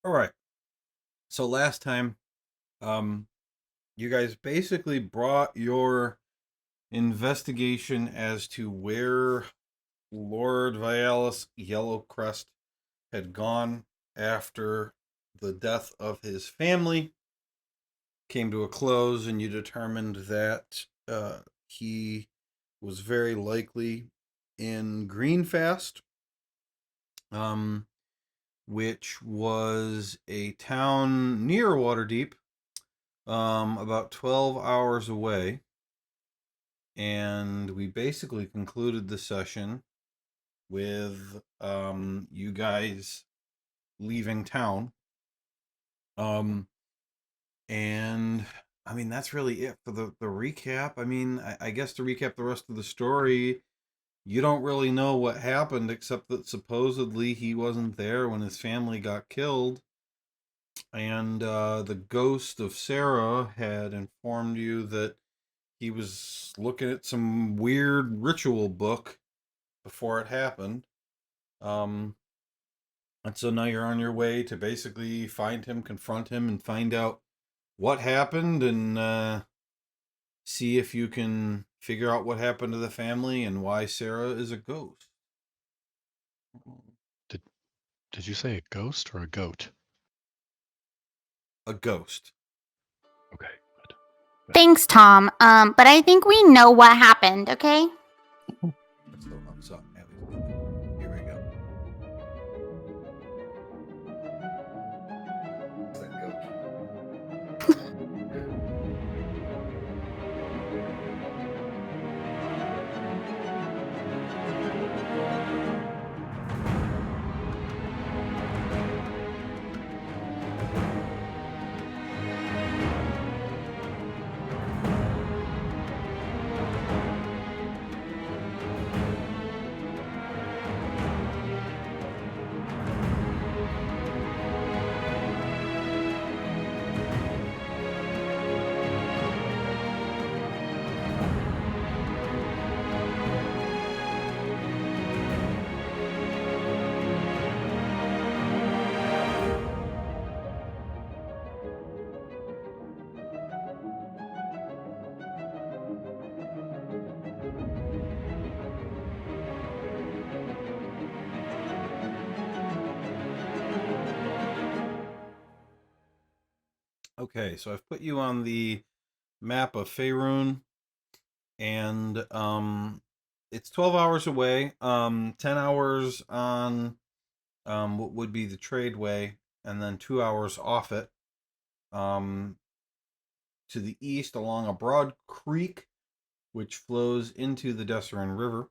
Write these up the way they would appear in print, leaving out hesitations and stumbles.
All right. So last time, um, you guys basically brought your investigation as to where Lord Vialis Yellowcrest had gone after the death of his family came to a close, and you determined that he was very likely in Greenfast, um, which was a town near Waterdeep, about 12 hours away. And we basically concluded the session with you guys leaving town. Um, and I mean, that's really it for the recap. I mean, I guess to recap the rest of the story, you don't really know what happened except that supposedly he wasn't there when his family got killed. And the ghost of Sarah had informed you that he was looking at some weird ritual book before it happened. Um, and so now you're on your way to basically find him, confront him, and find out what happened, and see if you can figure out what happened to the family and why Sarah is a ghost. Did Did you say a ghost or a goat? A ghost. Okay, good. Thanks, Tom. But I think we know what happened, okay? Let's go up something. Here we go. It's that ghost. Okay, so I've put you on the map of Faerun, and it's 12 hours away. 10 hours on what would be the tradeway, and then 2 hours off it. Um, to the east along a broad creek, which flows into the Desserin River.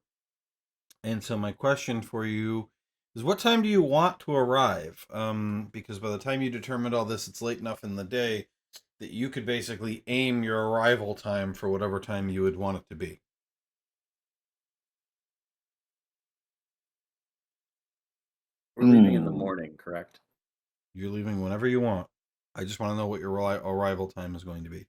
And so my question for you is, what time do you want to arrive? Because by the time you determined all this, it's late enough in the day that you could basically aim your arrival time for whatever time you would want it to be. We're leaving in the morning, correct? You're leaving whenever you want. I just want to know what your arrival time is going to be.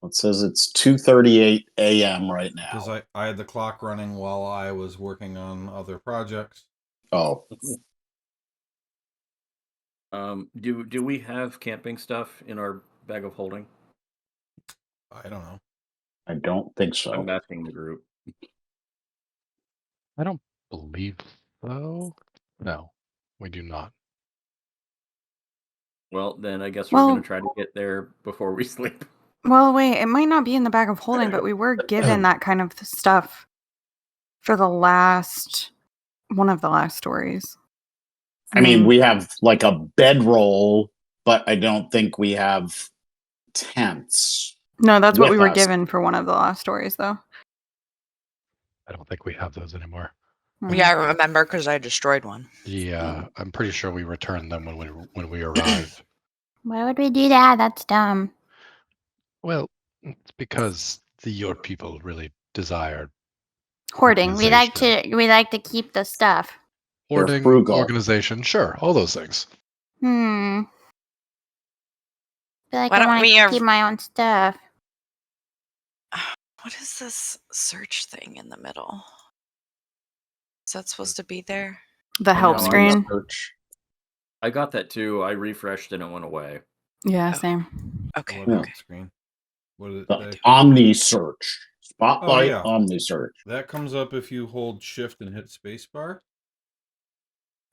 It says it's 2:38 a.m. right now. Because I had the clock running while I was working on other projects. Oh. Do we have camping stuff in our bag of holding? I don't know. I don't think so. I'm asking the group. I don't believe so. No, we do not. Well, then I guess we're going to try to get there before we sleep. Well, wait, it might not be in the bag of holding, but we were given that kind of stuff for one of the last stories. I mean, we have like a bedroll, but I don't think we have tents. No, that's what we were us. given for one of the last stories, though. I don't think we have those anymore. Yeah, I remember because I destroyed one. Yeah, I'm pretty sure we returned them when we arrived. Why would we do that? That's dumb. Well, it's because your people really desired Hoarding. We like to keep the stuff. hoarding, organization, sure, all those things. I feel like Why I don't want we to keep my own stuff. What is this search thing in the middle? Is that supposed to be there? The help screen. I got that too. I refreshed and it went away. Yeah, Oh. same. Okay. What Yeah. Okay. screen? What did it The say? Omni search. Spotlight yeah. Omni search. That comes up if you hold shift and hit spacebar.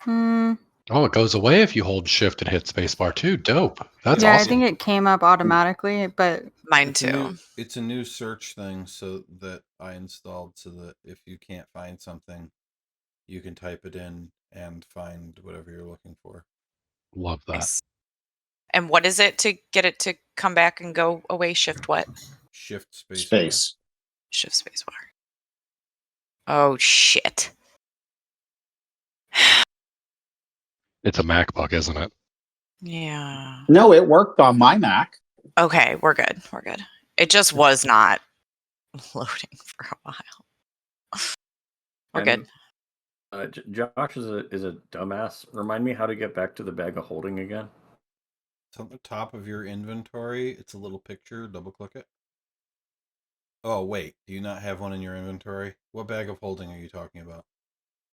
Hmm. Oh, it goes away if you hold shift and hit spacebar too. Dope. That's yeah, I awesome. think it came up automatically, but Mine It's too. it's a new search thing so that I installed so that if you can't find something, you can type it in and find whatever you're looking for. Love that. Nice. And what is it to get it to come back and go away? Shift what? Shift spacebar. Space. Shift space bar. Oh shit. It's a Mac bug, isn't it? Yeah. No, it worked on my Mac. Okay, we're good. We're good. It just was not loading for a while. We're good. Josh is a dumbass. Remind me how to get back to the bag of holding again. It's on the top of your inventory. It's a little picture. Double click it. Oh, wait. Do you not have one in your inventory? What bag of holding are you talking about?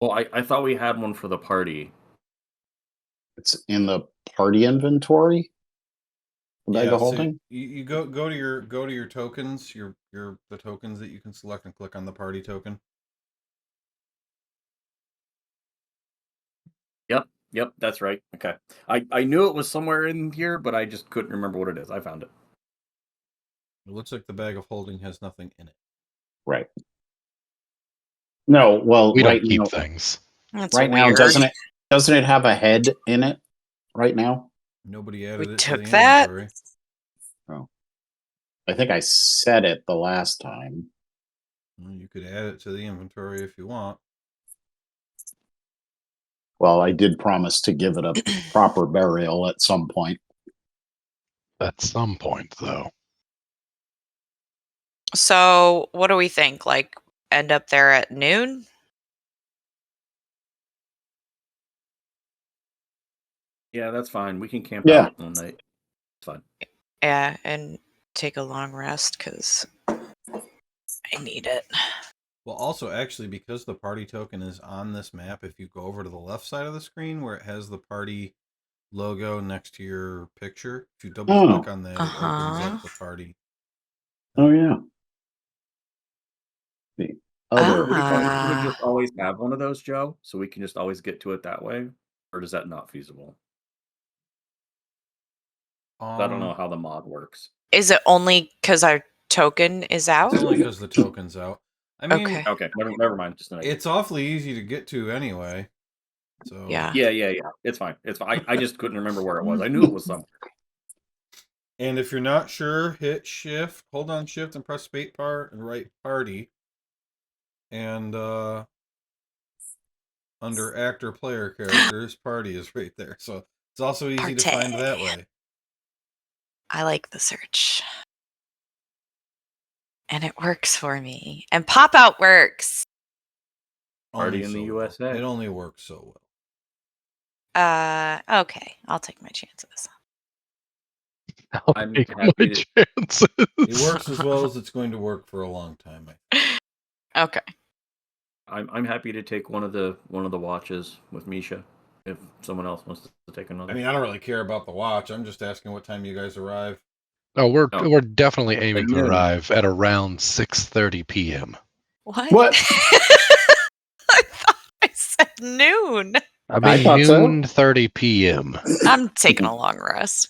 Well, I thought we had one for the party. It's in the party inventory. The bag of so holding. you go to your tokens, the tokens that you can select and click on the party token. Yep, that's right. Okay. I knew it was somewhere in here, but I just couldn't remember what it is. I found it. It looks like the bag of holding has nothing in it. Right. No, well, We right don't keep now, things. That's right now, weird. doesn't it have a head in it right now? Nobody added We it to took the that? inventory. Oh, I think I said it the last time. Well, you could add it to the inventory if you want. Well, I did promise to give it a proper burial at some point. At some point, though. So, what do we think? Like, end up there at noon? Yeah, that's fine. We can camp Yeah. out one night. It's fine. Yeah, and take a long rest because I need it. Well, also, actually, because the party token is on this map, if you go over to the left side of the screen where it has the party logo next to your picture, if you double click on that, it opens up the party. Oh yeah. The other. Would it be fun to Ah. just always have one of those, Joe, so we can just always get to it that way? Or is that not feasible? I don't know how the mod works. Is it only because our token is out? It's only because the token's out. I mean, Okay. Okay, never mind. Just an idea. it's awfully easy to get to anyway. So Yeah. Yeah. It's fine. It's fine. I just couldn't remember where it was. I knew it was somewhere. And if you're not sure, hit shift, hold on shift and press spacebar and write party. And under actor player characters, party is right there. So it's also easy to find that way. I like the search. And it works for me. And pop out works. Party Only in the so well. USA. It only works so well. Okay. I'll take my chances. I'll I'm take happy my to- chances. It works as well as it's going to work for a long time. Okay. I'm happy to take one of the watches with Misha if someone else wants to take another. I mean, I don't really care about the watch. I'm just asking what time you guys arrive. Oh, we're No. we're definitely aiming to noon. arrive at around 6:30 p.m. What? I thought I said noon. I I mean, thought so. noon 30 p.m. I'm taking a long rest.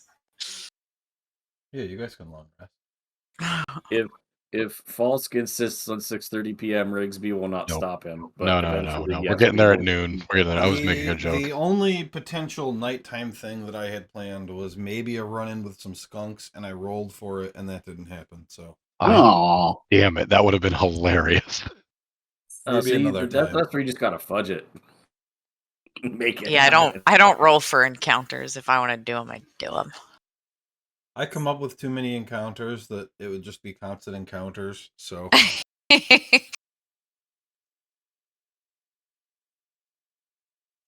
Yeah, you guys can long rest. If Falsk insists on 6:30 p.m., Rigsby will not Nope. stop him. But No. eventually, We're yes, getting we there at will. noon. We're getting there. I was making a joke. The only potential nighttime thing that I had planned was maybe a run-in with some skunks, and I rolled for it, and that didn't happen. So Oh, Damn it, that would have been hilarious. maybe See, another time. that's where you just gotta fudge it. Make it. Yeah, I don't roll for encounters. If I want to do them, I do them. I come up with too many encounters that it would just be constant encounters. So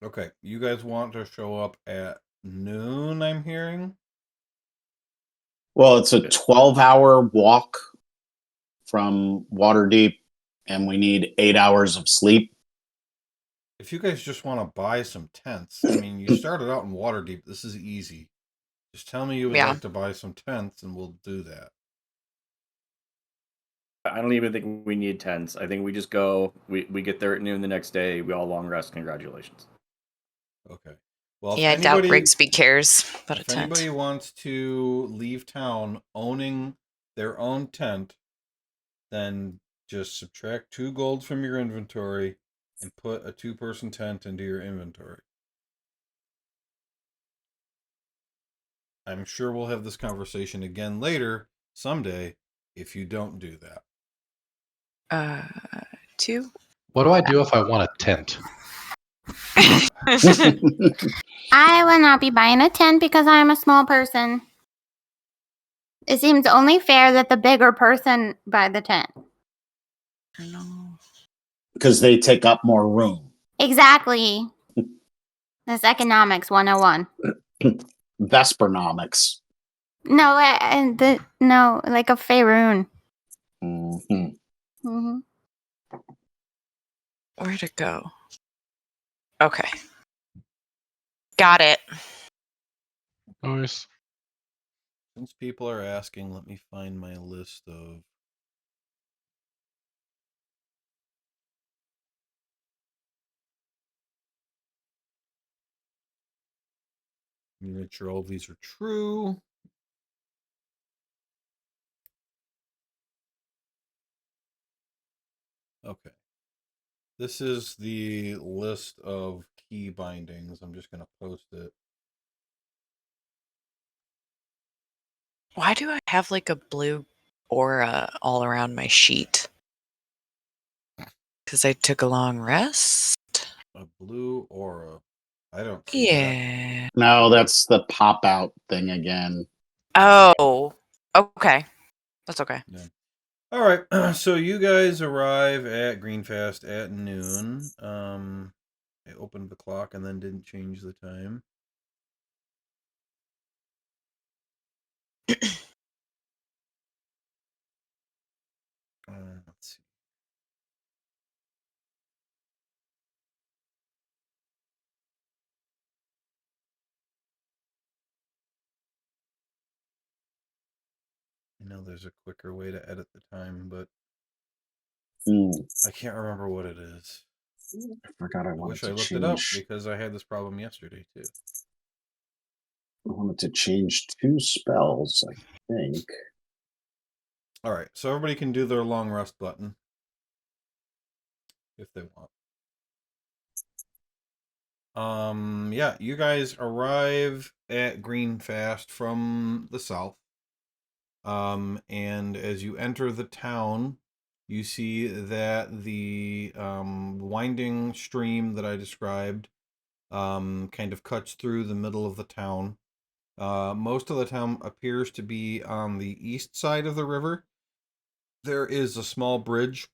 okay, you guys want to show up at noon? I'm hearing. well, it's a 12-hour walk from Waterdeep, and we need 8 hours of sleep. if you guys just want to buy some tents, I mean, you started out in Waterdeep. This is easy. Just tell me you would Yeah. like to buy some tents, and we'll do that. I don't even think we need tents. I think we just go. We get there at noon the next day. We all long rest. Congratulations. Okay. Well, Yeah, I doubt Rigsby cares about a if tent. anybody wants to leave town owning their own tent, then just subtract 2 gold from your inventory and put a 2-person tent into your inventory. I'm sure we'll have this conversation again later, someday, if you don't do that. 2. What do I do if I want a tent? I will not be buying a tent because I am a small person. It seems only fair that the bigger person buy the tent. No. Because they take up more room. Exactly. That's economics 101. Vespernomics. No, like a Faerun. Mm-hmm. Mm-hmm. Where'd it go? Okay. Got it. Nice. Since people are asking, let me find my list of miniature. All these are true. Okay. This is the list of key bindings. I'm just going to post it. Why do I have like a blue aura all around my sheet? Because I took a long rest? A blue aura. I don't see that. Yeah. No, that's the pop out thing again. Oh. Okay. That's okay. Yeah. All right. So you guys arrive at Greenfast at noon. I opened the clock and then didn't change the time. Let's see. I know there's a quicker way to edit the time, but I can't remember what it is. I forgot I I wanted wish I to looked it up change. because I had this problem yesterday too. I wanted to change 2 spells, I think. All right, so everybody can do their long rest button if they want. Yeah, you guys arrive at Greenfast from the south. And as you enter the town, you see that the winding stream that I described kind of cuts through the middle of the town. Most of the town appears to be on the east side of the river. There is a small bridge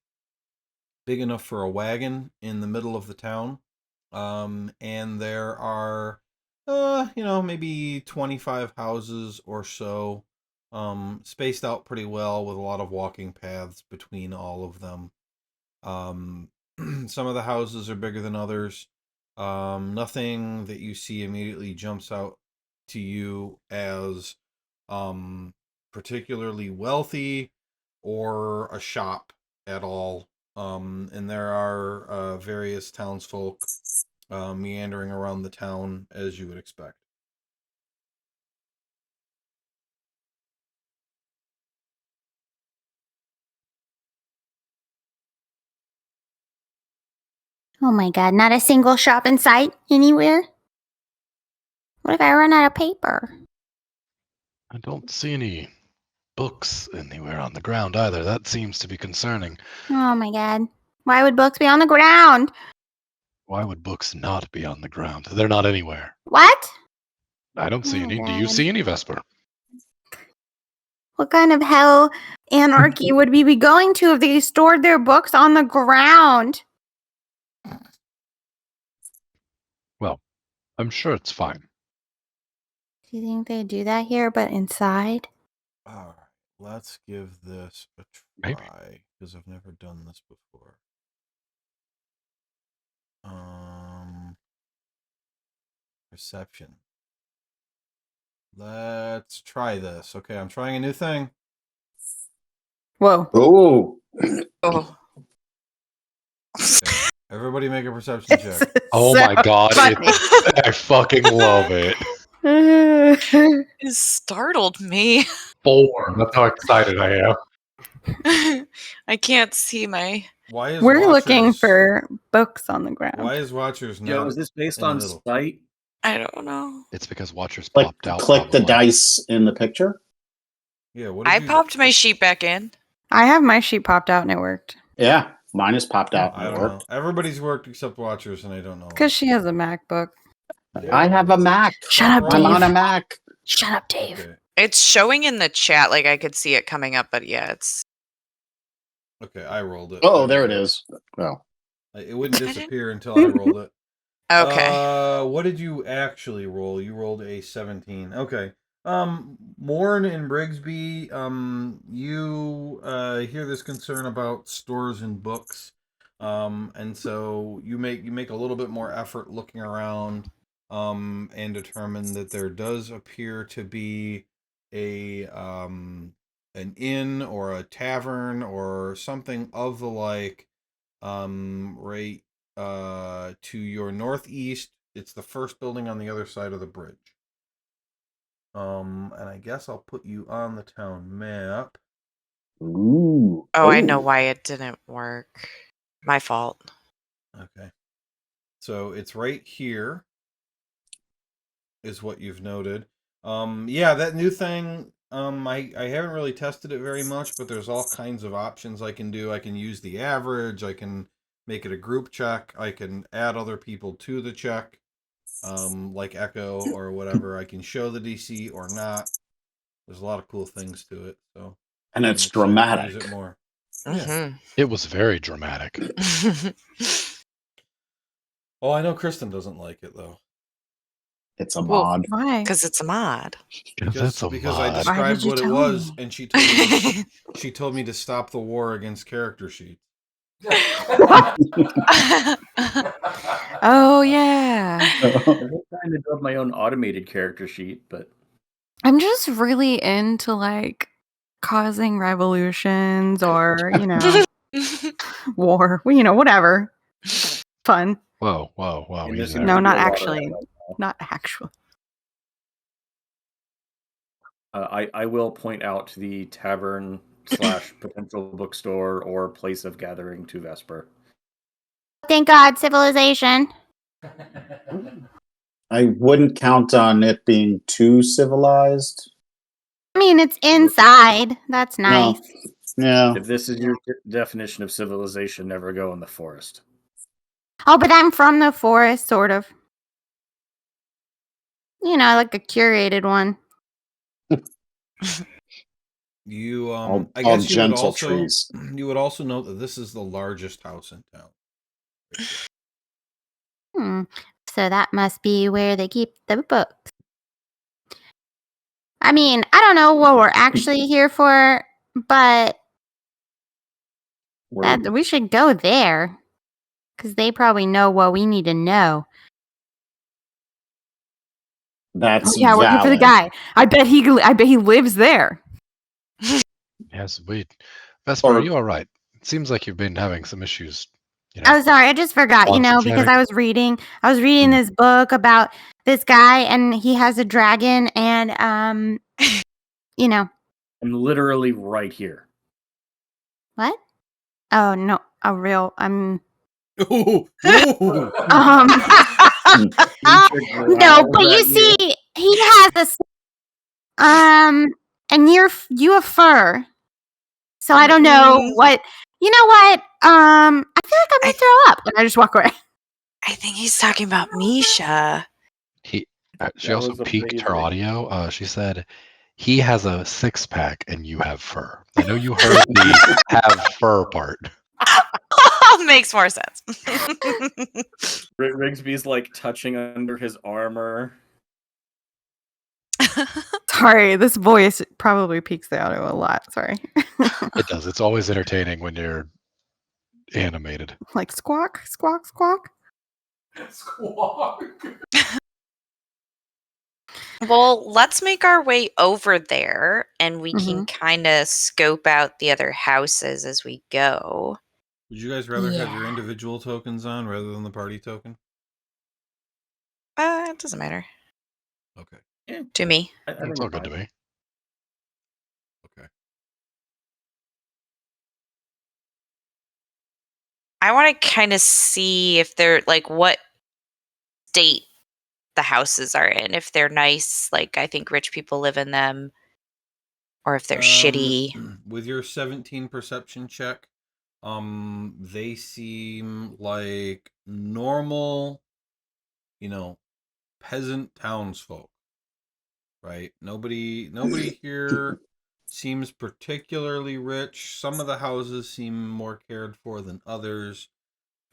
big enough for a wagon in the middle of the town. And there are, maybe 25 houses or so, spaced out pretty well with a lot of walking paths between all of them. Some of the houses are bigger than others. Nothing that you see immediately jumps out to you as particularly wealthy or a shop at all. And there are various townsfolk meandering around the town as you would expect. Oh my god, not a single shop in sight anywhere? What if I run out of paper? I don't see any books anywhere on the ground either. That seems to be concerning. Oh my god. Why would books be on the ground? Why would books not be on the ground? They're not anywhere. What? I don't see Oh any. my Do you God. see any, Vesper? What kind of hell anarchy would we be going to if they stored their books on the ground? Well, I'm sure it's fine. Do you think they do that here, but inside? All right, let's give this a Maybe. try because I've never done this before. Perception. Let's try this. Okay, I'm trying a new thing. Whoa. Oh, Oh. Okay. Everybody make a perception check. Oh my god, funny. I fucking love it. It startled me. 4. That's how excited I am. I can't see my. Why is We're Watchers, looking for books on the ground. Why is Watchers Joe, not is this based in the on middle? sight? I don't know. It's because Watchers click, popped out. click the probably. dice in the picture. Yeah, what did I you popped my sheet back in. I have my sheet popped out and it worked. Yeah, mine has popped out. I And it don't know. worked. Everybody's worked except Watchers, and I don't know. Because she has a MacBook. I have a Mac. Shut up, I'm Dave. on a Mac. Shut up, Dave. Okay. It's showing in the chat, like I could see it coming up, but yeah, it's. Okay, I rolled it. Oh, there it is. Oh, It wouldn't I didn't- disappear until I rolled it. Okay. What did you actually roll? You rolled a 17. Okay. Morn and Brigsby, you hear this concern about stores and books. And so you make a little bit more effort looking around, and determine that there does appear to be a an inn or a tavern or something of the like, right to your northeast. It's the first building on the other side of the bridge. And I guess I'll put you on the town map. ooh. Oh, I know why it didn't work. My fault. Okay. So it's right here is what you've noted. Yeah, that new thing, I haven't really tested it very much, but there's all kinds of options I can do. I can use the average, I can make it a group check, I can add other people to the check, like Echo or whatever. I can show the DC or not. There's a lot of cool things to it, so And I'm it's excited to dramatic. use it more. Mhm. It was very dramatic. Oh, I know Kristen doesn't like it though. It's a Well, mod. why? Because it's a mod. That's a Because I mod. described you what it tell was, me? and she told me to stop the war against character sheets. Oh, yeah. I've been trying to build my own automated character sheet, but I'm just really into like causing revolutions or, war, whatever. Fun. Whoa, in easy this there. No, not water actually. right now. Not actually. I will point out the tavern / potential bookstore or place of gathering to Vesper. Thank God, civilization. I wouldn't count on it being too civilized. I mean, it's inside. That's nice. Yeah. If this is your definition of civilization, never go in the forest. Oh, but I'm from the forest, sort of. Like a curated one. You All I guess you would gentle also trees. you would also note that this is the largest house in town. So that must be where they keep the books. I mean, I don't know what we're actually here for, but we should go there. Because they probably know what we need to know. That's Yeah, we're here for the valid. guy. I bet he lives there. Yes, Vesper, are you all right? It seems like you've been having some issues. Oh, sorry, I just forgot. Because concentrating. I was reading this book about this guy, and he has a dragon, and I'm literally right here. What? Oh no, a real Ooh, ooh. No, but you see, he has a and you have fur. So I don't know what. You know what? I feel like I'm gonna throw up, and I just walk away. I think he's talking about Misha. She That also was peaked her amazing. audio. She said, "He has a 6-pack and you have fur." I know you heard the "have fur" part. Makes more sense. Rigsby's like touching under his armor. Sorry, this voice probably peaks the audio a lot. Sorry. It does. It's always entertaining when you're animated. Like squawk, squawk, squawk. Squawk. Well, let's make our way over there and we can Mhm. kind of scope out the other houses as we go. Would you guys rather have your Yeah. individual tokens on rather than the party token? It doesn't matter Okay. Yeah, to me. I think It's all it's good to fine. me. Okay. I want to kind of see if they're like what state the houses are in. If they're nice, like I think rich people live in them, or if they're shitty. With your 17 perception check, they seem like normal, peasant townsfolk, right? Nobody here seems particularly rich. Some of the houses seem more cared for than others,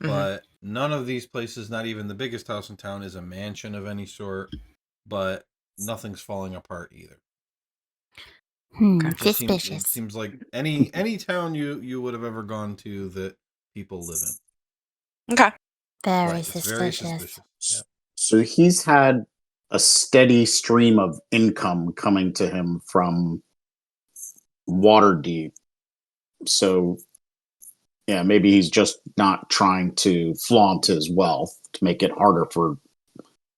but none of these places, not even the biggest house in town, is a mansion of any sort, but nothing's falling apart either. It Suspicious. seems like any town you would have ever gone to that people live in. Okay. Very Right, it's very suspicious. Yeah. So he's had a steady stream of income coming to him from Waterdeep. So yeah, maybe he's just not trying to flaunt his wealth to make it harder for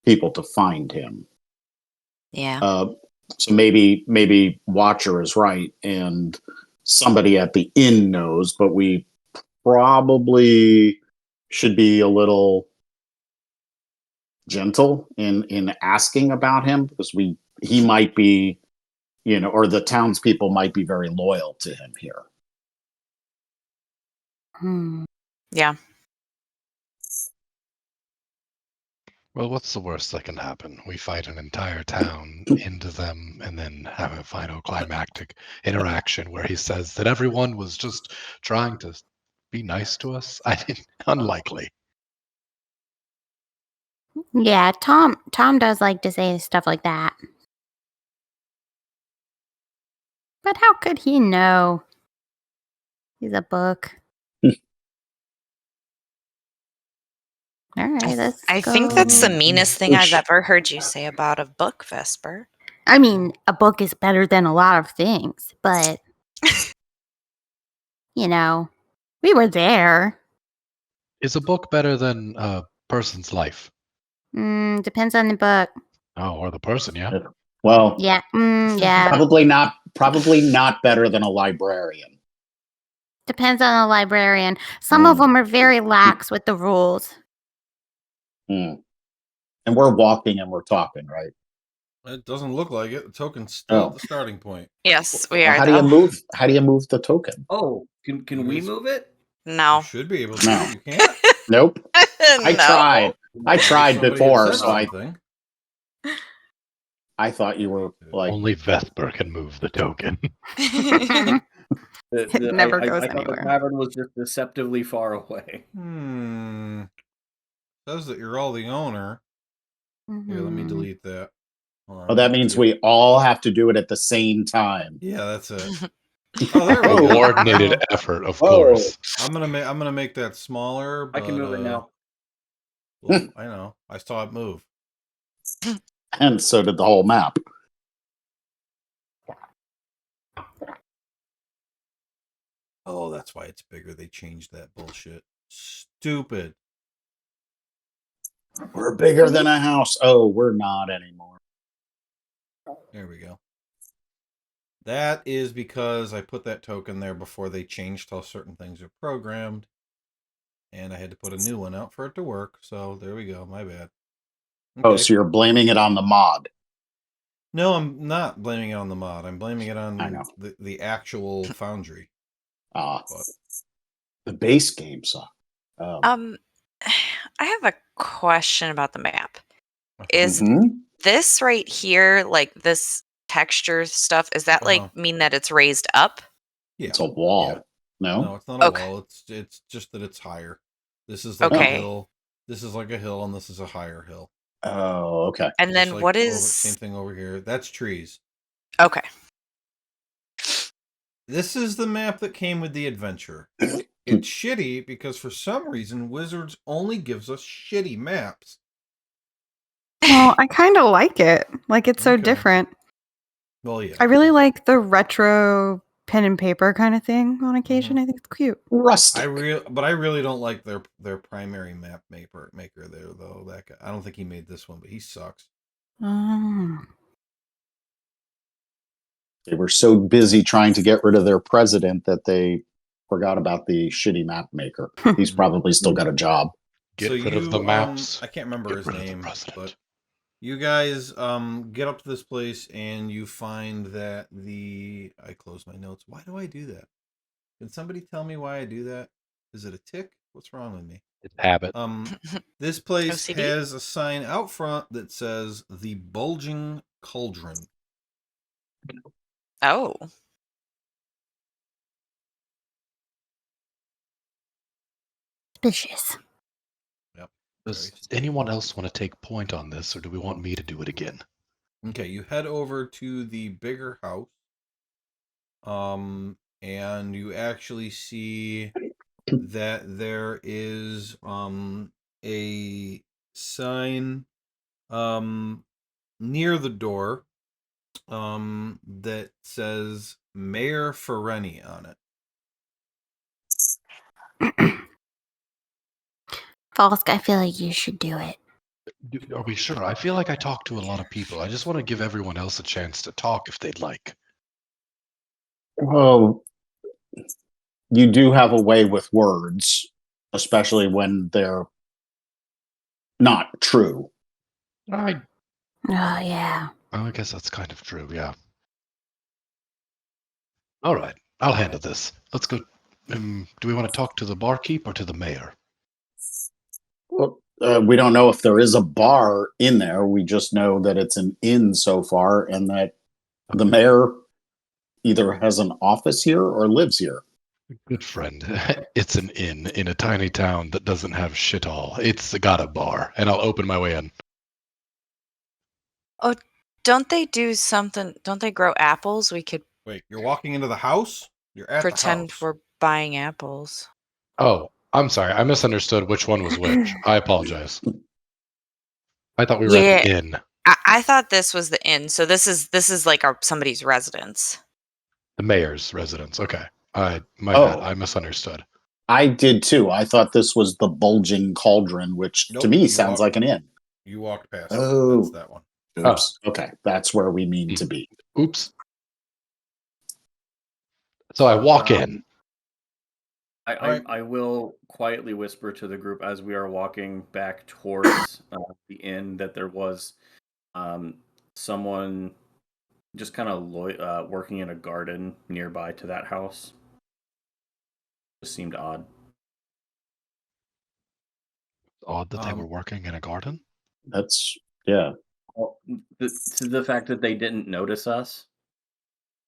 people to find him. Yeah. So maybe Watcher is right, and somebody at the inn knows, but we probably should be a little gentle in asking about him because he might be, or the townspeople might be very loyal to him here. Yeah. Well, what's the worst that can happen? We fight an entire town into them and then have a final climactic interaction where he says that everyone was just trying to be nice to us. Unlikely. Yeah, Tom does like to say stuff like that. But how could he know? He's a book. All right, let's I go. think that's the meanest thing I've Which- ever heard you say about a book, Vesper. I mean, a book is better than a lot of things, but we were there. Is a book better than a person's life? Depends on the book. Oh, or the person, yeah. Well, Yeah, yeah. probably not better than a librarian. Depends on the librarian. Some of them are very lax with the rules. And we're walking and we're talking, right? It doesn't look like it. The token's still at the starting point. Yes, we Well, are. how do you move? How do you move the token? Oh, can we move it? No. You should be able to. No. You can't. Nope. I No. tried. I tried Somebody had before, said so something. I thought you were like, Only Vesper can move the token. It never goes I thought the anywhere. tavern was just deceptively far away. Says that you're all the owner. Here, let me Mhm. delete that. Hold on, oh, that means we all have to do it at the same time. Yeah, that's it. Oh, there we go. Coordinated Now, effort, of Whoa. course. I'm gonna make that smaller. But, I can move it now. well, I know. I saw it move. And so did the whole map. Oh, that's why it's bigger. They changed that bullshit. Stupid. We're bigger than a house. Oh, we're not anymore. There we go. That is because I put that token there before they changed how certain things are programmed. And I had to put a new one out for it to work. So there we go. My bad. Oh, Okay. so you're blaming it on the mod. No, I'm not blaming it on the mod. I'm blaming it I on know. the actual foundry. Ah, But the base game sucked. I have a question about the map. Is Mhm. this right here, like this texture stuff, is that like mean that it's raised up? Yeah. It's a wall. Yeah. No? No, it's not a Okay. wall. It's just that it's higher. This is like Okay. a hill. This is like a hill, and this is a higher hill. Oh, okay. And then Just like what same is thing over here? That's trees. okay? This is the map that came with the adventure. It's shitty because for some reason Wizards only gives us shitty maps. Oh, Well, I kind of like it. Like, it's so Okay. different. Well, yeah. I really like the retro pen and paper kind of thing on occasion. I think it's cute. Rustic. I really don't like their primary map maker there though. That guy, I don't think he made this one, but he sucks. Oh. They were so busy trying to get rid of their president that they forgot about the shitty map maker. He's probably still got a job. Get So rid of the maps. I can't remember Get his rid of the name, president. but you guys get up to this place and you find that I closed my notes. Why do I do that? Can somebody tell me why I do that? Is it a tick? What's wrong with me? It's habit. This place OCD? has a sign out front that says the Bulging Cauldron. Oh. Suspicious. Yep. Does anyone else want to take point on this, or do we want me to do it again? Okay, you head over to the bigger house. And you actually see that there is a sign near the door that says Mayor Fereni on it. Falsk, I feel like you should do it. Are we sure? I feel like I talk to a lot of people. I just want to give everyone else a chance to talk if they'd like. Well, you do have a way with words, especially when they're not true. I Oh, yeah. guess that's kind of true, yeah. All right, I'll handle this. Let's go. Do we want to talk to the barkeep or to the mayor? Well, we don't know if there is a bar in there. We just know that it's an inn so far, and that the mayor either has an office here or lives here. Good friend. It's an inn in a tiny town that doesn't have shit all. It's got a bar, and I'll open my way in. Oh, don't they do something? Don't they grow apples? We could Wait, you're walking into the house? You're at pretend the house. we're buying apples. Oh, I'm sorry. I misunderstood which one was which. I apologize. I thought we were at the inn. I thought this was the inn. So this is like somebody's residence. The mayor's residence. Okay. My bad. I misunderstood. I did too. I thought this was the Bulging Cauldron, which Nope, to me you sounds like an inn. You walked past Oh. it. That's that one. Oops. Okay, that's where we mean to be. Oops. So I walk in. I will quietly whisper to the group as we are walking back towards the inn that there was someone just kind of working in a garden nearby to that house. Just seemed odd. Odd that they were working in a garden. That's yeah. Well, the fact that they didn't notice us.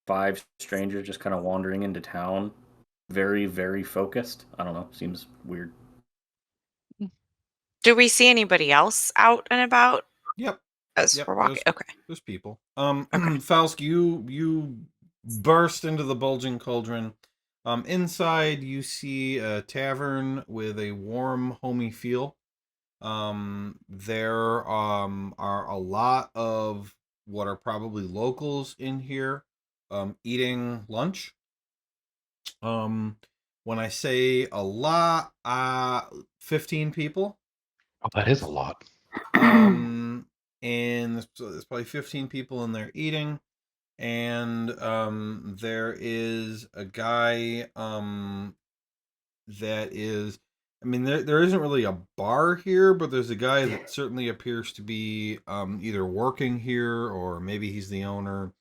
5 strangers just kind of wandering into town. Very, very focused. I don't know. Seems weird. Do we see anybody else out and about Yep. as we're walking? Okay. There's people. Okay. Falsk, you burst into the Bulging Cauldron. Inside you see a tavern with a warm, homey feel. There are a lot of what are probably locals in here eating lunch. When I say a lot, 15 people. Oh, that is a lot. And there's probably 15 people in there eating. And there is a guy that is, I mean, there isn't really a bar here, but there's a guy that certainly appears to be either working here or maybe he's the owner.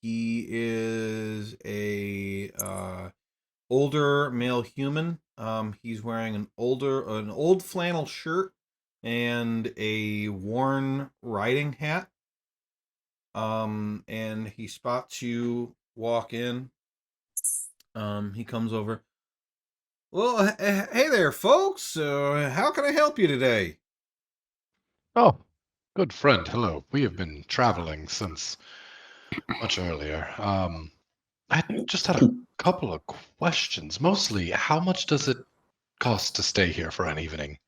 He is a older male human. He's wearing an old flannel shirt and a worn riding hat. And he spots you walk in. He comes over. Well, hey there, folks. How can I help you today? Oh, good friend. Hello. We have been traveling since much earlier. I just had a couple of questions. Mostly, how much does it cost to stay here for an evening?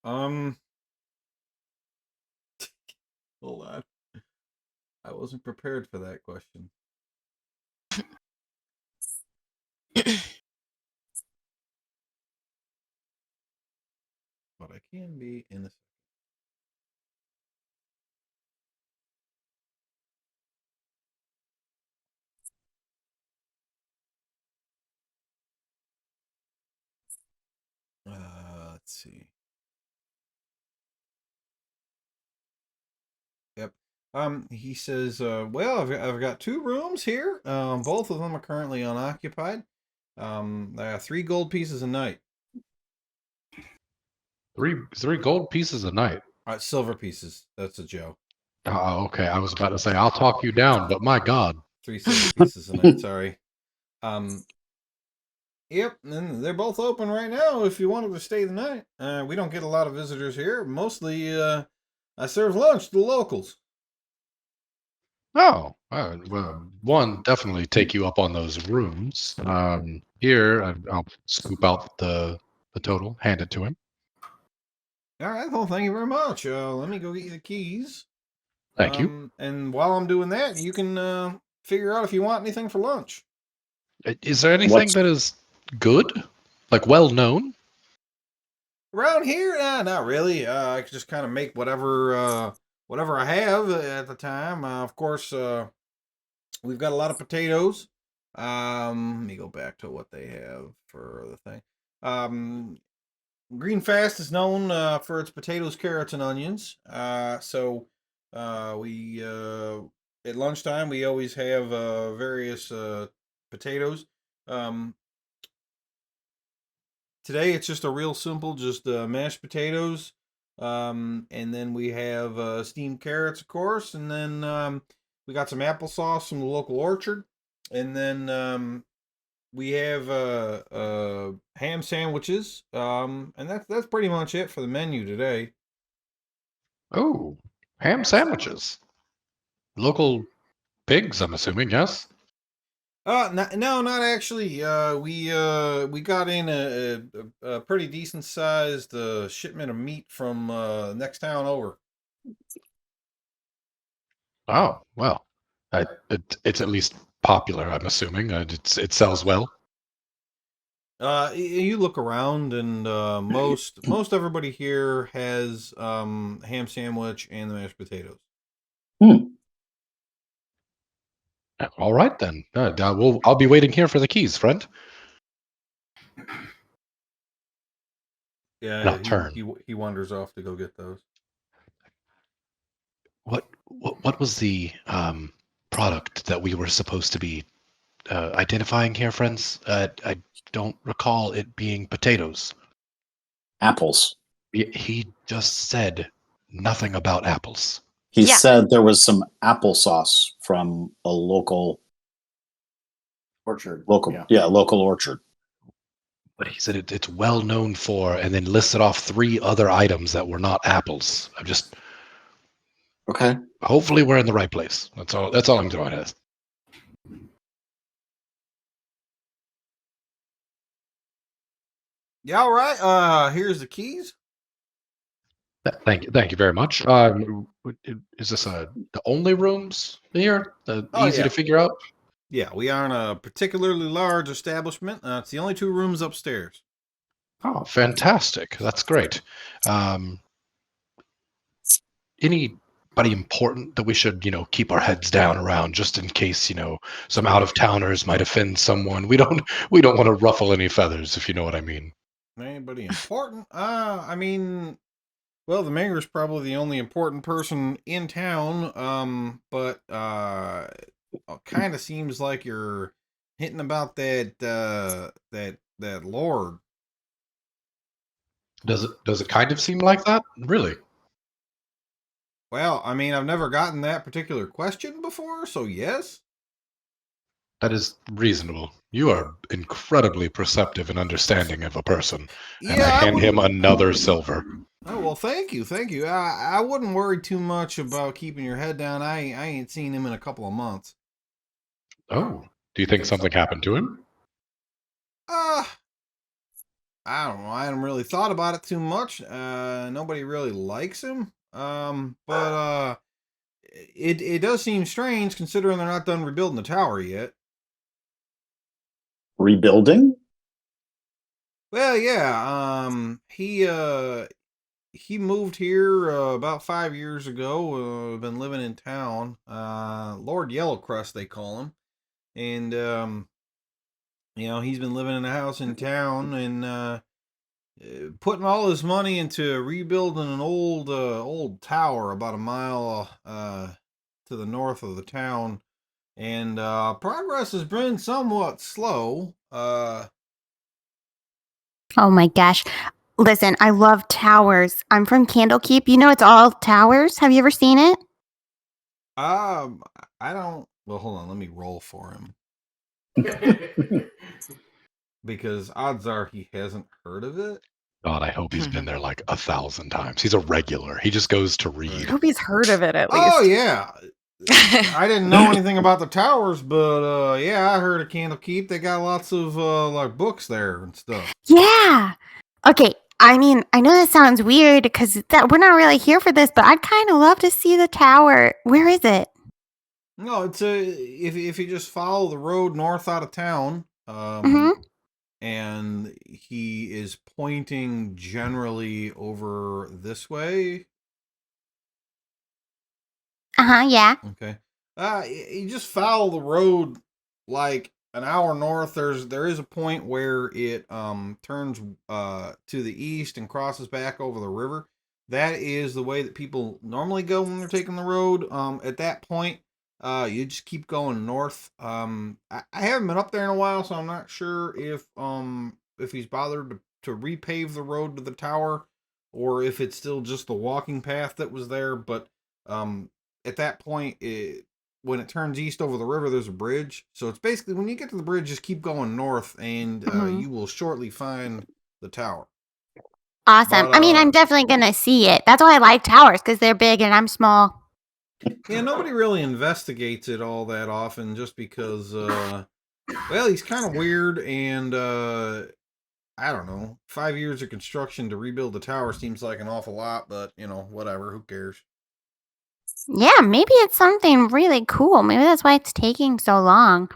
Hold on. I wasn't prepared for that question. But I can be in a let's see. Yep. He says, well, I've got 2 rooms here. Both of them are currently unoccupied. There are 3 gold pieces a night. Three gold pieces a night. Silver pieces. That's a joke. Oh, okay. I was about to say I'll talk you down, but my God. 3 silver pieces a night. Sorry. Yep, and they're both open right now if you wanted to stay the night. We don't get a lot of visitors here. Mostly, I serve lunch to the locals. Oh, well, one, definitely take you up on those rooms. Here, I'll scoop out the total, hand it to him. All right, well, thank you very much. Let me go get you the keys. Thank you. And while I'm doing that, you can figure out if you want anything for lunch. Is there anything that is good? Like well known? Around here, not really. I could just kind of make whatever I have at the time. Of course, we've got a lot of potatoes. Let me go back to what they have for the thing. Greenfast is known for its potatoes, carrots, and onions. So we at lunchtime we always have various potatoes. Today it's just a real simple, just mashed potatoes, and then we have steamed carrots, of course, and then we got some applesauce from the local orchard, and then we have ham sandwiches, and that's pretty much it for the menu today. Oh, ham sandwiches. Local pigs, I'm assuming, yes? No, not actually. We got in a pretty decent sized shipment of meat from next town over. Oh, well. It's at least popular, I'm assuming. It sells well. You look around, and most everybody here has ham sandwich and the mashed potatoes. All right then. I'll be waiting here for the keys, friend. Yeah, turn. he wanders off to go get those. What was the product that we were supposed to be identifying here, friends? I don't recall it being potatoes. Apples. He just said nothing about apples. He said there was some applesauce from a local orchard. Local orchard. But he said it's well known for, and then listed off 3 other items that were not apples. I'm just okay. Hopefully, we're in the right place. That's all I'm throwing at. Yeah, all right. Here's the keys. Thank you very much. Is this the only rooms here? Easy to figure out? Yeah, we are in a particularly large establishment. It's the only 2 rooms upstairs. Oh, fantastic! That's great. Anybody important that we should, keep our heads down around, just in case, some out of towners might offend someone. We don't want to ruffle any feathers, if you know what I mean. Anybody important? I mean, well, the mayor's probably the only important person in town. But it kind of seems like you're hitting about that lord. Does it kind of seem like that? Really? Well, I mean, I've never gotten that particular question before, so yes. That is reasonable. You are incredibly perceptive and understanding of a person. And I hand him another silver. Oh, well, thank you. I wouldn't worry too much about keeping your head down. I ain't seen him in a couple of months. Oh, do you think something happened to him? I don't know. I haven't really thought about it too much. Nobody really likes him. But it does seem strange considering they're not done rebuilding the tower yet. Rebuilding? Well, yeah. He moved here about 5 years ago. Been living in town. Lord Yellowcrest, they call him, and he's been living in a house in town and putting all his money into rebuilding an old tower about a mile to the north of the town, and progress has been somewhat slow. Oh my gosh. Listen, I love towers. I'm from Candlekeep. You know it's all towers. Have you ever seen it? I don't. Well, hold on. Let me roll for him because odds are he hasn't heard of it. God, I hope he's been there like 1,000 times. He's a regular. He just goes to I read. hope he's heard of it at least. Oh yeah. I didn't know anything about the towers, but yeah, I heard of Candlekeep. They got lots of like books there and stuff. Yeah. Okay. I mean, I know that sounds weird because we're not really here for this, but I'd kind of love to see the tower. Where is it? No, it's if you just follow the road north out of town, and he is pointing generally over this way. Yeah. Okay. You just follow the road like an hour north. There is a point where it turns to the east and crosses back over the river. That is the way that people normally go when they're taking the road. At that point, you just keep going north. I haven't been up there in a while, so I'm not sure if he's bothered to repave the road to the tower, or if it's still just the walking path that was there. But at that point, when it turns east over the river, there's a bridge. So it's basically when you get to the bridge, just keep going north, and you will shortly find the tower. Awesome. But, I mean, I'm definitely going to see it. That's why I like towers, because they're big and I'm small. Yeah, nobody really investigates it all that often just because, well, he's kind of weird, and I don't know. 5 years of construction to rebuild the tower seems like an awful lot, but, whatever. Who cares? Yeah, maybe it's something really cool. Maybe that's why it's taking so long.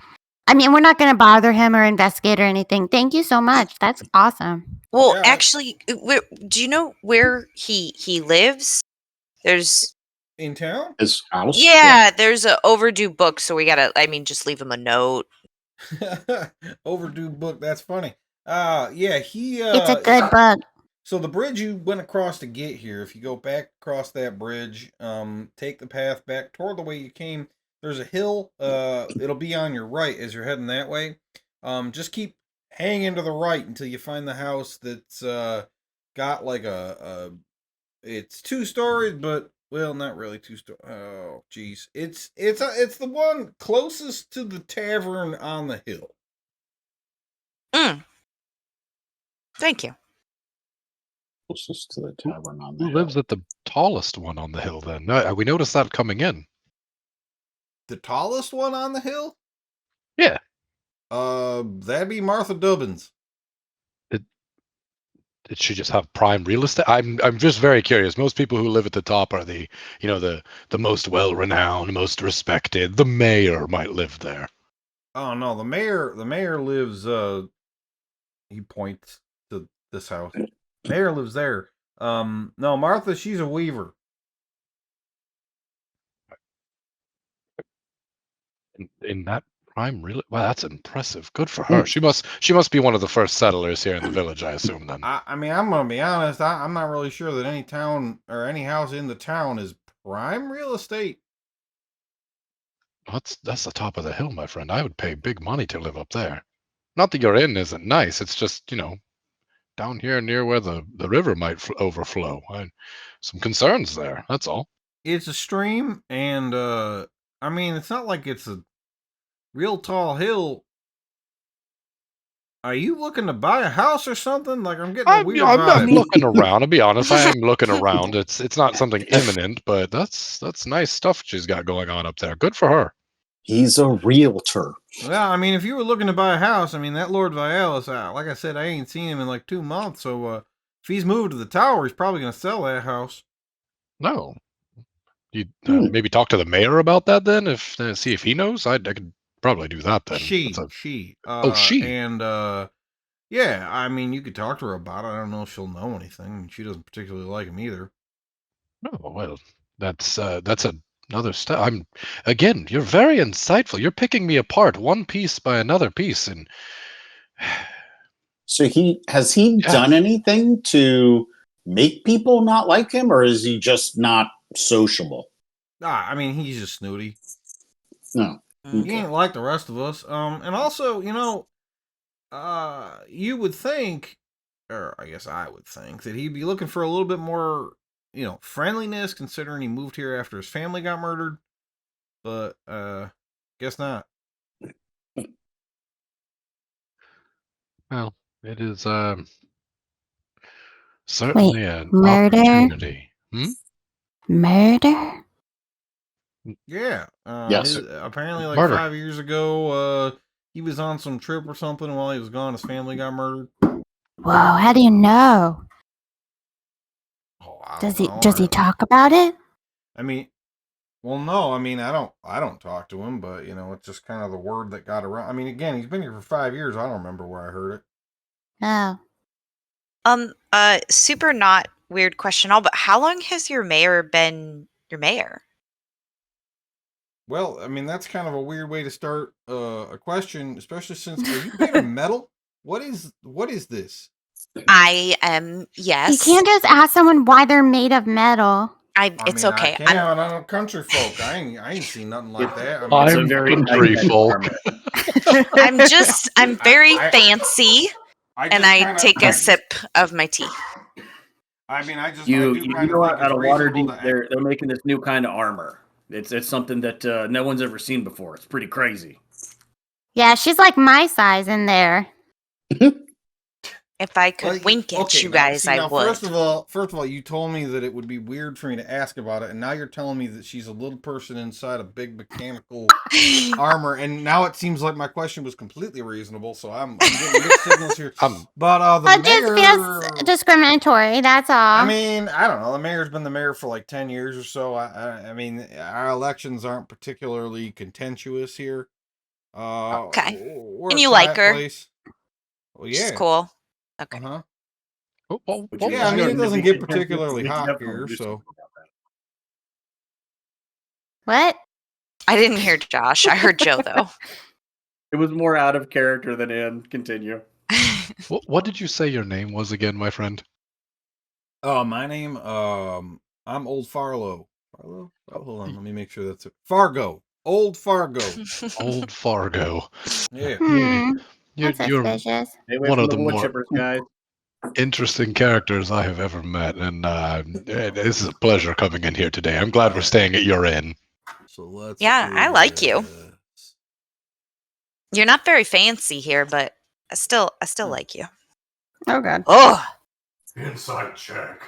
I mean, we're not going to bother him or investigate or anything. Thank you so much. That's awesome. Well, Yeah. actually, do you know where he lives? There's In town? His house? yeah, there's a overdue book, so we gotta. I mean, just leave him a note. Overdue book. That's funny. Yeah, he. It's a good book. So the bridge you went across to get here, if you go back across that bridge, take the path back toward the way you came. There's a hill. It'll be on your right as you're heading that way. Just keep hanging to the right until you find the house that's got like it's 2 stories, but well, not really 2 stories. Oh, geez, it's the one closest to the tavern on the hill. Thank you. Closest to the tavern on the Who hill. lives at the tallest one on the hill then? We noticed that coming in. The tallest one on the hill? Yeah. That'd be Martha Dubbins. Did she just have prime real estate? I'm just very curious. Most people who live at the top are the most well-renowned, most respected. The mayor might live there. Oh no, the mayor lives he points to this house. Mayor lives there. No, Martha, she's a weaver. In that prime real, wow, that's impressive. Good for her. She must be one of the first settlers here in the village, I assume then. I mean, I'm gonna be honest. I'm not really sure that any town or any house in the town is prime real estate. That's the top of the hill, my friend. I would pay big money to live up there. Not that your inn isn't nice. It's just, down here near where the river might overflow. Some concerns there. That's all. It's a stream, and I mean, it's not like it's a real tall hill. Are you looking to buy a house or something? Like I'm getting a weird vibe. I'm looking around. To be honest, I am looking around. It's not something imminent, but that's nice stuff she's got going on up there. Good for her. He's a realtor. Well, I mean, if you were looking to buy a house, I mean, that Lord Vialis, like I said, I ain't seen him in like 2 months. So if he's moved to the tower, he's probably going to sell that house. No. You Hmm. maybe talk to the mayor about that then, if see if he knows. I could probably do that then. She. She. And yeah, I mean, you could talk to her about it. I don't know if she'll know anything. She doesn't particularly like him either. Oh well, that's another step. Again, you're very insightful. You're picking me apart one piece by another piece, and So has he Yeah. done anything to make people not like him, or is he just not sociable? I mean, he's just snooty. No. He ain't like the rest of us. And also, you would think, or I guess I would think, that he'd be looking for a little bit more, friendliness, considering he moved here after his family got murdered. But, guess not. Well, it is certainly an murder? opportunity. Murder? Yeah. Yes. Apparently, like Murder. 5 years ago, he was on some trip or something, and while he was gone, his family got murdered. Whoa, how do you know? Oh, I Does don't he know. does he talk about it? I mean, well, no. I mean, I don't talk to him, but it's just kind of the word that got around. I mean, again, he's been here for 5 years. I don't remember where I heard it. Oh. Super not weird question all, but how long has your mayor been your mayor? Well, I mean, that's kind of a weird way to start a question, especially since are you made of metal? What is this? I am, yes. You can't just ask someone why they're made of metal. It's mean, okay. I can't. I'm country folk. I ain't seen nothing like that. I mean, It's a I'm very country high-tech folk. armor. I'm very I- fancy, and just I kinda- take a sip of my tea. I mean, I You do know kind of what? think Out it's of reasonable Waterdeep, to. they're making this new kind of armor. It's something that no one's ever seen before. It's pretty crazy. Yeah, she's like my size in there. If I could wink at you guys, I would. First of all, you told me that it would be weird for me to ask about it, and now you're telling me that she's a little person inside a big mechanical armor, and now it seems like my question was completely reasonable. So I'm getting mixed signals here. But the It mayor just feels discriminatory, that's all. I mean, I don't know. The mayor's been the mayor for like 10 years or so. I mean, our elections aren't particularly contentious here. Okay. We're And a you like quiet her? place. Well, She's yeah. cool. Okay. Uh-huh. Which Yeah, I is mean, it good. doesn't We get can particularly hot definitely here, do so. something about that. What? I didn't hear Josh. I heard Joe, though. It was more out of character than in. Continue. What did you say your name was again, my friend? Oh, my name, I'm Old Farlow. Farlow? Oh, hold on, let me make sure that's it. Fargo. Old Fargo. Old Fargo. Yeah. You're suspicious. Stay away one from of the the wood more chippers, guys. interesting characters I have ever met, and this is a pleasure coming in here today. I'm glad we're staying at your inn. So let's. Yeah, I like you. this. You're not very fancy here, but I still like you. Oh god. Oh. Insight check.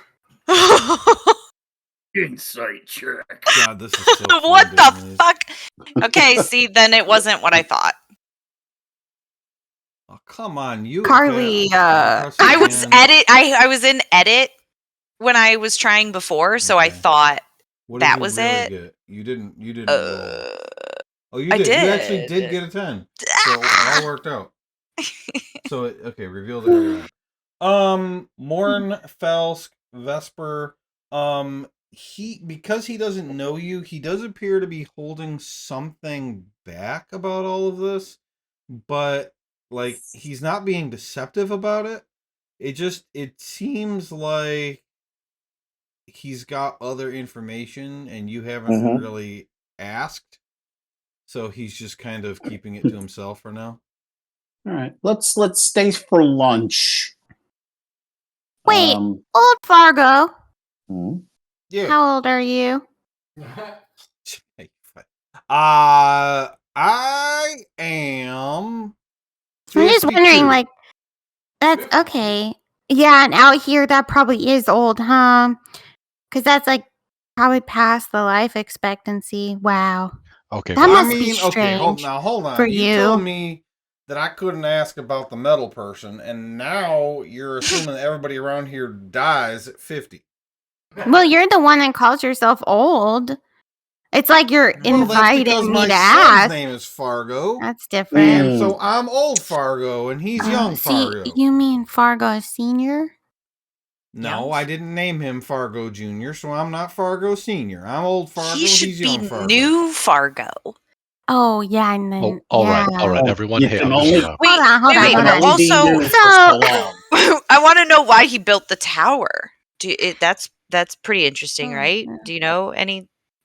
Insight check. God, this is so fun What the doing these. fuck? Okay, see, then it wasn't what I thought. Oh, come on, you. Carly, press I was again. I was in edit when I was trying before, so I Okay. thought What did that you was really it. Get? You didn't roll. Oh, you I did. You actually did. did get a 10. So it all worked out. So okay, reveal the area. Morn, Felsk, Vesper. Because he doesn't know you, he does appear to be holding something back about all of this, but like he's not being deceptive about it. It seems like he's got other information and you haven't really asked. So he's just kind of keeping it to himself for now. All right. Let's stay for lunch. Wait, Old Fargo. Yeah. How old are you? I am. I'm just 52. wondering, like, that's okay. Yeah, and out here that probably is old, huh? Because that's like probably past the life expectancy. Wow. Okay. That well, must be okay, strange hold on. for You you. told me that I couldn't ask about the metal person, and now you're assuming that everybody around here dies at 50. Well, you're the one that calls yourself old. It's like you're Well, that's because inviting me my to son's ask. name is Fargo, That's different. and so I'm old Fargo, and he's young Fargo. You mean Fargo Senior? No, Young? I didn't name him Fargo Jr., so I'm not Fargo Sr. I'm old Fargo, He should he's be young Fargo. new Fargo. Oh, yeah, and then, Oh, all right. Oh, Everyone, you hey, can I'm just only- gonna. Wait, Hold on. It can only be Also, new for so long. I want to know why he built the tower. That's pretty interesting, right? Do you know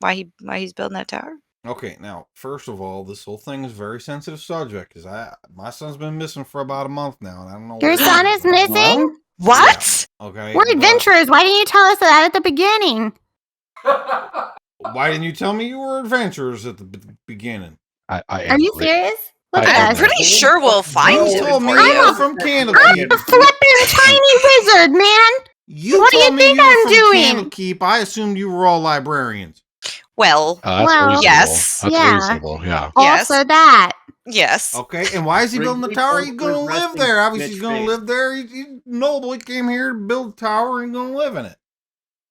why he's building that tower? Okay, now, first of all, this whole thing is a very sensitive subject, because my son's been missing for about a month now, and I don't know Your where he son is missing? Well, What? Okay, We're but adventurers. Why didn't you tell us that at the beginning? why didn't you tell me you were adventurers at the beginning? I am. Are you serious? Look I at am us. Pretty sure we'll find You it told me for you were you. from I'm Candlekeep. a flipping tiny wizard, man. You What do you told me think you were I'm from doing? Candlekeep. I assumed you were all librarians. Well, That's Well, reasonable. yes. That's Yeah. reasonable. Yeah. Yes. Also that. yes. Okay, and why is he building the Wrigley tower? Bolt He's going to was live resting there. Obviously, Mitch he's going face. to live there. He's noble. He came here to build a tower and he's going to live in it.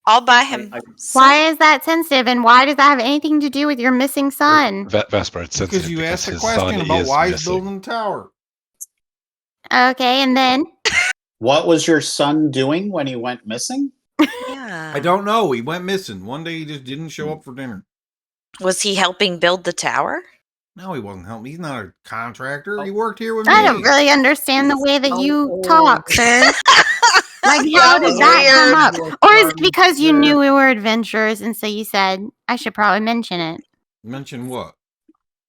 I'll buy him. Why is that sensitive, and why does that have anything to do with your missing son? Vesper, it's sensitive Because you asked a his son question about is why he's missing. building the tower. Okay, and then? what was your son doing when he went missing? Yeah. I don't know. He went missing. One day he just didn't show up for dinner. Was he helping build the tower? No, he wasn't helping. He's not a contractor. He worked here with me. I don't really understand the way that you talk, sir. Like, Yeah, how that did was that come weird. up? Or is it because you knew we were adventurers, and so you said, I should probably mention it? Mention what?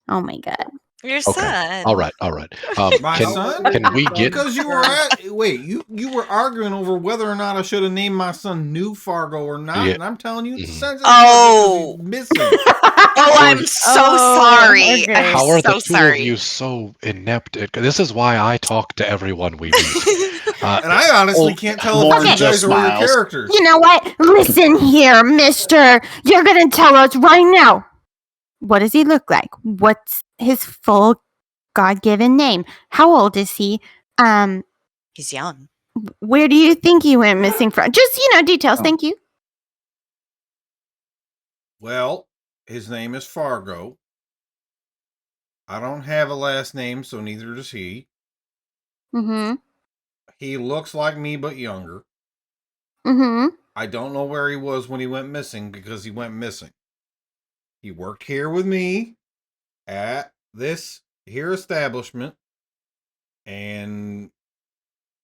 Oh, my God. Your Okay. son. All right. My can, son? Can we get? Because you were you were arguing over whether or not I should have named my son New Fargo or not, Yeah. and I'm telling you, it's Mhm. sensitive Oh. because he's missing. Oh, I'm so sorry. okay. I'm How are so the two sorry. of you so inept? This is why I talk to everyone we meet. And I honestly can't tell if More you guys just are your smiles. characters. You know what? Listen here, mister. You're going to tell us right now. What does he look like? What's his full God-given name? How old is he? He's young. Where do you think he went missing from? Just, details. Oh. Thank you. Well, his name is Fargo. I don't have a last name, so neither does he. Mm-hmm. He looks like me, but younger. Mm-hmm. I don't know where he was when he went missing because he went missing. He worked here with me at this here establishment, and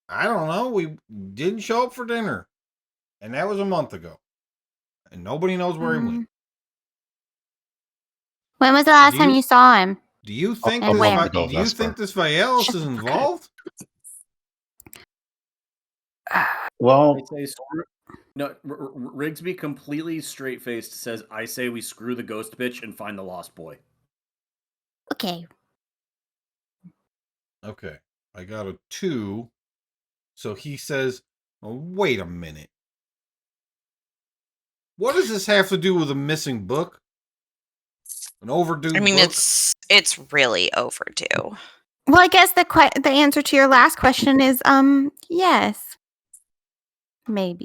I don't know, we didn't show up for dinner, and that was a month ago, and nobody knows where he went. When was the last time you saw him? Do you think And this? where? Do you think this Vaelis Shut is the fuck involved? Well, I say no. Rigsby completely straight faced says, "I say we screw the ghost bitch and find the lost boy." Okay. Okay, I got a 2. So he says, oh, "Wait a minute. What does this have to do with a missing book? An overdue I mean, book?" it's really overdue. Well, I guess the answer to your last question is yes. Maybe.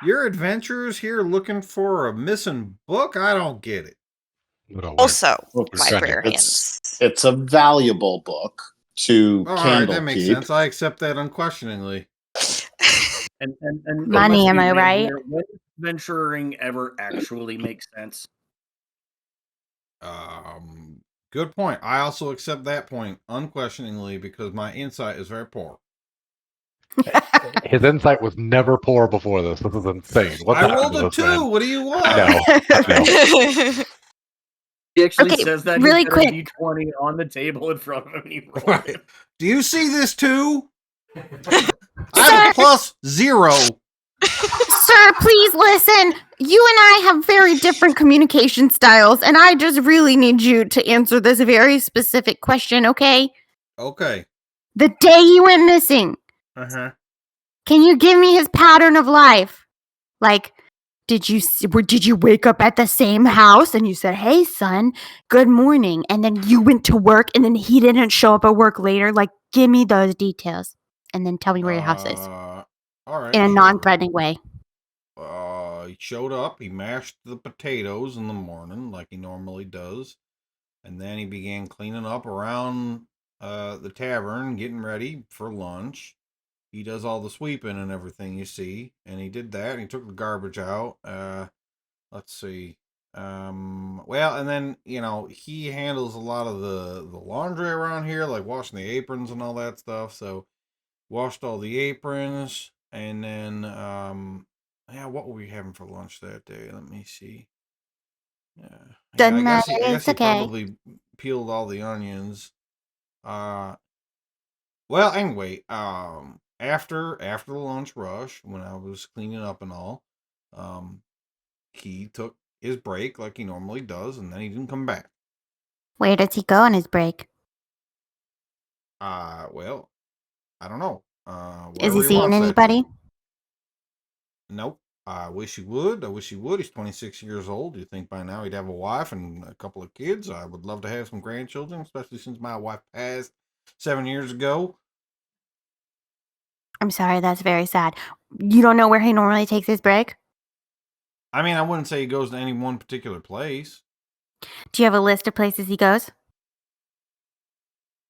Your adventurers here looking for a missing book? I don't get it. Also, It's- librarians. it's a valuable book to All right, that makes Candlekeep. sense. I accept that unquestioningly. And Money, let's am be I real right? here, when does venturing ever actually makes sense? Good point. I also accept that point unquestioningly because my insight is very poor. His insight was never poor before this. This is insane. What's I happened rolled to a this 2. man? What do you want? I know. He actually Okay, says that really he's got quick. a D20 on the table in front of him. And he rolled Right. it. Do you see this too? I have a plus 0. Sir, please listen. You and I have very different communication styles, and I just really need you to answer this very specific question, okay? Okay. The day he went missing, Uh-huh. can you give me his pattern of life? Like, Did you wake up at the same house and you said, "Hey, son, good morning," and then you went to work and then he didn't show up at work later? Like, give me those details, and then tell me where your house is All right, in a sure. non-threatening way. He showed up. He mashed the potatoes in the morning like he normally does, and then he began cleaning up around the tavern, getting ready for lunch. He does all the sweeping and everything you see, and he did that. And he took the garbage out. Let's see. Well, and then he handles a lot of the laundry around here, like washing the aprons and all that stuff. So washed all the aprons, and then yeah, what were we having for lunch that day? Let me see. Yeah, Doesn't I matter. guess It's he okay. probably peeled all the onions. Well, anyway, after the lunch rush, when I was cleaning up and all, um, he took his break like he normally does, and then he didn't come back. Where does he go on his break? Well, I don't know. Is Wherever he seeing wants that day. anybody? Nope. I wish he would. I wish he would. He's 26 years old. You'd think by now he'd have a wife and a couple of kids. I would love to have some grandchildren, especially since my wife passed 7 years ago. I'm sorry, that's very sad. You don't know where he normally takes his break? I mean, I wouldn't say he goes to any one particular place. Do you have a list of places he goes?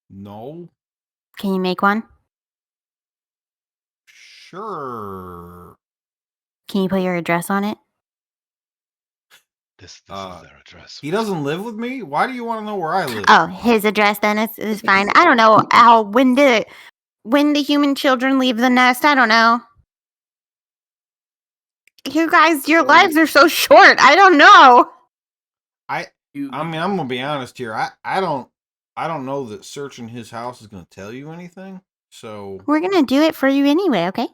No. Can you make one? Sure. Can you put your address on it? This is their address. He doesn't live with me? Why do you want to know where I live? Oh, his address then is fine. I don't know when the human children leave the nest. I don't know. You guys, your lives are so short. I don't know. I mean, I'm gonna be honest here. I don't know that searching his house is gonna tell you anything. So We're gonna do it for you anyway, okay?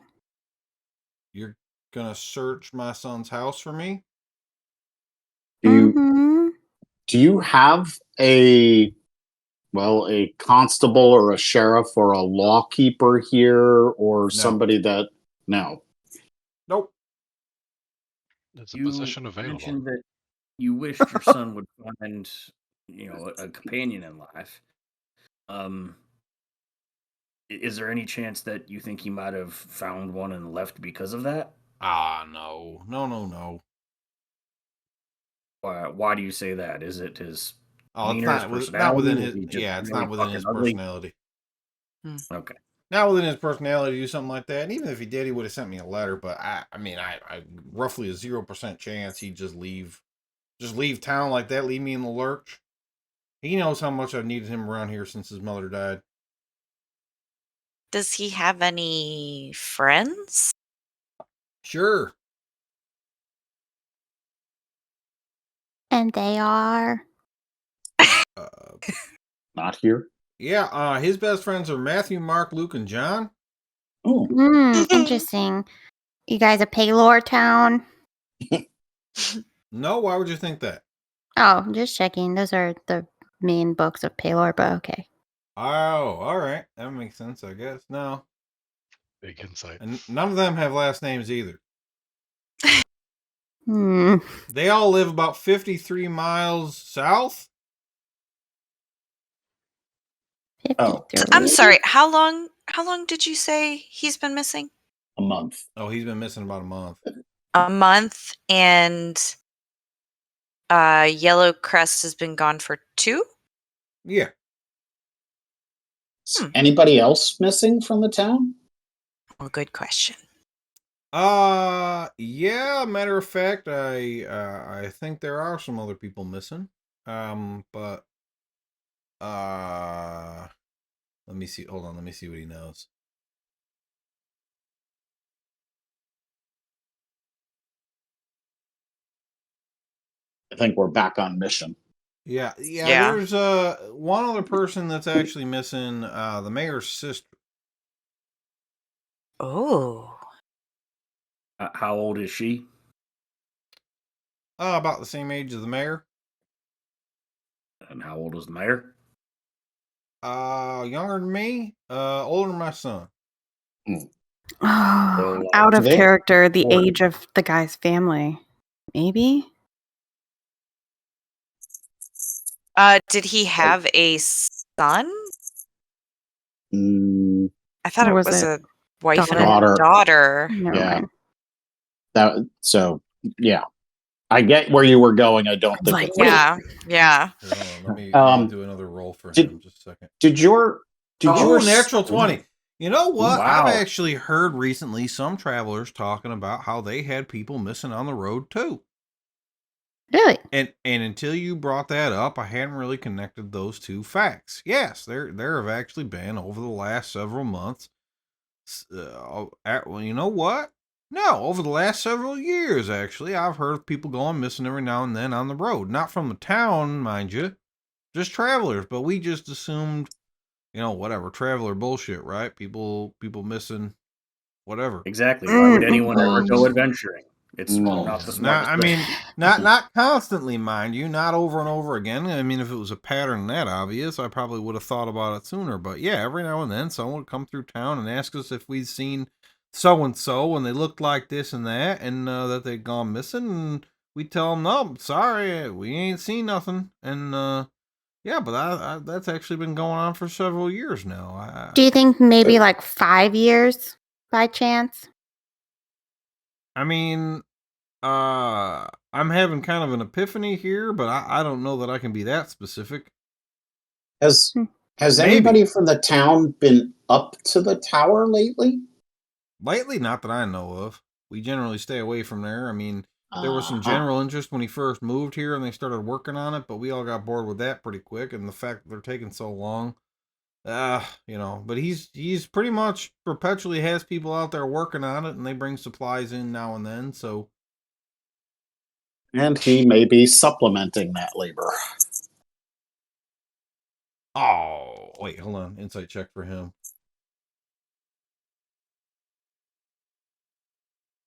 you're gonna search my son's house for me? Mm-hmm. Do you have a constable or a sheriff or a law keeper here or somebody that no. Nope. There's a position You available. mentioned that you wished your son would find, a companion in life. Is there any chance that you think he might have found one and left because of that? No. No. Why do you say that? Is it his Oh, it's demeanor, his not personality? within Is his. he just Yeah, it's really not within fucking his ugly? personality. Okay. Not within his personality to do something like that. And even if he did, he would have sent me a letter. But I roughly a 0% chance he'd just leave town like that, leave me in the lurch. He knows how much I've needed him around here since his mother died. Does he have any friends? Sure. And they are. Not here. Yeah, his best friends are Matthew, Mark, Luke, and John. Oh. Interesting. You guys a Paylor town? No, why would you think that? Oh, just checking. Those are the main books of Paylor, but okay. Oh, all right. That makes sense, I guess. No. Big insight. And none of them have last names either. Hmm. They all live about 53 miles south. 53. I'm sorry. How long did you say he's been missing? A month. Oh, he's been missing about a month. A month, and Yellow Crest has been gone for 2? Yeah. Anybody else missing from the town? Well, good question. Yeah, matter of fact, I think there are some other people missing. But let me see. Hold on, let me see what he knows. I think we're back on mission. Yeah. There's one other person that's actually missing, the mayor's sister. Oh. How old is she? About the same age as the mayor. And how old is the mayor? Younger than me. Older than my son. Oh, out of character, the age of the guy's family. Maybe. Did he have a son? Mm, I thought Or it was was it a wife and daughter? a daughter. Never Yeah. mind. Yeah. I get where you were going. I don't think Like, it's Yeah. Here, hold on, let me do another roll for did- him. Just a second. Did your natural 20. You know what? Wow. I've actually heard recently some travelers talking about how they had people missing on the road too. Really? And until you brought that up, I hadn't really connected those two facts. Yes, there have actually been over the last several months. Well, you know what? No, over the last several years, actually, I've heard of people going missing every now and then on the road. Not from the town, mind you, just travelers. But we just assumed, whatever, traveler bullshit, right? People missing, whatever. Exactly. Why would anyone ever go Mm. adventuring? It's No. not the Not, smartest I thing. mean, not constantly, mind you, not over and over again. I mean, if it was a pattern that obvious, I probably would have thought about it sooner. But yeah, every now and then someone would come through town and ask us if we'd seen so and so and they looked like this and that, and that they'd gone missing, and we'd tell them, no, sorry, we ain't seen nothing. And yeah, but that's actually been going on for several years now. Do you think maybe like 5 years by chance? I mean, I'm having kind of an epiphany here, but I don't know that I can be that specific. Has Maybe. anybody from the town been up to the tower lately? Lately, not that I know of. We generally stay away from there. I mean, there was some general interest when he first moved here and they started working on it, but we all got bored with that pretty quick. And the fact that they're taking so long, but he's pretty much perpetually has people out there working on it, and they bring supplies in now and then. So, And he may be supplementing that labor. oh wait, hold on, insight check for him.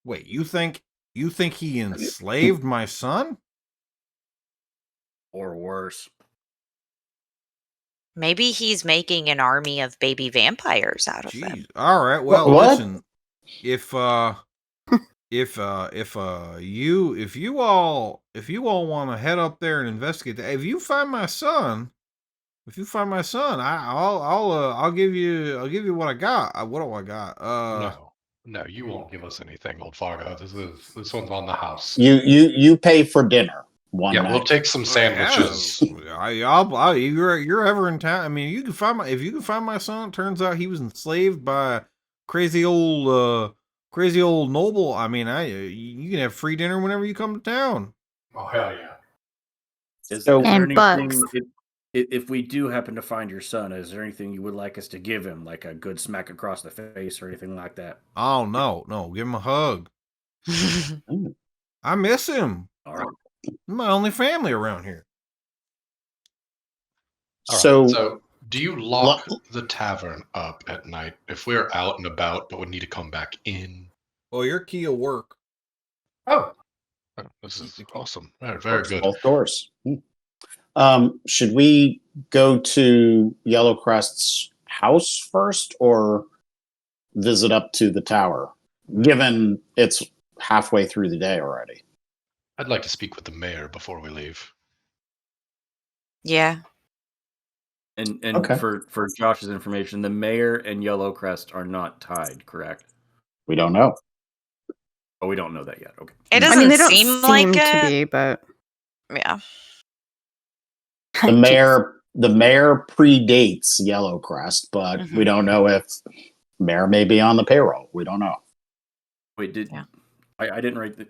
Wait, you think he enslaved my son? Or worse. Maybe he's making an army of baby vampires out of them. Jeez. All right. Well, What? listen. If you all want to head up there and investigate that, if you find my son, I'll give you what I got. What do I got? No, you won't give us anything, Old Fargo. This one's on the house. You pay for dinner one Yeah, night. we'll take some sandwiches. You're ever in town. I mean, if you can find my son. It turns out he was enslaved by a crazy old noble. I mean, you can have free dinner whenever you come to town. Oh hell yeah! Is So- there And anything, bugs. if we do happen to find your son, is there anything you would like us to give him, like a good smack across the face or anything like that? Oh no, give him a hug. I miss him. All right. He's my only family around here. All right, So, so do you lock the tavern up at night if we're out and about but would need to come back in? Well, your key will work. Oh, this is awesome. Very good. both doors. Should we go to Yellowcrest's house first or visit up to the tower, given it's halfway through the day already? I'd like to speak with the mayor before we leave. Yeah. And Okay. for Josh's information, the mayor and Yellowcrest are not tied, correct? We don't know. Oh, we don't know that yet. Okay. It I doesn't mean, they don't seem seem like to it. be, but Yeah. The mayor predates Yellowcrest, but we don't know if mayor may be on the payroll. We don't know. Wait, Yeah. I didn't write the.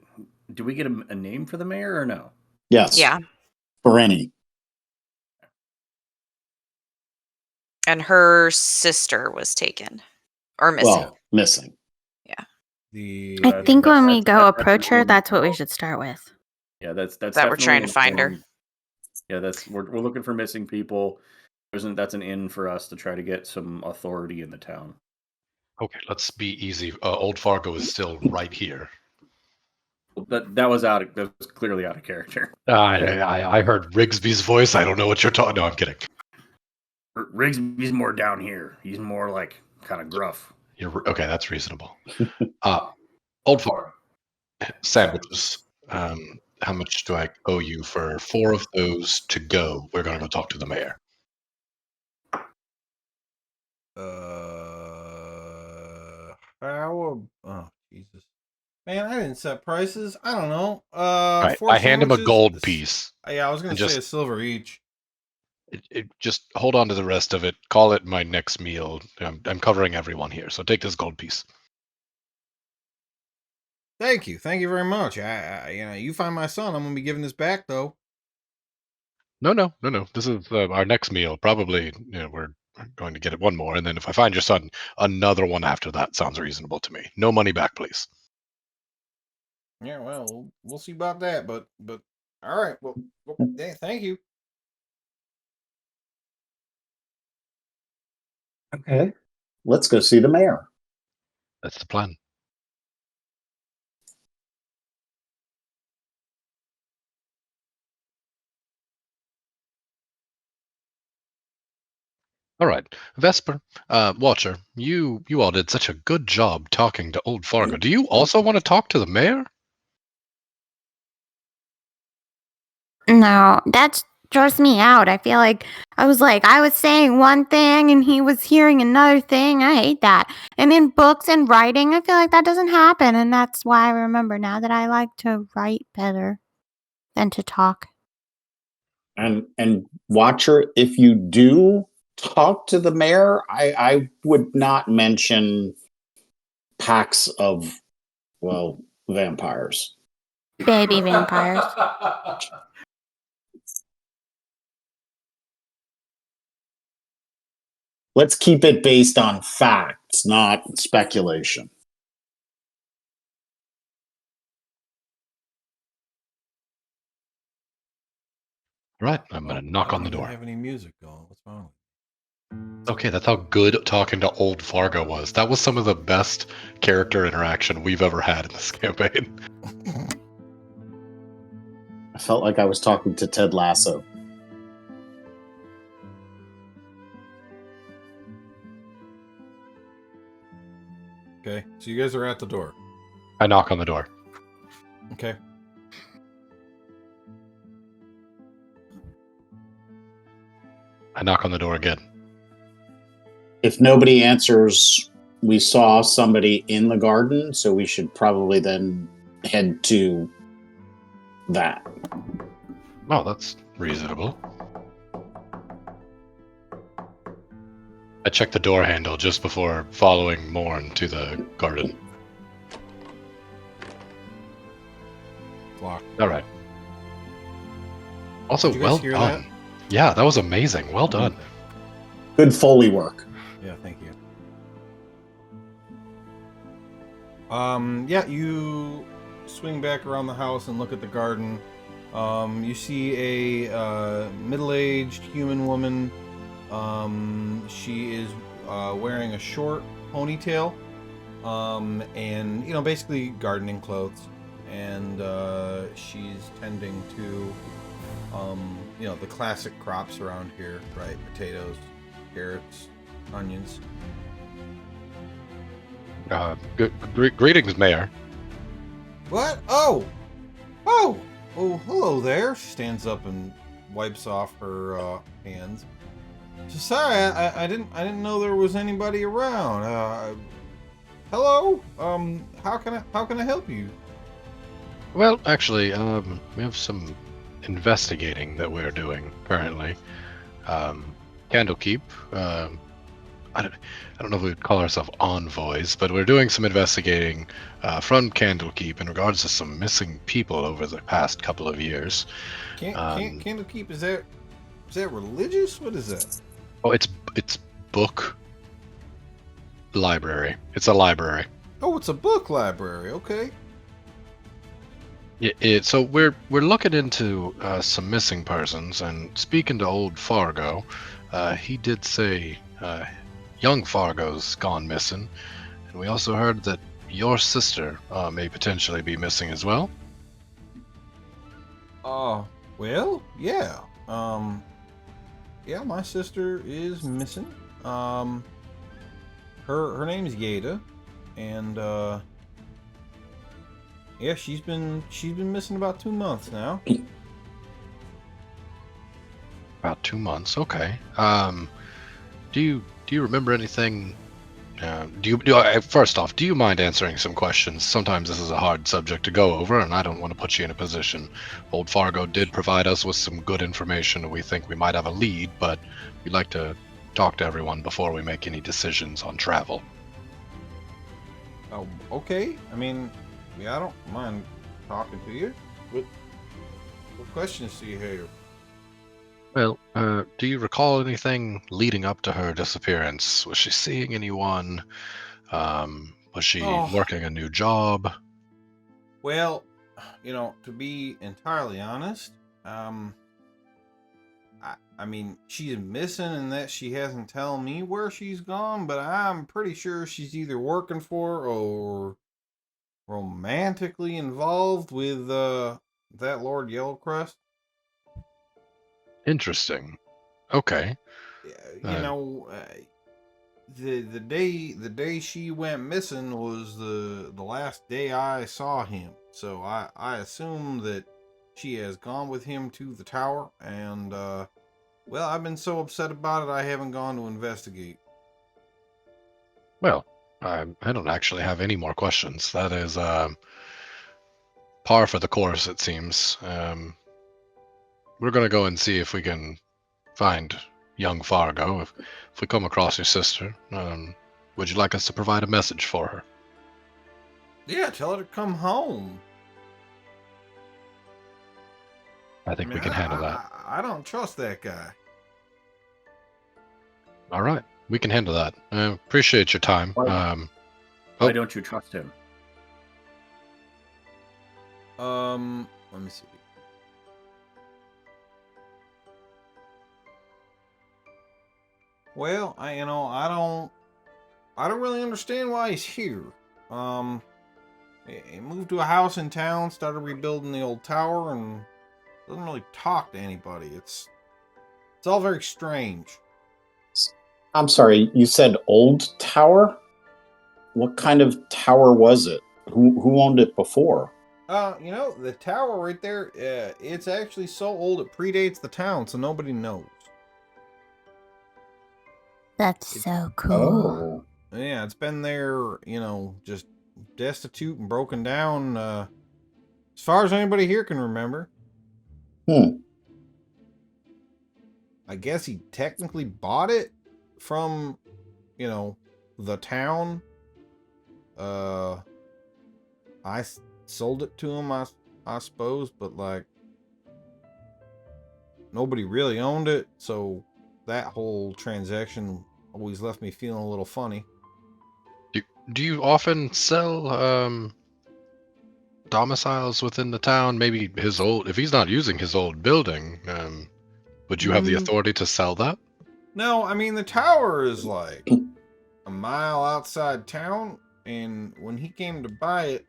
Do we get a name for the mayor or no? Yes. Yeah. For any. And her sister was taken or missing. Well, missing. I think when we go that's approach her, definitely- that's what we should start with. Yeah, that's That we're definitely trying to an find her. inn. Yeah, we're looking for missing people. That's an inn for us to try to get some authority in the town. Okay, let's be easy. Old Fargo is still right here. That was clearly out of character. I heard Rigsby's voice. I don't know what you're talking. No, I'm kidding. Rigsby's more down here. He's more like kind of gruff. Okay, that's reasonable. Old Fargo, sandwiches. How much do I owe you for 4 of those to go? We're going to go talk to the mayor. Oh, Jesus. Man, I didn't set prices. I don't know. All right, 4 I hand him a sandwiches. gold piece. Yeah, I was gonna and say just- a silver each. Just hold on to the rest of it. Call it my next meal. I'm covering everyone here, so take this gold piece. Thank you very much. You find my son. I'm gonna be giving this back though. No. This is our next meal. Probably, we're going to get it one more, and then if I find your son, another one after that sounds reasonable to me. No money back, please. Yeah, well, we'll see about that. But all right. Well, yeah, thank you. Okay. Let's go see the mayor. That's the plan. All right, Vesper, Watcher, you all did such a good job talking to Old Fargo. Do you also want to talk to the mayor? No, that stressed me out. I feel like I was saying one thing and he was hearing another thing. I hate that. And in books and writing, I feel like that doesn't happen. And that's why I remember now that I like to write better than to talk. And Watcher, if you do talk to the mayor, I would not mention packs of, well, vampires. Baby vampires. Let's keep it based on facts, not speculation. Right, I'm going to knock on the I don't door. have any music going. What's wrong? Okay, that's how good talking to Old Fargo was. That was some of the best character interaction we've ever had in this campaign. I felt like I was talking to Ted Lasso. Okay, so you guys are at the door. I knock on the door. Okay. I knock on the door again. If nobody answers, we saw somebody in the garden, so we should probably then head to that. Oh, that's reasonable. I check the door handle just before following Morn to the garden. Locked. All right. Also, Did you guys well hear done. Yeah, that was amazing. Well done. Good Foley work. Yeah, thank you. Yeah, you swing back around the house and look at the garden. You see a middle-aged human woman. She is wearing a short ponytail, and basically gardening clothes, and she's tending to the classic crops around here, right? Potatoes, carrots, onions. Greetings, Mayor. What? Oh, hello there. She stands up and wipes off her hands. So sorry, I didn't know there was anybody around. Hello. How can I help you? Well, actually, we have some investigating that we're doing currently. Candlekeep. I don't know if we would call ourselves envoys, but we're doing some investigating from Candlekeep in regards to some missing people over the past couple of years. Candlekeep, is that religious? What is that? Oh, it's book library. It's a library. Oh, it's a book library. Okay. So we're looking into some missing persons, and speaking to Old Fargo, he did say young Fargo's gone missing, and we also heard that your sister may potentially be missing as well. Well, yeah. Yeah, my sister is missing. Her name's Yeda, and Yeah, she's been missing about 2 months now. About 2 months. Okay. Do you remember anything? First off, do you mind answering some questions? Sometimes this is a hard subject to go over, and I don't want to put you in a position. Old Fargo did provide us with some good information, and we think we might have a lead, but we'd like to talk to everyone before we make any decisions on travel. Oh, okay. I mean, yeah, I don't mind talking to you. What questions do you have? Well, do you recall anything leading up to her disappearance? Was she seeing anyone? Was she Oh, working a new job? well, to be entirely honest, I mean, she's missing in that she hasn't told me where she's gone, but I'm pretty sure she's either working for or romantically involved with that Lord Yellowcrest. Interesting. Okay. You Uh, know, the day she went missing was the last day I saw him. So I assume that she has gone with him to the tower, and well, I've been so upset about it I haven't gone to investigate. well, I don't actually have any more questions. That is par for the course, it seems. We're gonna go and see if we can find young Fargo. If we come across your sister, would you like us to provide a message for her? Yeah, tell her to come home. I I think mean, we can handle that. I don't trust that guy. All right, we can handle that. Appreciate your time. Why don't you trust him? Let me see. Well, I don't really understand why he's here. He moved to a house in town, started rebuilding the old tower, and doesn't really talk to anybody. It's all very strange. I'm sorry, you said old tower? What kind of tower was it? Who owned it before? The tower right there, it's actually so old it predates the town, so nobody knows. That's so cool. Oh. Yeah, it's been there, just destitute and broken down, as far as anybody here can remember. Hmm. I guess he technically bought it from, the town. I sold it to him, I suppose, but like nobody really owned it, so that whole transaction always left me feeling a little funny. Do you often sell domiciles within the town? Maybe his old, if he's not using his old building, would you have the authority to sell that? No, I mean the tower is like a mile outside town, and when he came to buy it,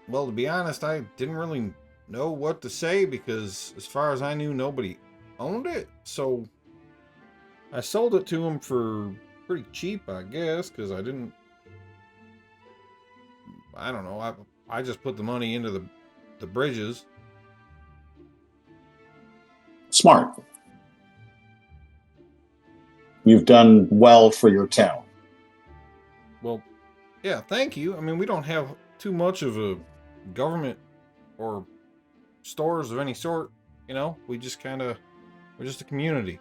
well, to be honest, I didn't really know what to say because as far as I knew, nobody owned it. So I sold it to him for pretty cheap, I guess, because I don't know, I just put the money into the bridges. Smart. You've done well for your town. Well, yeah, thank you. I mean, we don't have too much of a government or stores of any sort, we just we're just a community.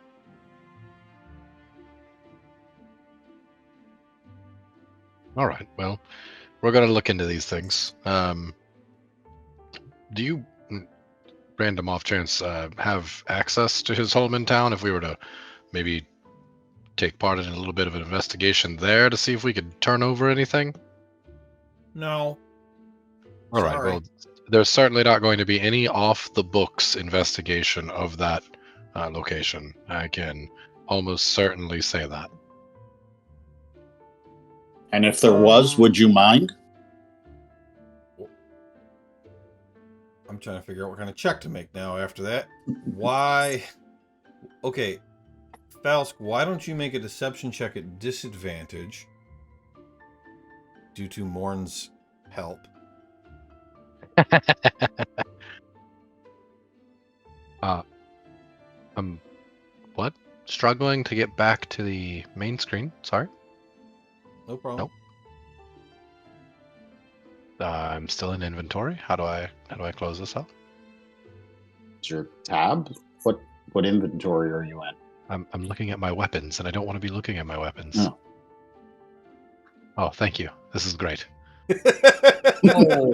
All right. Well, we're gonna look into these things. Do you, random off chance, have access to his home in town? If we were to maybe take part in a little bit of an investigation there to see if we could turn over anything? No. All right. Sorry. Well, there's certainly not going to be any off the books investigation of that location. I can almost certainly say that. And if there was, would you mind? I'm trying to figure out what kind of check to make now after that. Why? Okay, Falsk, why don't you make a deception check at disadvantage due to Morn's help? I'm what? Struggling to get back to the main screen. Sorry. No problem. I'm still in inventory. How do I close this up? Is your tab? What inventory are you in? I'm looking at my weapons, and I don't want to be looking at my weapons. Oh. Oh, thank you. This is great. Oh,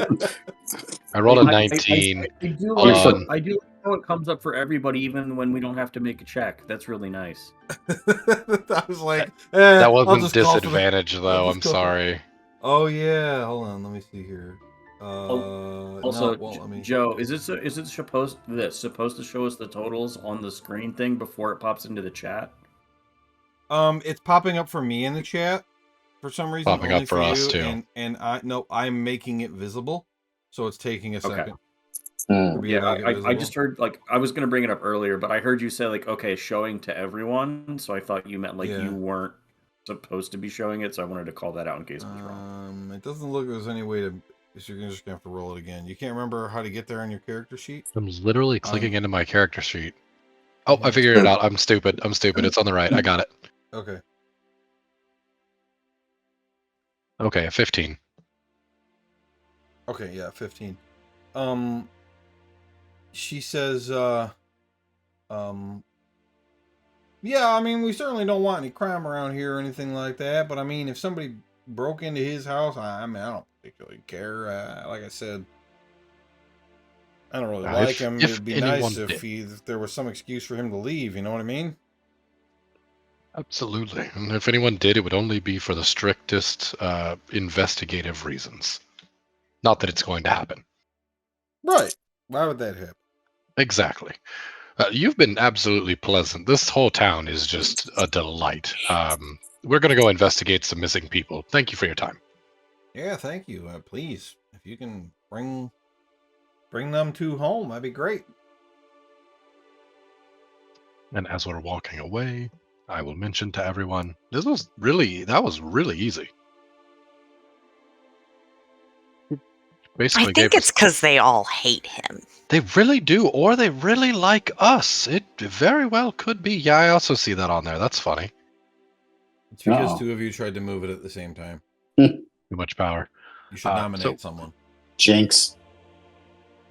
I rolled a 19. I do Hold like on. I do like how it comes up for everybody, even when we don't have to make a check. That's really nice. I was like, That I'll wasn't just call for the- disadvantage, though. I'll I'm just call for- sorry. Oh yeah, hold on, let me see here. Also, no, well, let me. Joe, is it supposed to show us the totals on the screen thing before it pops into the chat? It's popping up for me in the chat for some reason. Popping only up for us, you, too. And I'm making it visible, so it's taking a second. Hmm. Yeah, I just heard, like, I was gonna bring it up earlier, but I heard you say, like, okay, showing to everyone, so I thought you meant like you weren't supposed to be showing it, so I wanted to call that out in case it was wrong. It doesn't look there's any way to. So you're just gonna have to roll it again. You can't remember how to get there on your character sheet. I'm literally clicking into my character sheet. Oh, I figured it out. I'm stupid. It's on the right. I got it. Okay. Okay, a 15. Okay, yeah, 15. She says, yeah, I mean, we certainly don't want any crime around here or anything like that, but I mean, if somebody broke into his house, I mean, I don't particularly care. Like I said, I don't really like him. It'd be nice if there was some excuse for him to leave, you know what I mean? Absolutely. And if anyone did, it would only be for the strictest investigative reasons. Not that it's going to happen. Right. Why would that happen? Exactly. You've been absolutely pleasant. This whole town is just a delight. We're going to go investigate some missing people. Thank you for your time. Yeah, thank you. Please, if you can bring them to home, that'd be great. And as we're walking away, I will mention to everyone, that was really easy. Basically I think it's because they all hate him. They really do, or they really like us. It very well could be. Yeah, I also see that on there. That's funny. It's because two of you tried to move it at the same time. Too much power. You should nominate someone. Jinx.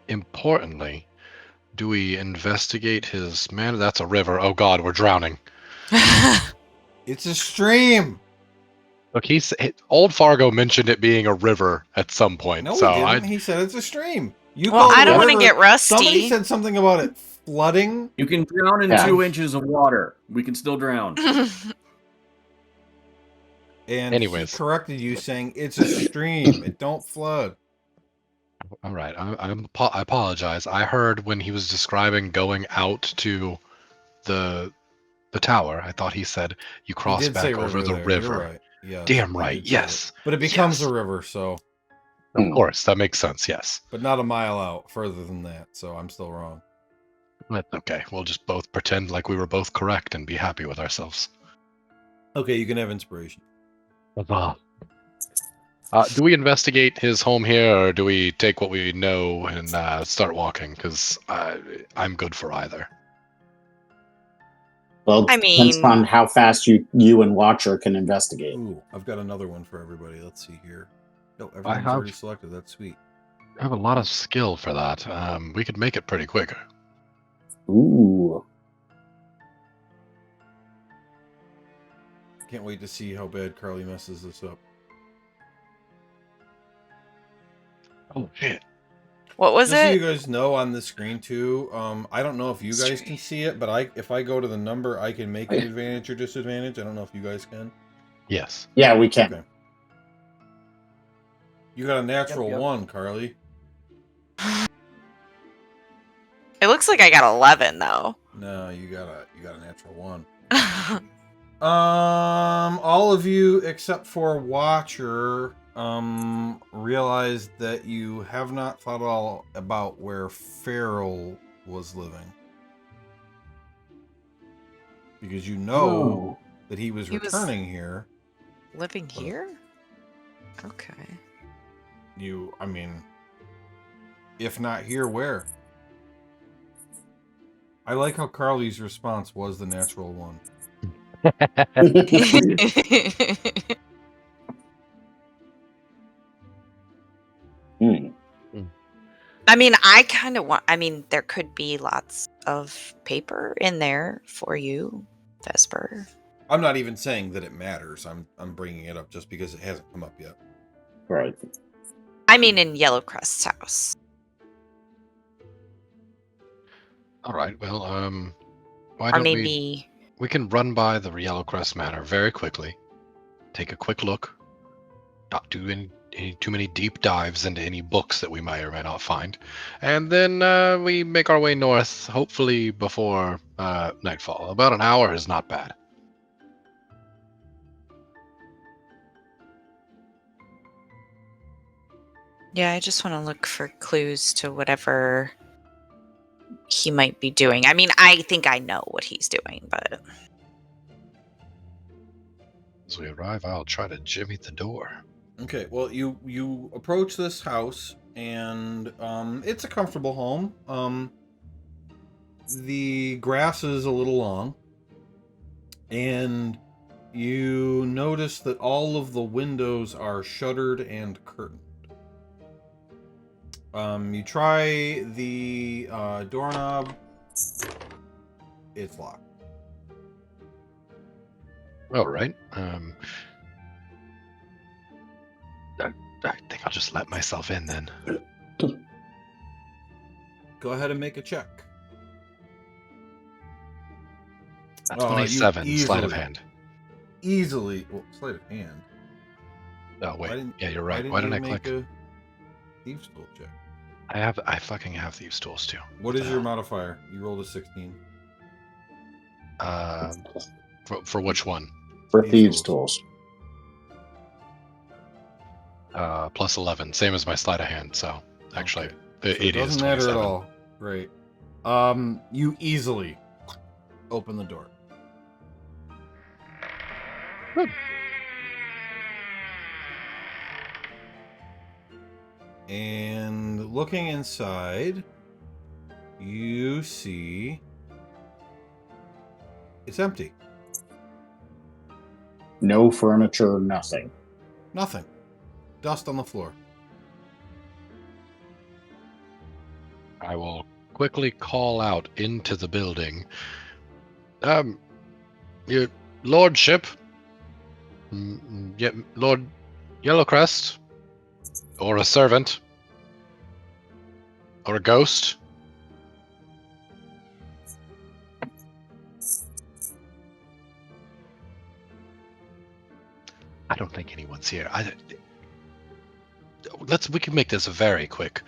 Importantly, do we investigate his man? That's a river. Oh God, we're drowning. It's a stream. Look, Old Fargo mentioned it being a river at some point. No, so he didn't. He said it's a stream. Well, I don't want to get rusty. Somebody said something about it flooding. You can drown in 2 inches of water. We can still drown. And anyways, he corrected you saying it's a stream. It don't flood. All right, I apologize. I heard when he was describing going out to the tower, I thought he said you cross back over the river. You're right. Yeah. Damn right. Yes. But it becomes a river, so. Of course, that makes sense. Yes. But not a mile out, further than that. So I'm still wrong. That's okay. We'll just both pretend like we were both correct and be happy with ourselves. Okay, you can have inspiration. Do we investigate his home here, or do we take what we know and start walking? Because I'm good for either. Well, it depends on how fast you and Watcher can investigate. Ooh, I've got another one for everybody. Let's see here. No, everyone's already selected. That's sweet. I have a lot of skill for that. We could make it pretty quick. Ooh. Can't wait to see how bad Carly messes this up. Oh shit! What was Just it? so you guys know on the screen too. I don't know if you guys can see it, but if I go to the number, I can make it advantage or disadvantage. I don't know if you guys can. Yes. Yeah, we can. Okay. You got a natural 1, Carly. It looks like I got 11 though. No, you got a natural 1. All of you except for Watcher realized that you have not thought at all about where Farrell was living. Because you know that he was returning here. Living here? Okay. If not here, where? I like how Carly's response was the natural one. Hmm. I mean, I kind of want. I mean, there could be lots of paper in there for you, Vesper. I'm not even saying that it matters. I'm bringing it up just because it hasn't come up yet. Right. I mean, in Yellowcrest's house. All right. Well, why Or don't maybe. we can run by the Yellowcrest Manor very quickly, take a quick look, not do any too many deep dives into any books that we may or may not find, and then we make our way north, hopefully before nightfall. About an hour is not bad. Yeah, I just want to look for clues to whatever he might be doing. I mean, I think I know what he's doing, but. As we arrive, I'll try to jimmy the door. Okay, well, you approach this house, and it's a comfortable home. The grass is a little long, and you notice that all of the windows are shuttered and curtained. You try the doorknob. It's locked. All right. I think I'll just let myself in then. Go ahead and make a check. 27, sleight of hand. Easily. Well, sleight of hand. Oh wait, yeah, you're right. Why Why didn't I make click? a thieves tool check? I fucking have thieves tools too. What is your modifier? You rolled a 16. For which one? For thieves tools. Plus 11, same as my sleight of hand. So actually, Okay. So it doesn't matter at all. Great. You easily open the door. Good. And looking inside, you see it's empty. No furniture, nothing. Nothing. Dust on the floor. I will quickly call out into the building. Your lordship, Lord Yellowcrest, or a servant, or a ghost. I don't think anyone's here. We can make this very quick.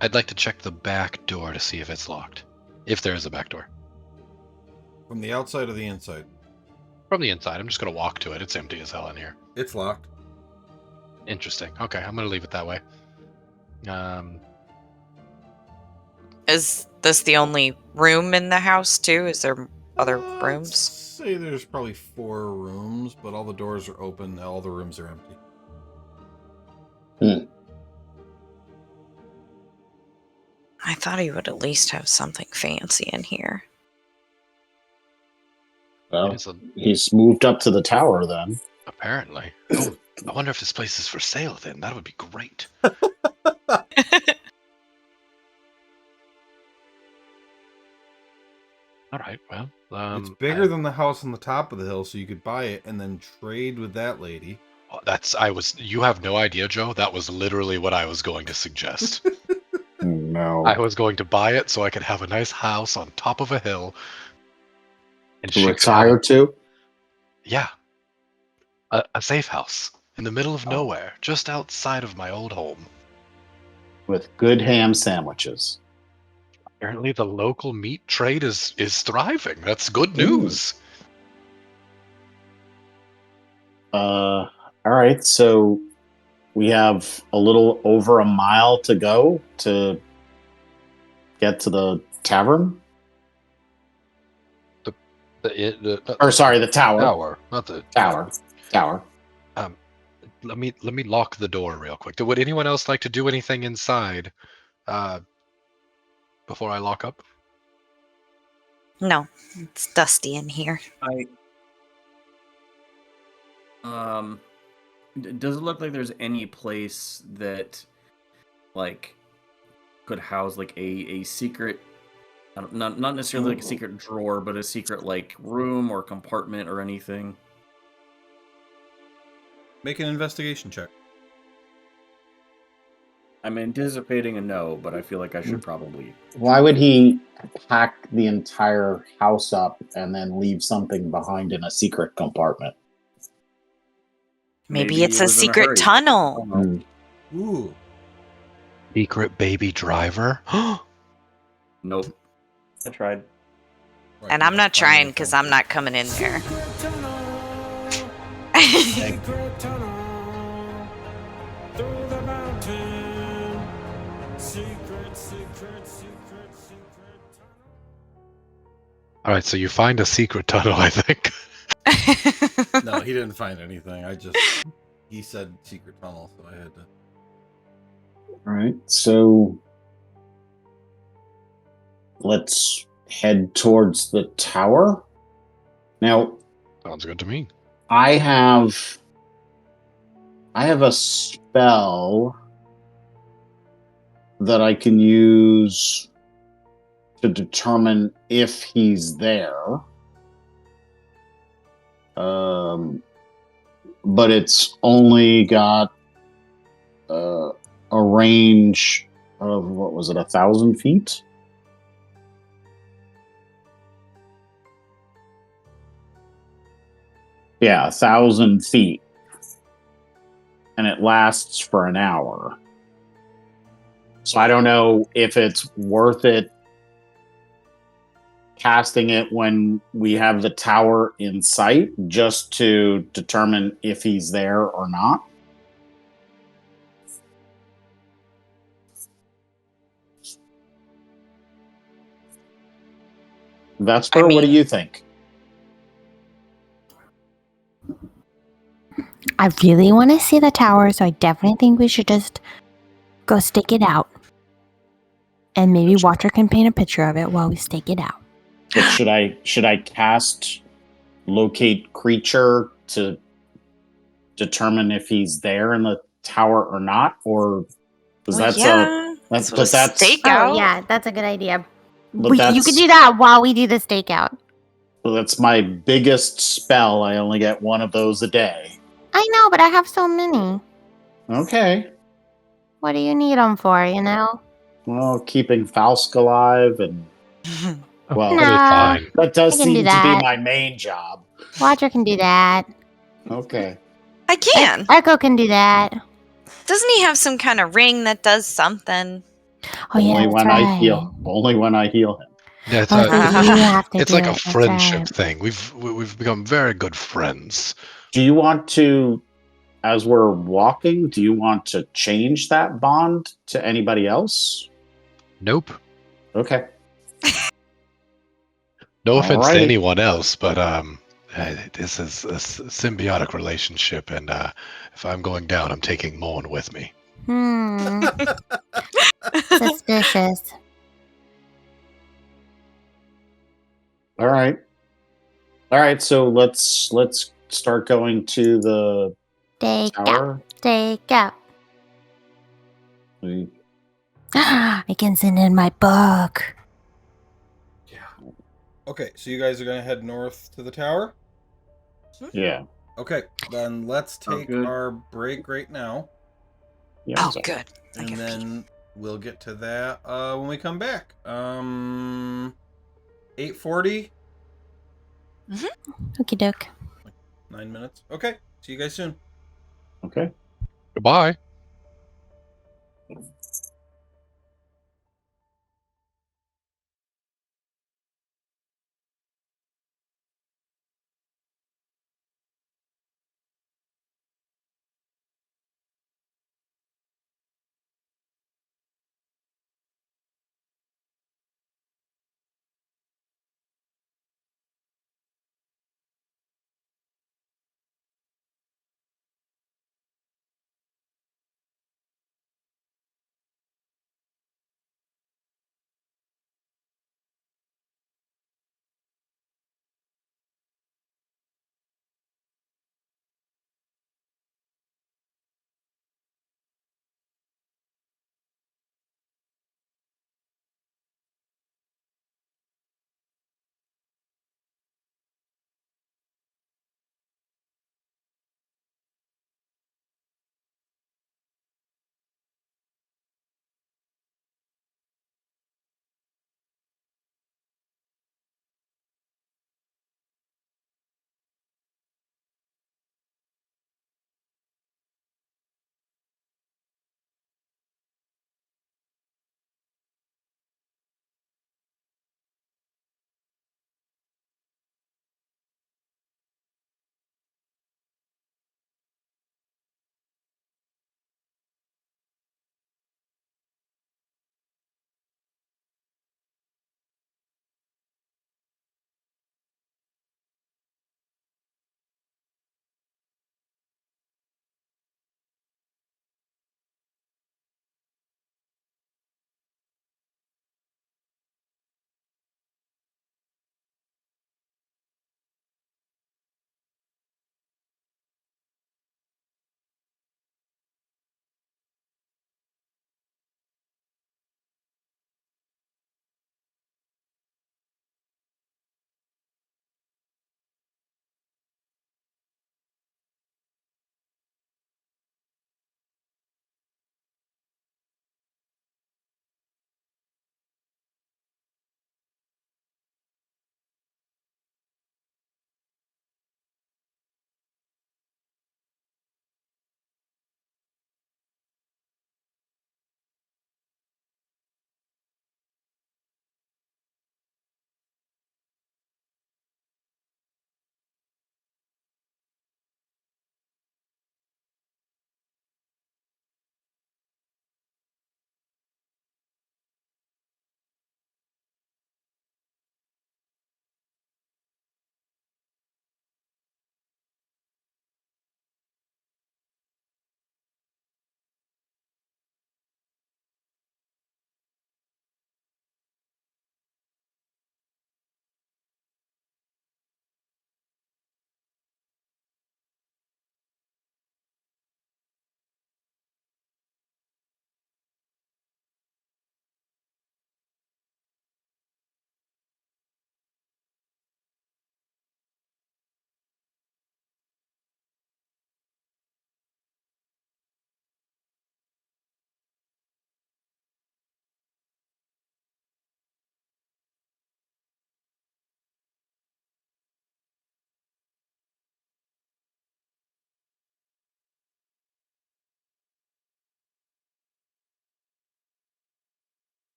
I'd like to check the back door to see if it's locked. If there is a back door. From the outside or the inside? From the inside. I'm just going to walk to it. It's empty as hell in here. It's locked. Interesting. Okay, I'm going to leave it that way. Is this the only room in the house, too? Is there other rooms? I'd say there's probably 4 rooms, but all the doors are open. All the rooms are empty. I thought he would at least have something fancy in here. Well, he's moved up to the tower then. Apparently. Oh, I wonder if this place is for sale then. That would be great. All right, well. It's bigger than the house on the top of the hill, so you could buy it and then trade with that lady. You have no idea, Joe. That was literally what I was going to suggest. No. I was going to buy it so I could have a nice house on top of a hill. And to retire to? Yeah. A safe house in the middle of nowhere, just outside of my old home. With good ham sandwiches. Apparently the local meat trade is thriving. That's good news. All right, so we have a little over a mile to go to get to the tavern. The tower. Tower, not the tower. let me lock the door real quick. Would anyone else like to do anything inside before I lock up? No, it's dusty in here. Does it look like there's any place that, like, could house like a secret, not necessarily like a secret drawer, but a secret like room or compartment or anything? Make an investigation check. I'm anticipating a no, but I feel like I should probably. Why would he pack the entire house up and then leave something behind in a secret compartment? Maybe he it's a was in secret hurry. tunnel. I don't know. Ooh. Secret baby driver. Nope. I tried. Right, And you I'm don't not find trying anything. because I'm not coming in there. Secret tunnel through the mountain. Secret tunnel. All right, so you find a secret tunnel, I think. No, he didn't find anything. He said secret tunnel, so I had to. All right, so let's head towards the tower. Now, Sounds good to me. I have a spell that I can use to determine if he's there. But it's only got a range of, what was it, 1,000 feet? Yeah, 1,000 feet. And it lasts for an hour. So I don't know if it's worth it casting it when we have the tower in sight, just to determine if he's there or not. Vesper, what do you think? I really want to see the tower, so I definitely think we should just go stake it out. And maybe Watcher can paint a picture of it while we stake it out. But should I cast locate creature to determine if he's there in the tower or not? Or because that's stakeout. Oh, yeah, that's a good idea. But You that's- could do that while we do the stakeout. that's my biggest spell. I only get one of those a day. I know, but I have so many. Okay. What do you need them for, you know? Well, keeping Falsk alive, and well, Nah, that does I can do seem to that. be my main job. Watcher can do that. Okay. I can. Echo can do that. Doesn't he have some kind of ring that does something? Oh, yeah, Only that's when right. I heal. Only when I heal him. Yeah, it's, Oh, so you have to it's do like a it. That's friendship right. thing. We've become very good friends. Do you want to, as we're walking, do you want to change that bond to anybody else? Nope. Okay. No offense to Alrighty. anyone else, but this is a symbiotic relationship, and if I'm going down, I'm taking Moen with me. Suspicious. All right. So let's start going to the Stake tower. out. Stake out. I can send in my book. Okay, so you guys are gonna head north to the tower. Yeah. Okay, then let's Oh, take good. our break right now, Yeah. Oh, so- good. I and gotta pee. then we'll get to that when we come back. 8:40. Okie doke. 9 minutes. Okay, see you guys soon. Okay. Goodbye.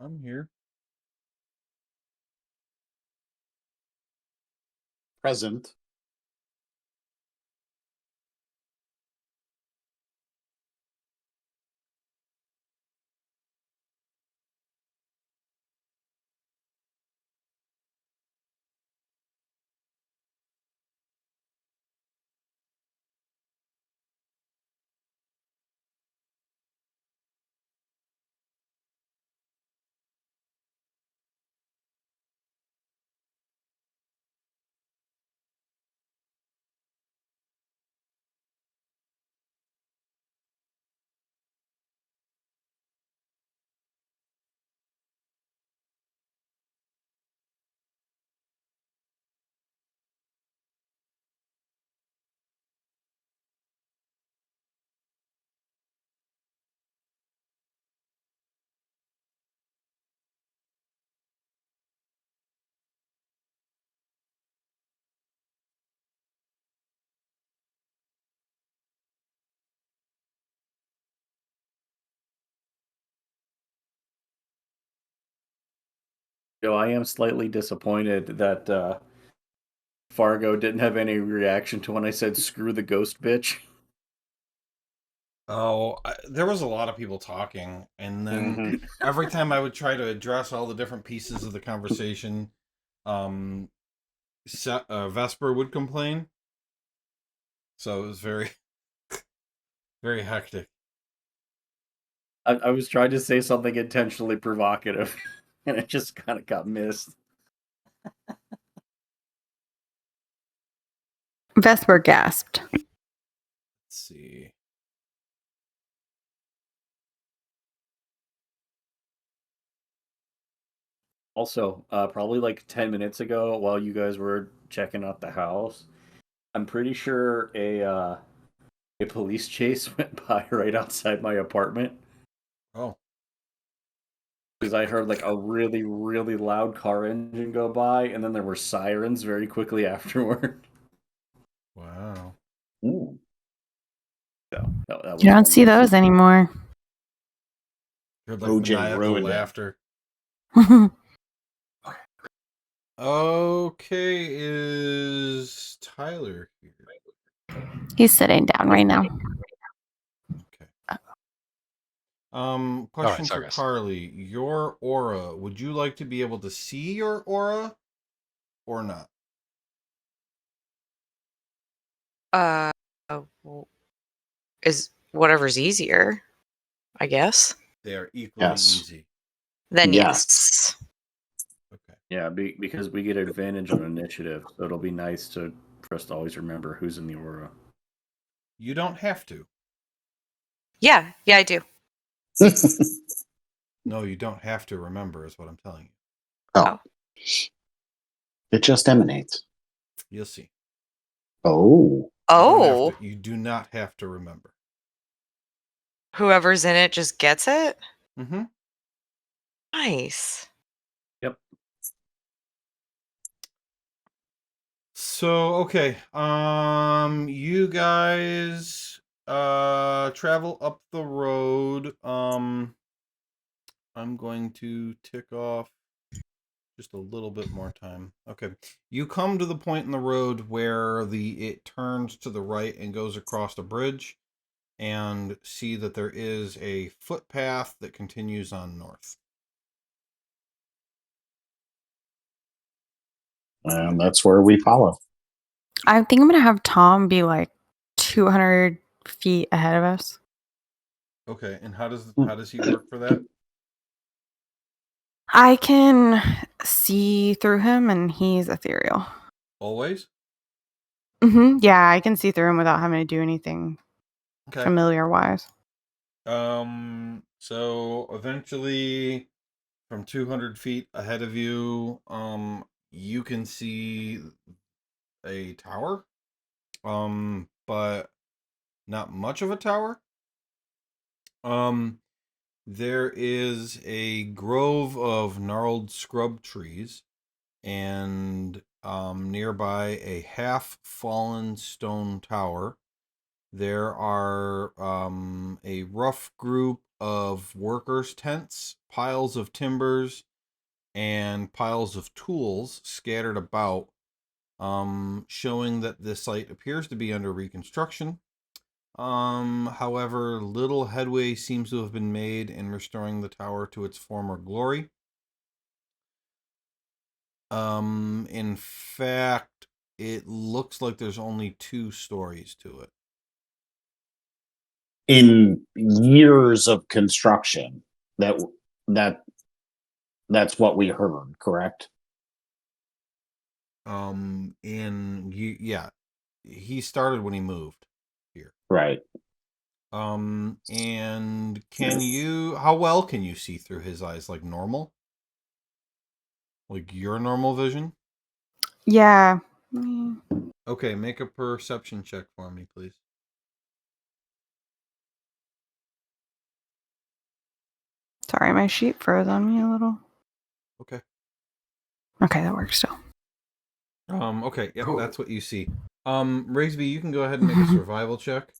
I'm here. Present. I am slightly disappointed that Fargo didn't have any reaction to when I said "screw the ghost bitch." Oh, there was a lot of people talking, and then every time I would try to address all the different pieces of the conversation, Vesper would complain. So it was very, very hectic. I was trying to say something intentionally provocative, and it just kind of got missed. Vesper gasped. Let's see. Also, probably like 10 minutes ago, while you guys were checking out the house, I'm pretty sure a police chase went by right outside my apartment. Oh, Because I heard like a really, really loud car engine go by, and then there were sirens very quickly afterward. wow. Ooh. So that was You don't fun see to those anymore. Heard like OJ maniacal ruined it. laughter. Okay, is Tyler here? He's sitting down right now. Okay. Question sorry, for guys. Carly. Your aura, would you like to be able to see your aura or not? Is whatever's easier, I guess. They are equally Yes. easy. Then Yes. yes. Okay. Yeah, because we get advantage on initiative, so it'll be nice for us to always remember who's in the aura. You don't have to. Yeah, I do. No, you don't have to remember, is what I'm telling you. Oh. It just emanates. You'll see. Oh. Oh, You do not have to remember. whoever's in it just gets it? Mm-hmm. Nice. Yep. So, okay. You guys travel up the road. I'm going to tick off just a little bit more time. Okay. You come to the point in the road where it turns to the right and goes across a bridge, and see that there is a footpath that continues on north. And that's where we follow. I think I'm going to have Tom be like 200 feet ahead of us. Okay, and how does he work for that? I can see through him and he's ethereal. Always? Yeah, I can see through him without having to do anything Okay. familiar wise. So eventually from 200 feet ahead of you, you can see a tower. But not much of a tower. There is a grove of gnarled scrub trees, and nearby a half-fallen stone tower. There are a rough group of workers' tents, piles of timbers, and piles of tools scattered about, showing that the site appears to be under reconstruction. However, little headway seems to have been made in restoring the tower to its former glory. In fact, it looks like there's only 2 stories to it. In years of construction, that's what we heard, correct? Yeah, he started when he moved here. Right. And how well can you see through his eyes? Like normal? Like your normal vision? Yeah. Okay, make a perception check for me, please. Sorry, my sheet froze on me a little. Okay. Okay, that works still. Okay, yep, that's what you see. Rigsby, you can go ahead and make a survival check.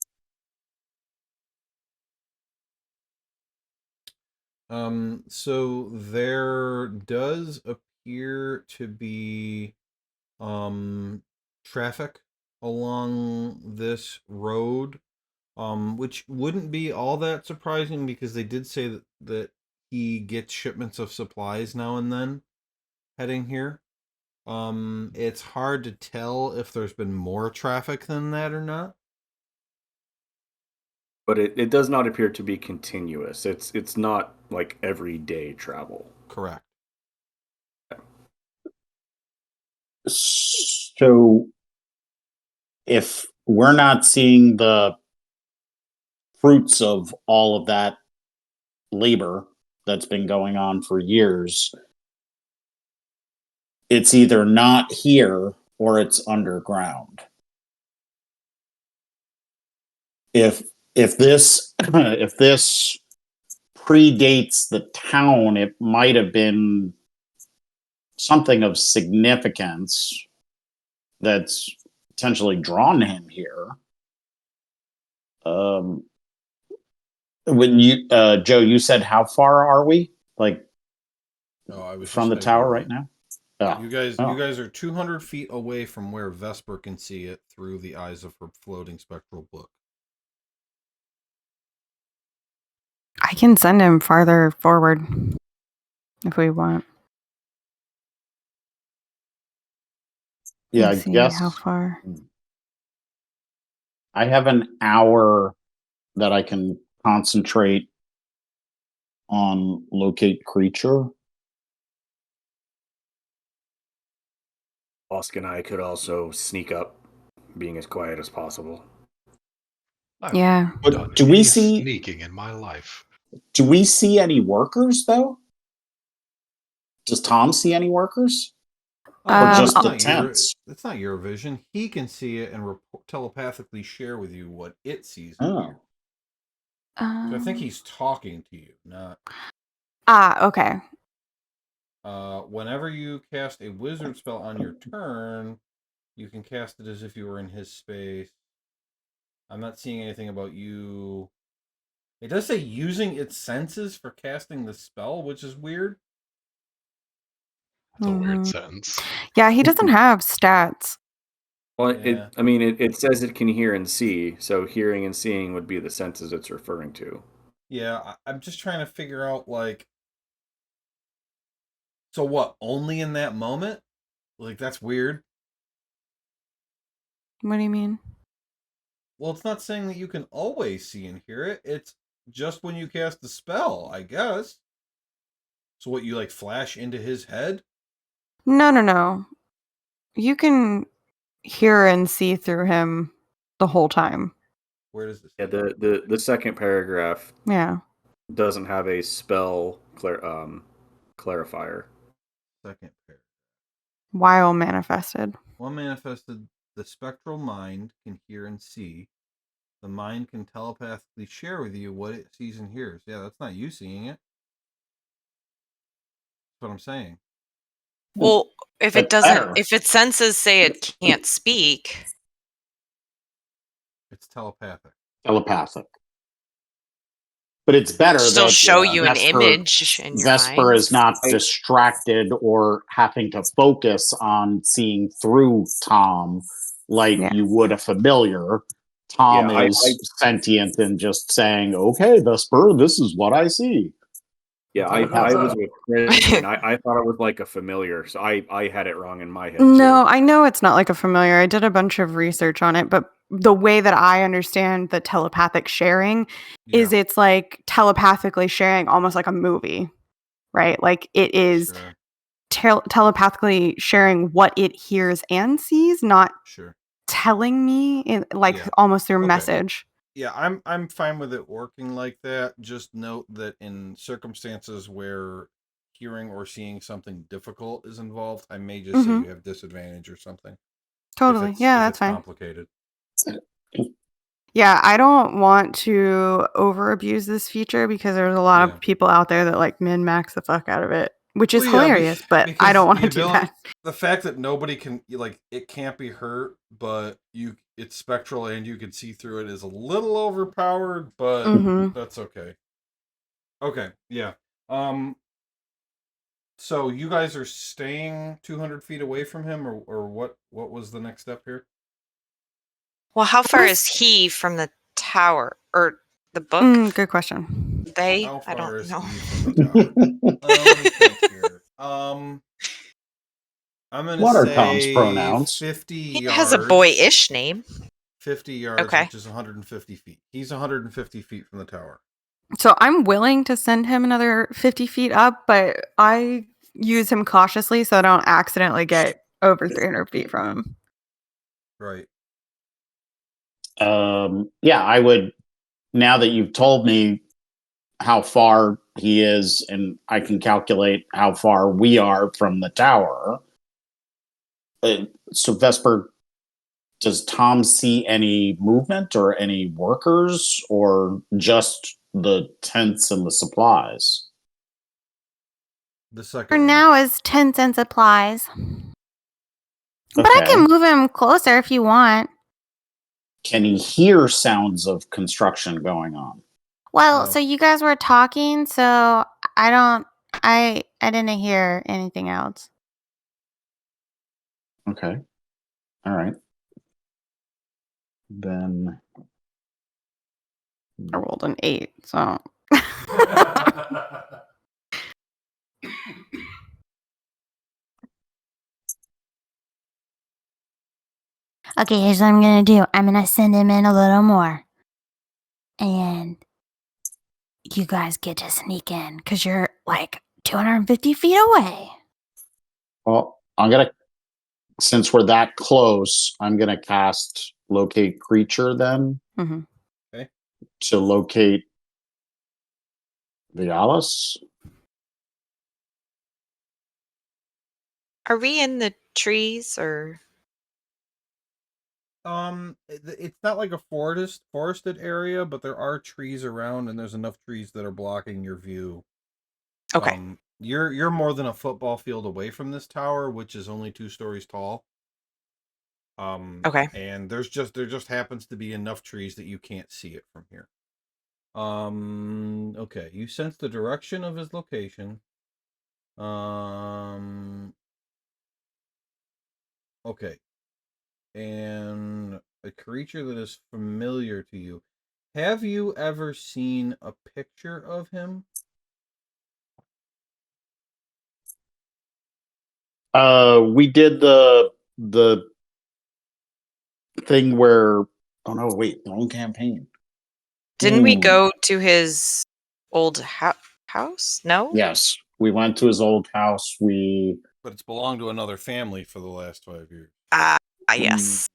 So there does appear to be traffic along this road, which wouldn't be all that surprising because they did say that he gets shipments of supplies now and then heading here. It's hard to tell if there's been more traffic than that or not. But it does not appear to be continuous. It's not like everyday travel. Correct. So if we're not seeing the fruits of all of that labor that's been going on for years, it's either not here or it's underground. If this if this predates the town, it might have been something of significance that's potentially drawn him here. When you Joe, you said how far are we? Like I was from the just tower right now? Oh. You guys are 200 feet away from where Vesper can see it through the eyes of her floating spectral book. I can send him farther forward if we want. Yeah, Let's see how far. I have an hour that I can concentrate on locate creature. Bosk and I could also sneak up, being as quiet as possible. Yeah. But do we see sneaking in my life? Do we see any workers though? Does Tom see any workers? Or just the tents? It's not your vision. He can see it and telepathically share with you what it sees. Oh. So I think he's talking to you, not. Okay. Whenever you cast a wizard spell on your turn, you can cast it as if you were in his space. I'm not seeing anything about you. It does say using its senses for casting the spell, which is weird. That's a weird sentence. Yeah, he doesn't have stats. Well, it says it can hear and see, so hearing and seeing would be the senses it's referring to. Yeah, I'm just trying to figure out, like, so what, only in that moment? Like, that's weird. What do you mean? Well, it's not saying that you can always see and hear it. It's just when you cast the spell, I guess. So what, you, like, flash into his head? No. You can hear and see through him the whole time. Where does this? Yeah, the second paragraph. Yeah. Doesn't have a spell clarifier. Second paragraph. While manifested. While manifested, the spectral mind can hear and see. The mind can telepathically share with you what it sees and hears. Yeah, that's not you seeing it. That's what I'm saying. Well, if it doesn't, if its senses say it can't speak, it's telepathic. Telepathic. But it's better Still that show you an Vesper, image in your Vesper mind. is not distracted or having to focus on seeing through Tom like Yeah. you would a familiar. Tom Yeah, is sentient and just saying, "Okay, Vesper, this is what I see." Yeah, I was with Chris, and I thought it was like a familiar, so I had it wrong in my head No, too. I know it's not like a familiar. I did a bunch of research on it, but the way that I understand the telepathic sharing is Yeah. it's like telepathically sharing almost like a movie, right? Like it is Sure. telepathically sharing what it hears and sees, not Sure. telling me like Yeah. almost through Okay. message. Yeah, I'm fine with it working like that. Just note that in circumstances where hearing or seeing something difficult is involved, I may just say Mhm. you have disadvantage or something. Totally. Yeah, if that's it's fine. complicated. Yeah, I don't want to over abuse this feature because there's a lot Yeah. of people out there that like min max the fuck out of it, which is Well, yeah, hilarious, but I because don't want the to do ability, that. the fact that nobody can like it can't be hurt, but it's spectral and you can see through it is a little overpowered, but Mhm. that's okay. Okay, yeah. So you guys are staying 200 feet away from him, or what? What was the next step here? Well, how far is he from the tower or the book? Good question. They? How I far don't is know. he from the tower? Let me think here. I'm gonna Watertown's say pronouns. 50 He yards. has a boyish name. 50 yards, Okay. which is 150 feet. He's 150 feet from the tower. So I'm willing to send him another 50 feet up, but I use him cautiously so I don't accidentally get over 300 feet from him. Right. Yeah, I would. Now that you've told me how far he is, and I can calculate how far we are from the tower. So Vesper, does Tom see any movement or any workers, or just the tents and the supplies? The second For one. now is 10 cent supplies. But I Okay. can move him closer if you want. Can he hear sounds of construction going on? Well, No. so you guys were talking, so I didn't hear anything else. Okay. All right. Then I rolled an 8, so Okay, here's what I'm gonna do. I'm gonna send him in a little more. And you guys get to sneak in because you're like 250 feet away. well, I'm gonna, since we're that close, I'm gonna cast locate creature then mhm. to locate Vialis. Are we in the trees or? It's not like a forested area, but there are trees around, and there's enough trees that are blocking your view. Okay. You're more than a football field away from this tower, which is only 2 stories tall. Okay. And there just happens to be enough trees that you can't see it from here. Okay, you sense the direction of his location. Okay. And a creature that is familiar to you. Have you ever seen a picture of him? We did the thing where, oh no, wait, wrong campaign. Didn't we Ooh. go to his old house? No. Yes, we went to his old house. But it's belonged to another family for the last 5 years. Yes.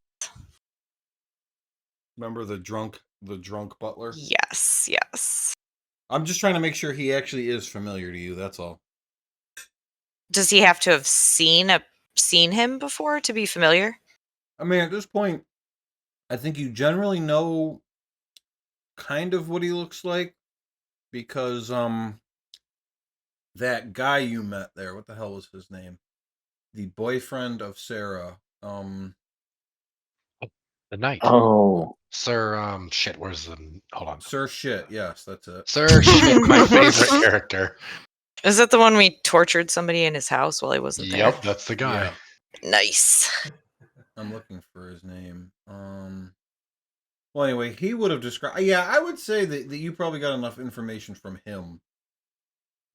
Remember the drunk butler? Yes. Yes. I'm just trying to make sure he actually is familiar to you, that's all. Does he have to have seen him before to be familiar? I mean, at this point, I think you generally know kind of what he looks like because that guy you met there, what the hell was his name? The boyfriend of Sarah. The knight. Oh, Sir, shit, where's the... Hold on. Sir Shit. Yes, that's it. Sir Shit, my favorite character. Is that the one we tortured somebody in his house while he wasn't there? Yep, that's the guy. Yeah. Nice. I'm looking for his name. Well, anyway, he would have described. Yeah, I would say that you probably got enough information from him,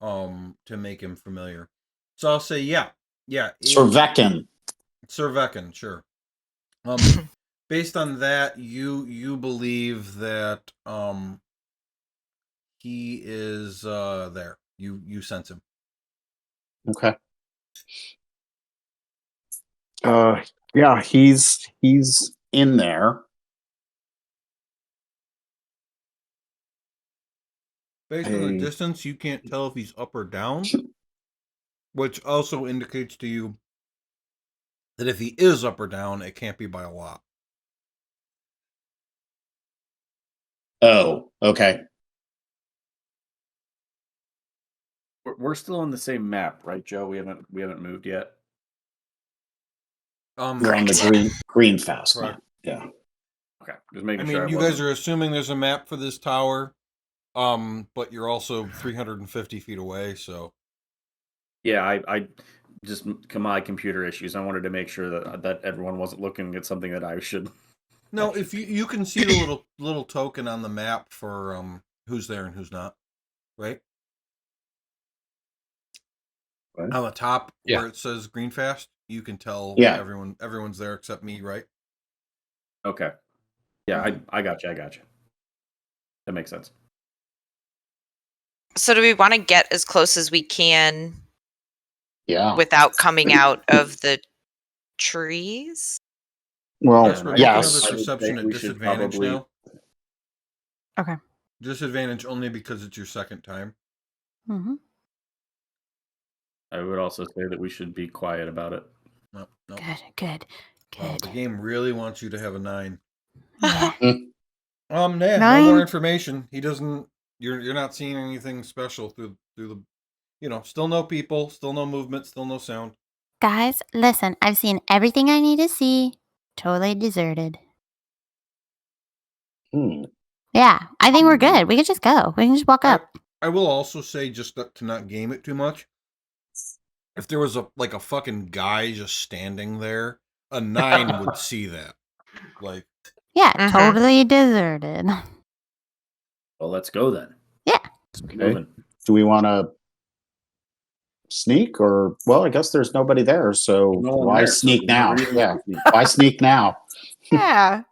to make him familiar. So I'll say, yeah. Sir Vekin. Sir Vekin, sure. Based on that, you believe that he is there. You sense him. Okay. Yeah, he's in there. Based on the distance, you can't tell if he's up or down, which also indicates to you that if he is up or down, it can't be by a lot. Oh, okay. We're still on the same map, right, Joe? We haven't moved yet. We're on the Greenfast Correct. map. Yeah. Okay, just making I sure. mean, you guys are assuming there's a map for this tower, but you're also 350 feet away, so. Yeah, I just my computer issues. I wanted to make sure that everyone wasn't looking at something that I should. No, if you can see the little token on the map for who's there and who's not, right? What? On the top Yeah. where it says Greenfast, you can tell everyone's there except me, right? Okay. Yeah, I got you. That makes sense. So do we want to get as close as we can Yeah. without coming out of the trees? Well, Yes, we're yes. making another perception at we should disadvantage probably- now. Okay. Disadvantage only because it's your second time. Mm-hmm. I would also say that we should be quiet about it. No. Good. The game really wants you to have a 9. Yeah. No 9? more information. He doesn't. You're not seeing anything special through the. Still no people, still no movement, still no sound. Guys, listen, I've seen everything I need to see. Totally deserted. Yeah, I think we're good. We can just go. We can just walk up. I will also say, just to not game it too much, if there was a fucking guy just standing there, a 9 would see that. Like, Yeah, Mhm. totally deserted. Well, let's go then. Yeah. Let's keep Okay. moving. Do we want to sneak or? Well, I guess there's nobody there, so No one why there, so sneak there's no now? reason Yeah. to sneak. Why sneak now? Yeah.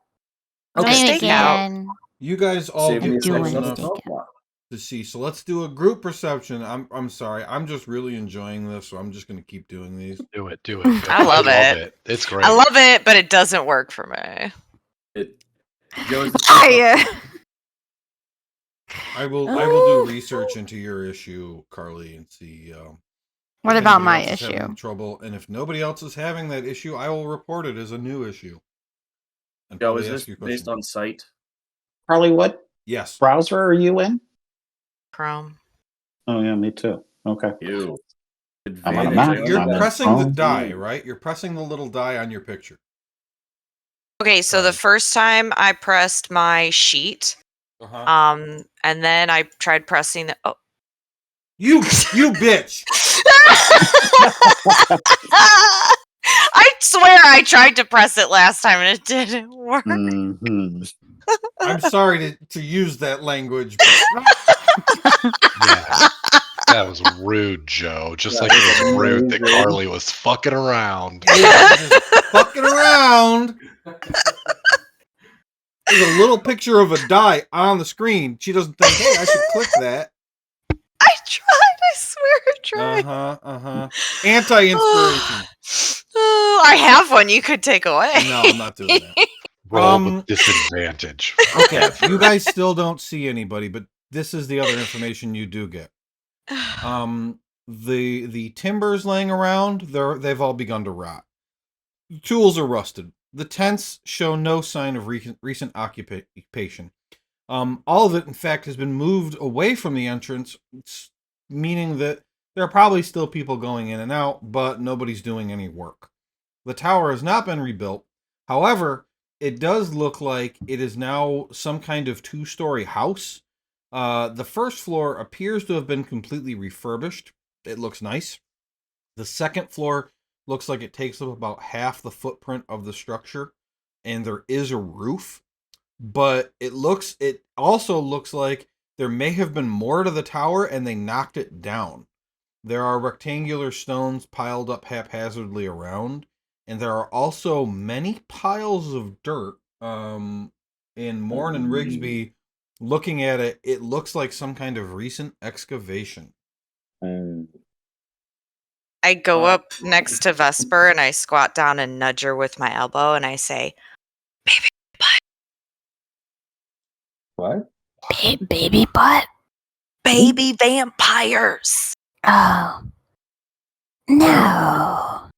okay, Stake out. again. you guys all Save me get do a close wanna enough stake stake out. to see. So let's do a group perception. I'm sorry. I'm just really enjoying this, so I'm just going to keep doing these. Do it. Go. I love it. It's great. I love it, but it doesn't work for me. Joe, is this I will do research into your issue, Carly, and see. What if about anybody my else is having issue? trouble, and if nobody else is having that issue, I will report it as a new issue. And Joe, probably is ask this you a based question. on sight? Carly, what Yes. browser are you in? Chrome. Oh yeah, me too. Okay. You. I'm on a Advantage. Mac. I You're I'm in pressing the Chrome. die, right? You're pressing the little die on your picture. Okay, so the first time I pressed my sheet, Uh-huh. and then I tried pressing the. Oh. You bitch! I swear I tried to press it last time and it didn't work. Mhm. I'm sorry to use that language, but Yeah. That was rude, Joe. Just like it was rude that Carly was fucking around. just fucking around. There's a little picture of a die on the screen. She doesn't think, hey, I should click that. I tried. I swear I tried. Uh-huh. Anti-inspiration. Oh, I have one you could take away. No, I'm not doing that. Roll with disadvantage. Okay, you guys still don't see anybody, but this is the other information you do get. The timbers laying around, they've all begun to rot. The tools are rusted. The tents show no sign of recent occupation. All of it, in fact, has been moved away from the entrance, meaning that there are probably still people going in and out, but nobody's doing any work. The tower has not been rebuilt. However, it does look like it is now some kind of 2-story house. The first floor appears to have been completely refurbished. It looks nice. The second floor looks like it takes up about half the footprint of the structure, and there is a roof. But it also looks like there may have been more to the tower and they knocked it down. There are rectangular stones piled up haphazardly around, and there are also many piles of dirt. In Morn and Rigsby, looking at it, it looks like some kind of recent excavation. I go up next to Vesper and I squat down and nudge her with my elbow and I say, "Baby butt." What? Baby butt. Baby vampires. Oh no.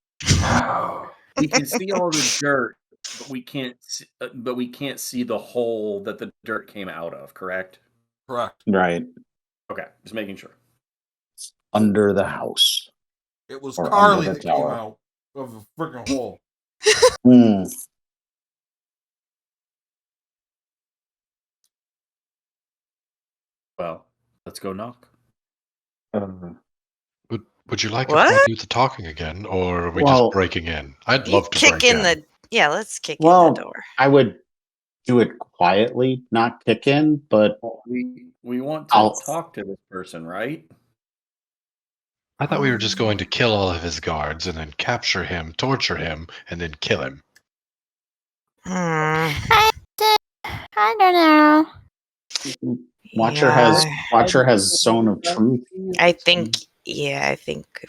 We can see all the dirt, but we can't. But we can't see the hole that the dirt came out of. Correct? Correct. Right. Okay, just making sure. Under the house. It was Or under Carly the that came tower. out of a freaking hole. Hmm. Well, let's go knock. Would you like What? if I do the talking again, or are we Well, just breaking in? I'd You love to kick break in in. the let's kick in Well, the door. I would do it quietly, not kick in, but Well, we want to I'll- talk to this person, right? I thought we were just going to kill all of his guards and then capture him, torture him, and then kill him. I don't know. Watcher has Zone of Truth. I think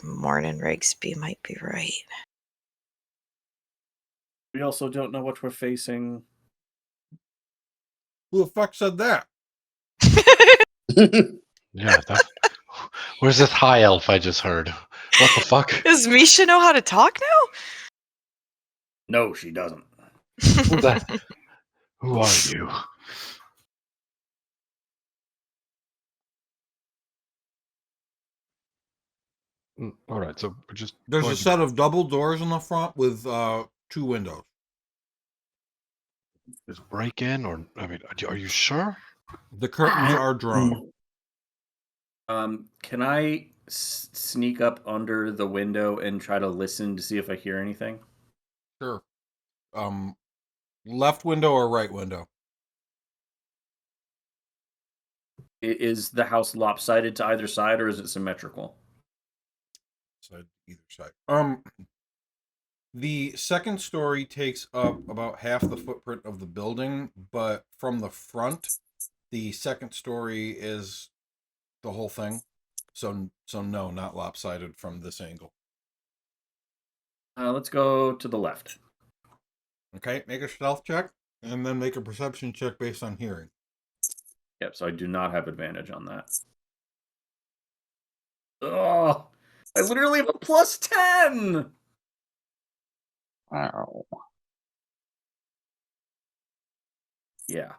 Morn and Rigsby might be right. We also don't know what we're facing. Who the fuck said that? Yeah, where's this high elf I just heard? What the fuck? Does Misha know how to talk No, she doesn't. now? Who are you? All right, so we're just There's going a to- set of double doors in the front with 2 windows. just break in, or I mean, are you sure? The curtains are drawn. Can I sneak up under the window and try to listen to see if I hear anything? Sure. Left window or right window? Is the house lopsided to either side, or is it symmetrical? Side, either side. The second story takes up about half the footprint of the building, but from the front, the second story is the whole thing. So no, not lopsided from this angle. Let's go to the left. Okay, make a stealth check, and then make a perception check based on hearing. Yep, so I do not have advantage on that. Oh, I literally have a +10! Wow. Yeah.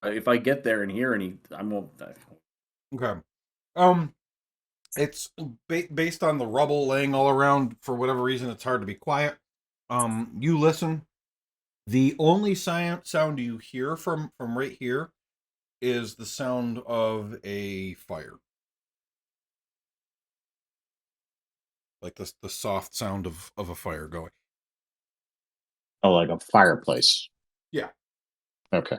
If I get there and hear any, I won't. Okay. It's based on the rubble laying all around. For whatever reason, it's hard to be quiet. You listen. The only sound you hear from right here is the sound of a fire. Like the soft sound of a fire going. Oh, like a fireplace. Yeah. Okay.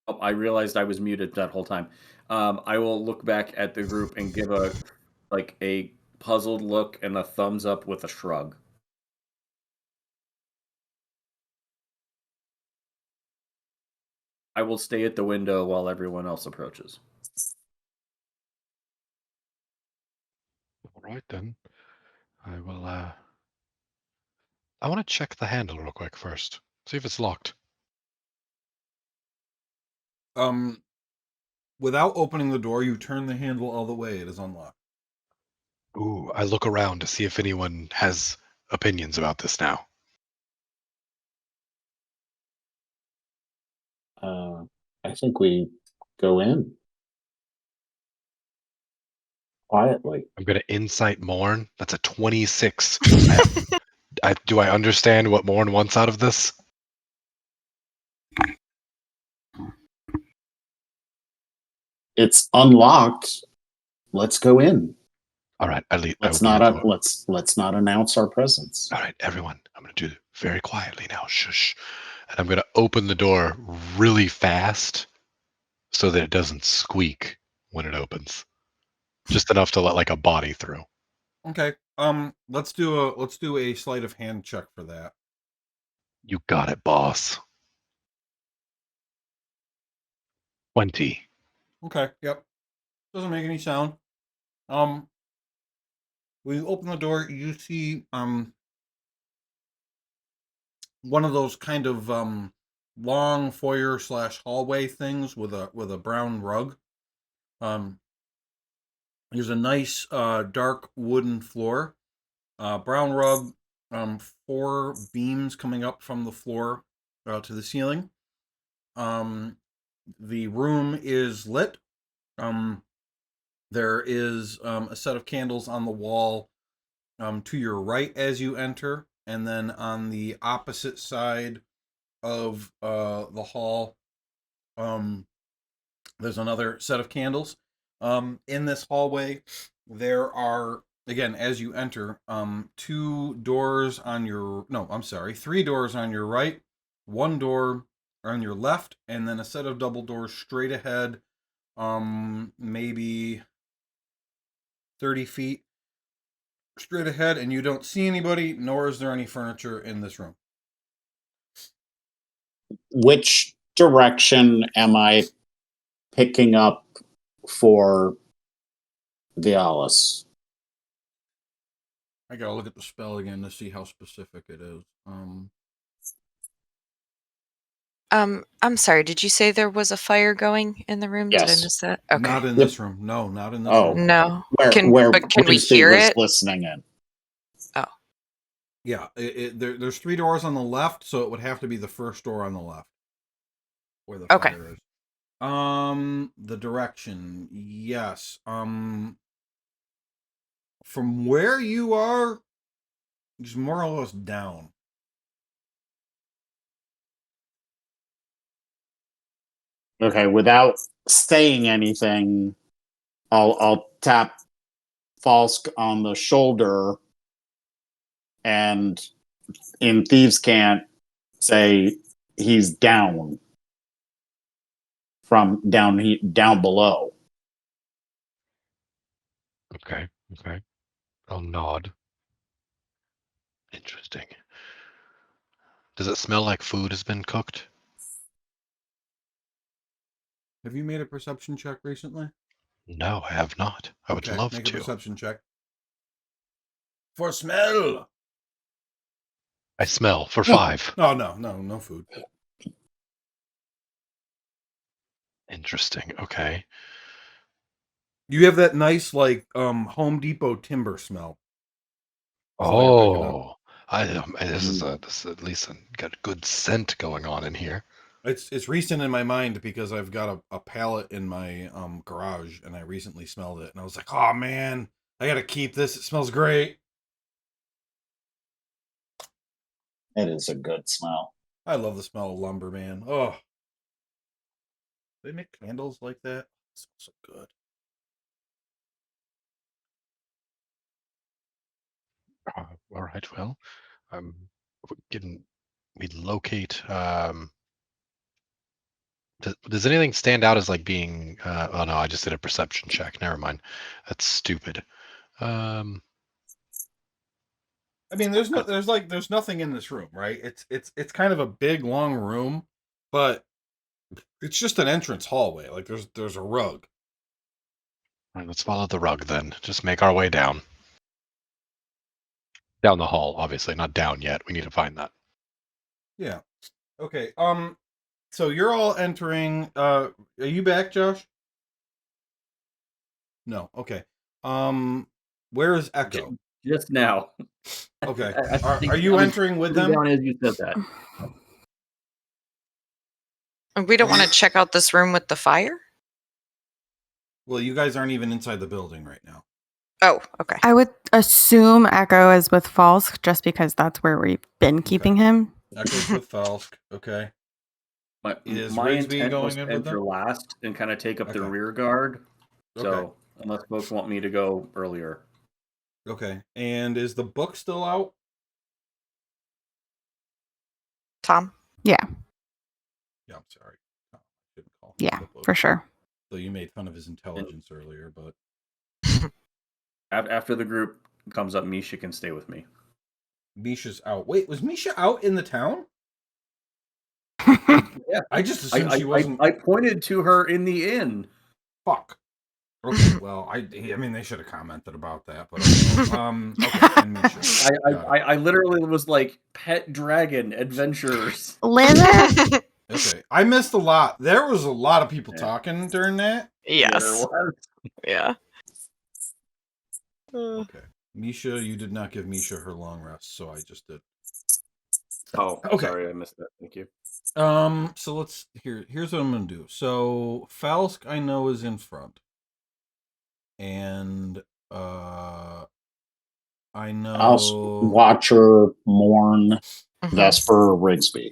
Oh, I realized I was muted that whole time. I will look back at the group and give a puzzled look and a thumbs up with a shrug. I will stay at the window while everyone else approaches. All right then. I will. I want to check the handle real quick first. See if it's locked. Without opening the door, you turn the handle all the way. It is unlocked. Ooh, I look around to see if anyone has opinions about this now. I think we go in. quietly. I'm going to insight Morn. That's a 26. Do I understand what Morn wants out of this? It's unlocked. Let's go in. All right, I Let's open the not door. let's not announce our presence. All right, everyone, I'm going to do it very quietly now. Shush. And I'm going to open the door really fast so that it doesn't squeak when it opens. Just enough to let like a body through. Okay. Let's do a sleight of hand check for that. You got it, boss. 20. Okay. Yep. Doesn't make any sound. When you open the door, you see one of those kind of long foyer / hallway things with a brown rug. There's a nice dark wooden floor, brown rug, 4 beams coming up from the floor to the ceiling. The room is lit. There is a set of candles on the wall to your right as you enter, and then on the opposite side of the hall, there's another set of candles. In this hallway, there are, again, as you enter, 3 doors on your right, 1 door on your left, and then a set of double doors straight ahead, maybe 30 feet straight ahead, and you don't see anybody, nor is there any furniture in this room. Which direction am I picking up for Vialis? I gotta look at the spell again to see how specific it is. I'm sorry. Did you say there was a fire going in the room? Did I Yes. miss that? Okay. Not in this room. No, not in this Oh. room. No. Where Can we Grigsby hear was it? listening in. Oh. Yeah, there's 3 doors on the left, so it would have to be the first door on the left where the Okay. fire is. The direction, yes. From where you are, just more or less down. Okay, without saying anything, I'll tap Falsk on the shoulder, and in Thieves' Cant say he's down from down below. Okay. I'll nod. Interesting. Does it smell like food has been cooked? Have you made a perception check recently? No, I have not. I would love make to. a perception check. For smell. I smell for 5. No food. Interesting. Okay. You have that nice Home Depot timber smell. That's all you're picking up. This is at least got a good scent going on in here. It's recent in my mind because I've got a pallet in my garage, and I recently smelled it, and I was like, oh man, I gotta keep this. It smells great. It is a good smell. I love the smell of lumber, man. Oh, they make candles like that. It smells so good. All right. Well, we locate. Does anything stand out as like being? Oh no, I just did a perception check. Never mind. That's stupid. I mean, there's nothing in this room, right? It's kind of a big long room, but it's just an entrance hallway. Like there's a rug. All right, let's follow the rug then. Just make our way down. Down the hall, obviously, not down yet. We need to find that. Yeah. Okay. So you're all entering. Are you back, Josh? No. Okay. Where is Echo? Just now. Okay. I think Are you I was entering with sitting them? down as you said that. We don't want to check out this room with the fire? Well, you guys aren't even inside the building right now. Oh, okay. I would assume Echo is with Falsk just because that's where we've been keeping him. Echo's with Falsk. Okay. Is My Rigsby intent was going in to with enter them? last and kind of take up the Okay. rear guard. So Okay. unless folks want me to go earlier. Okay. And is the book still out? Tom? Yeah, Yeah, I'm sorry. Oh, I shouldn't call him yeah, the book. for sure. So you made fun of his intelligence earlier, but After the group comes up, Misha can stay with me. Misha's out. Wait, was Misha out in the town? Yeah, I just assumed she wasn't. I pointed to her in the inn. Fuck. Okay, well, I mean, they should have commented about that, but okay. And Misha. I literally was like pet dragon adventures. Lizard? Okay, I missed a lot. There was a lot of people talking during that. Yes. Yeah. Okay, Misha, you did not give Misha her long rest, so I just did. Oh, Okay. sorry, I missed that. Thank you. So let's here's what I'm gonna do. So Falsk, I know, is in front, and I know I'll Watcher, Morn, Vesper, Rigsby.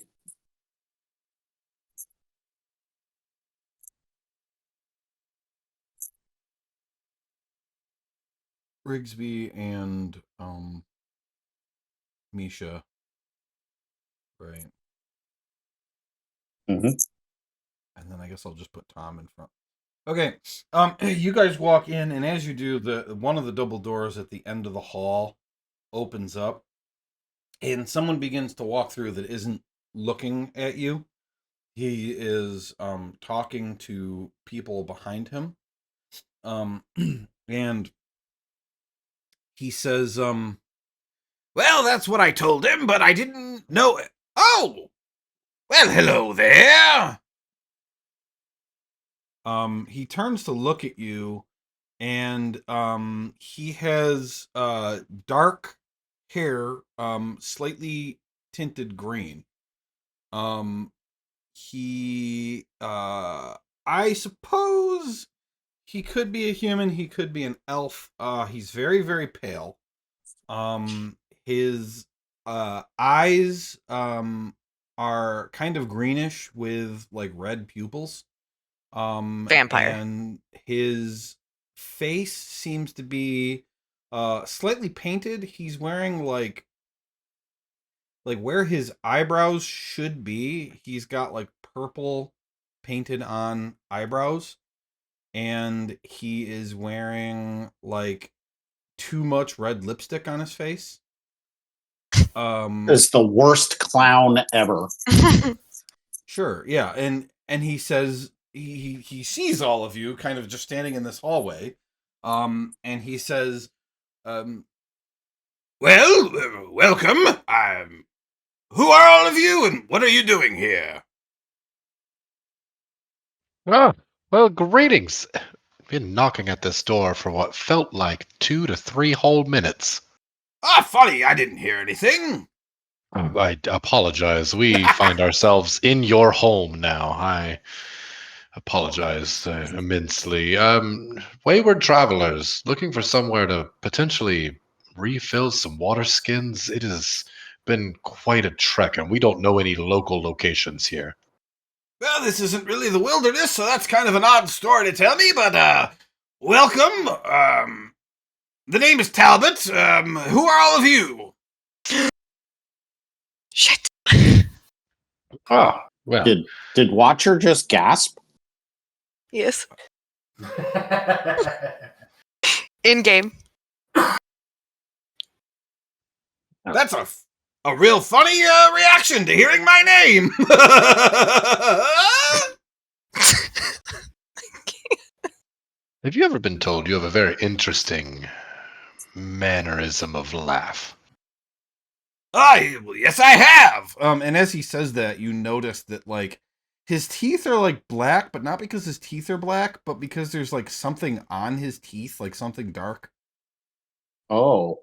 Rigsby and Misha, right? Mm-hmm. And then I guess I'll just put Tom in front. Okay. You guys walk in, and as you do, the one of the double doors at the end of the hall opens up, and someone begins to walk through that isn't looking at you. He is talking to people behind him. And he says, well, that's what I told him, but I didn't know it. Oh! Well, hello there! He turns to look at you, and he has dark hair, slightly tinted green. He I suppose he could be a human, he could be an elf. He's very, very pale. His eyes are kind of greenish with like red pupils. Vampire. And his face seems to be slightly painted. He's wearing like where his eyebrows should be, he's got like purple painted on eyebrows, and he is wearing like too much red lipstick on his face. Is the worst clown ever. Sure, yeah, and he says he sees all of you kind of just standing in this hallway, and he says, well, welcome. Who are all of you, and what are you doing here? Ah, well, greetings. Been knocking at this door for what felt like 2 to 3 whole minutes. Ah, funny, I didn't hear anything. I apologize. We find ourselves in your home now. I apologize immensely. Wayward travelers looking for somewhere to potentially refill some water skins. It has been quite a trek, and we don't know any local locations here. Well, this isn't really the wilderness, so that's kind of an odd story to tell me, but welcome. The name is Talbot. Who are all of you? Shit. Oh, well. Did Watcher just gasp? Yes. In game. That's a real funny reaction to hearing my name. Have you ever been told you have a very interesting mannerism of laugh? Yes, I have. And as he says that, you notice that like his teeth are like black, but not because his teeth are black, but because there's like something on his teeth, like something dark. Oh.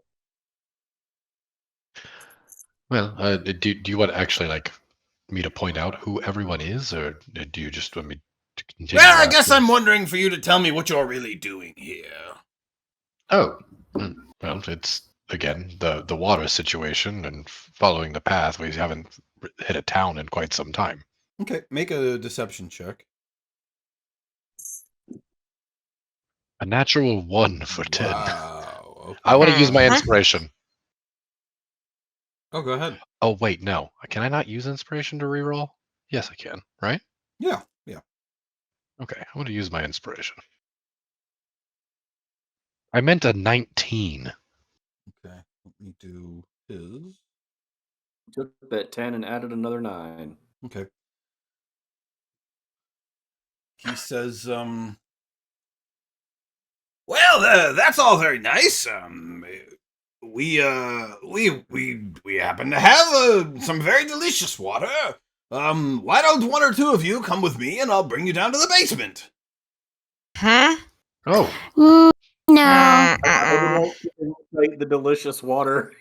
Well, do you want actually like me to point out who everyone is, or do you just want me to continue? Well, I guess I'm wondering for you to tell me what you're really doing here. Oh, well, it's again the water situation and following the path. We haven't hit a town in quite some time. Okay, make a deception check. A natural 1 for 10. Wow. Okay. I want to use my inspiration. Oh, go ahead. Oh wait, no. Can I not use inspiration to reroll? Yes, I can. Right? Yeah. Okay, I want to use my inspiration. I meant a 19. Okay, let me do his. Took that 10 and added another 9. Okay. He says, well, that's all very nice. We happen to have some very delicious water. Why don't one or two of you come with me and I'll bring you down to the basement? Huh? Oh, No. Mm-mm. Like the delicious water.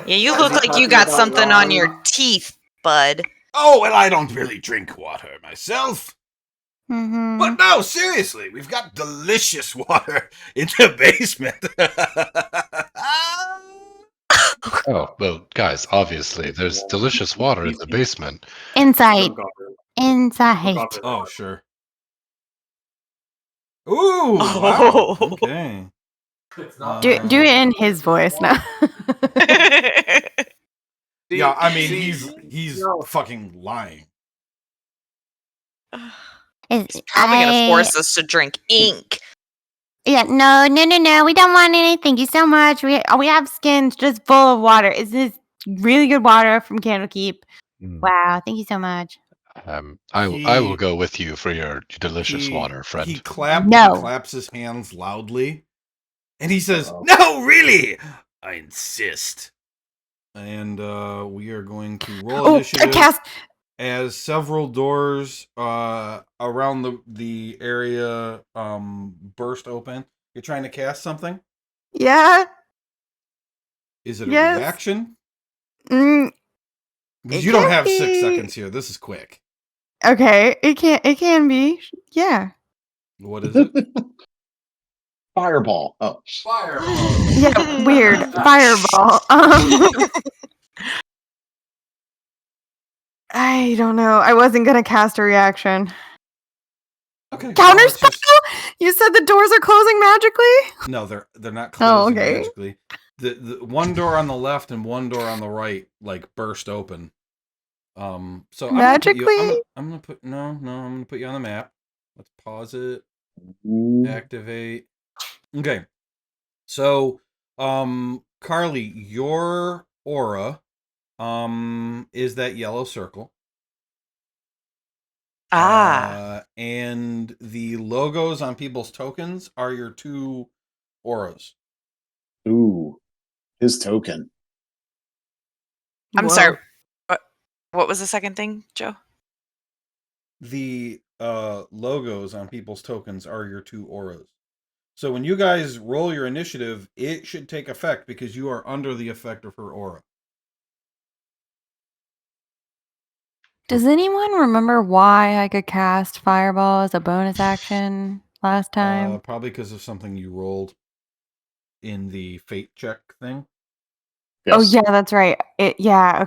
Yeah, you look like you got something on your teeth, bud. Oh, well, I don't really drink water myself. Mm-hmm. But no, seriously, we've got delicious water in the basement. oh, well, guys, obviously there's delicious water in the basement. Insight. Drunk off it. Insight. Drunk off it. Oh, sure. Ooh, wow. Oh. Okay. Do it in his voice now. Yeah, I mean, he's fucking lying. He's probably gonna force us to drink ink. Yeah, no. We don't want any. Thank you so much. We have skins just full of water. Is this really good water from Candlekeep? Wow, thank you so much. I will go with you for your delicious water, friend. He No. claps his hands loudly, and he says, "No, really, I insist." And we are going to roll initiative. Cast. As several doors around the area burst open. You're trying to cast something? Yeah. Is it a Yes. reaction? Mm, Because It you don't can have 6 be. seconds here. This is quick. okay. It can be. Yeah. What is it? Fireball. Oh, Yeah. Weird. Fireball. I don't know. I wasn't gonna cast a reaction. Okay. Counterspell? You said the doors are closing magically? No, they're not closing okay. magically. The one door on the left and one door on the right like burst open. So Magically? I'm gonna put you on the map. Let's pause it. Activate. Okay. So, Carly, your aura, is that yellow circle. And the logos on people's tokens are your 2 auras. Ooh, his token. I'm Whoa. sorry. What was the second thing, Joe? The logos on people's tokens are your 2 auras. So when you guys roll your initiative, it should take effect because you are under the effect of her aura. Does anyone remember why I could cast Fireball as a bonus action last time? Probably because of something you rolled in the fate check thing. Yes. Oh yeah, that's right. Okay. Yeah,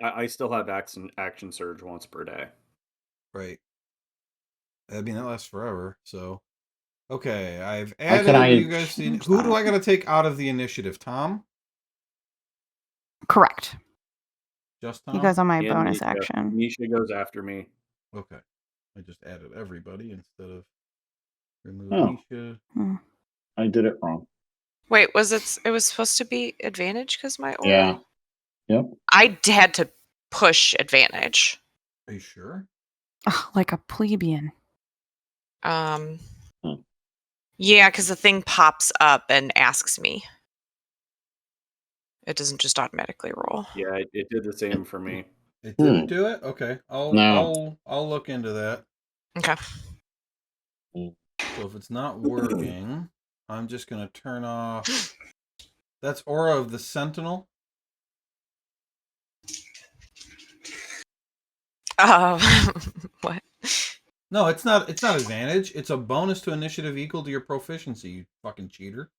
I still have action surge once per day. Right. I mean, that lasts forever, so. Okay, I've How can added I you guys. change Who do that? I gotta take out of the initiative? Tom? Correct. Just Tom? He goes on my And bonus Misha. action. Misha goes after me. Okay. I just added everybody instead of remove Oh. Misha. I did it wrong. Wait, was it was supposed to be advantage because my aura? Yeah. Yep. I had to push advantage. Are you sure? Ugh, like a plebeian. Yeah, because the thing pops up and asks me. It doesn't just automatically roll. Yeah, it did the same for me. It didn't do it? Okay. I'll look into that. Okay. So if it's not working, I'm just gonna turn off. That's Aura of the Sentinel. What? No, it's not. It's not advantage. It's a bonus to initiative equal to your proficiency. You fucking cheater.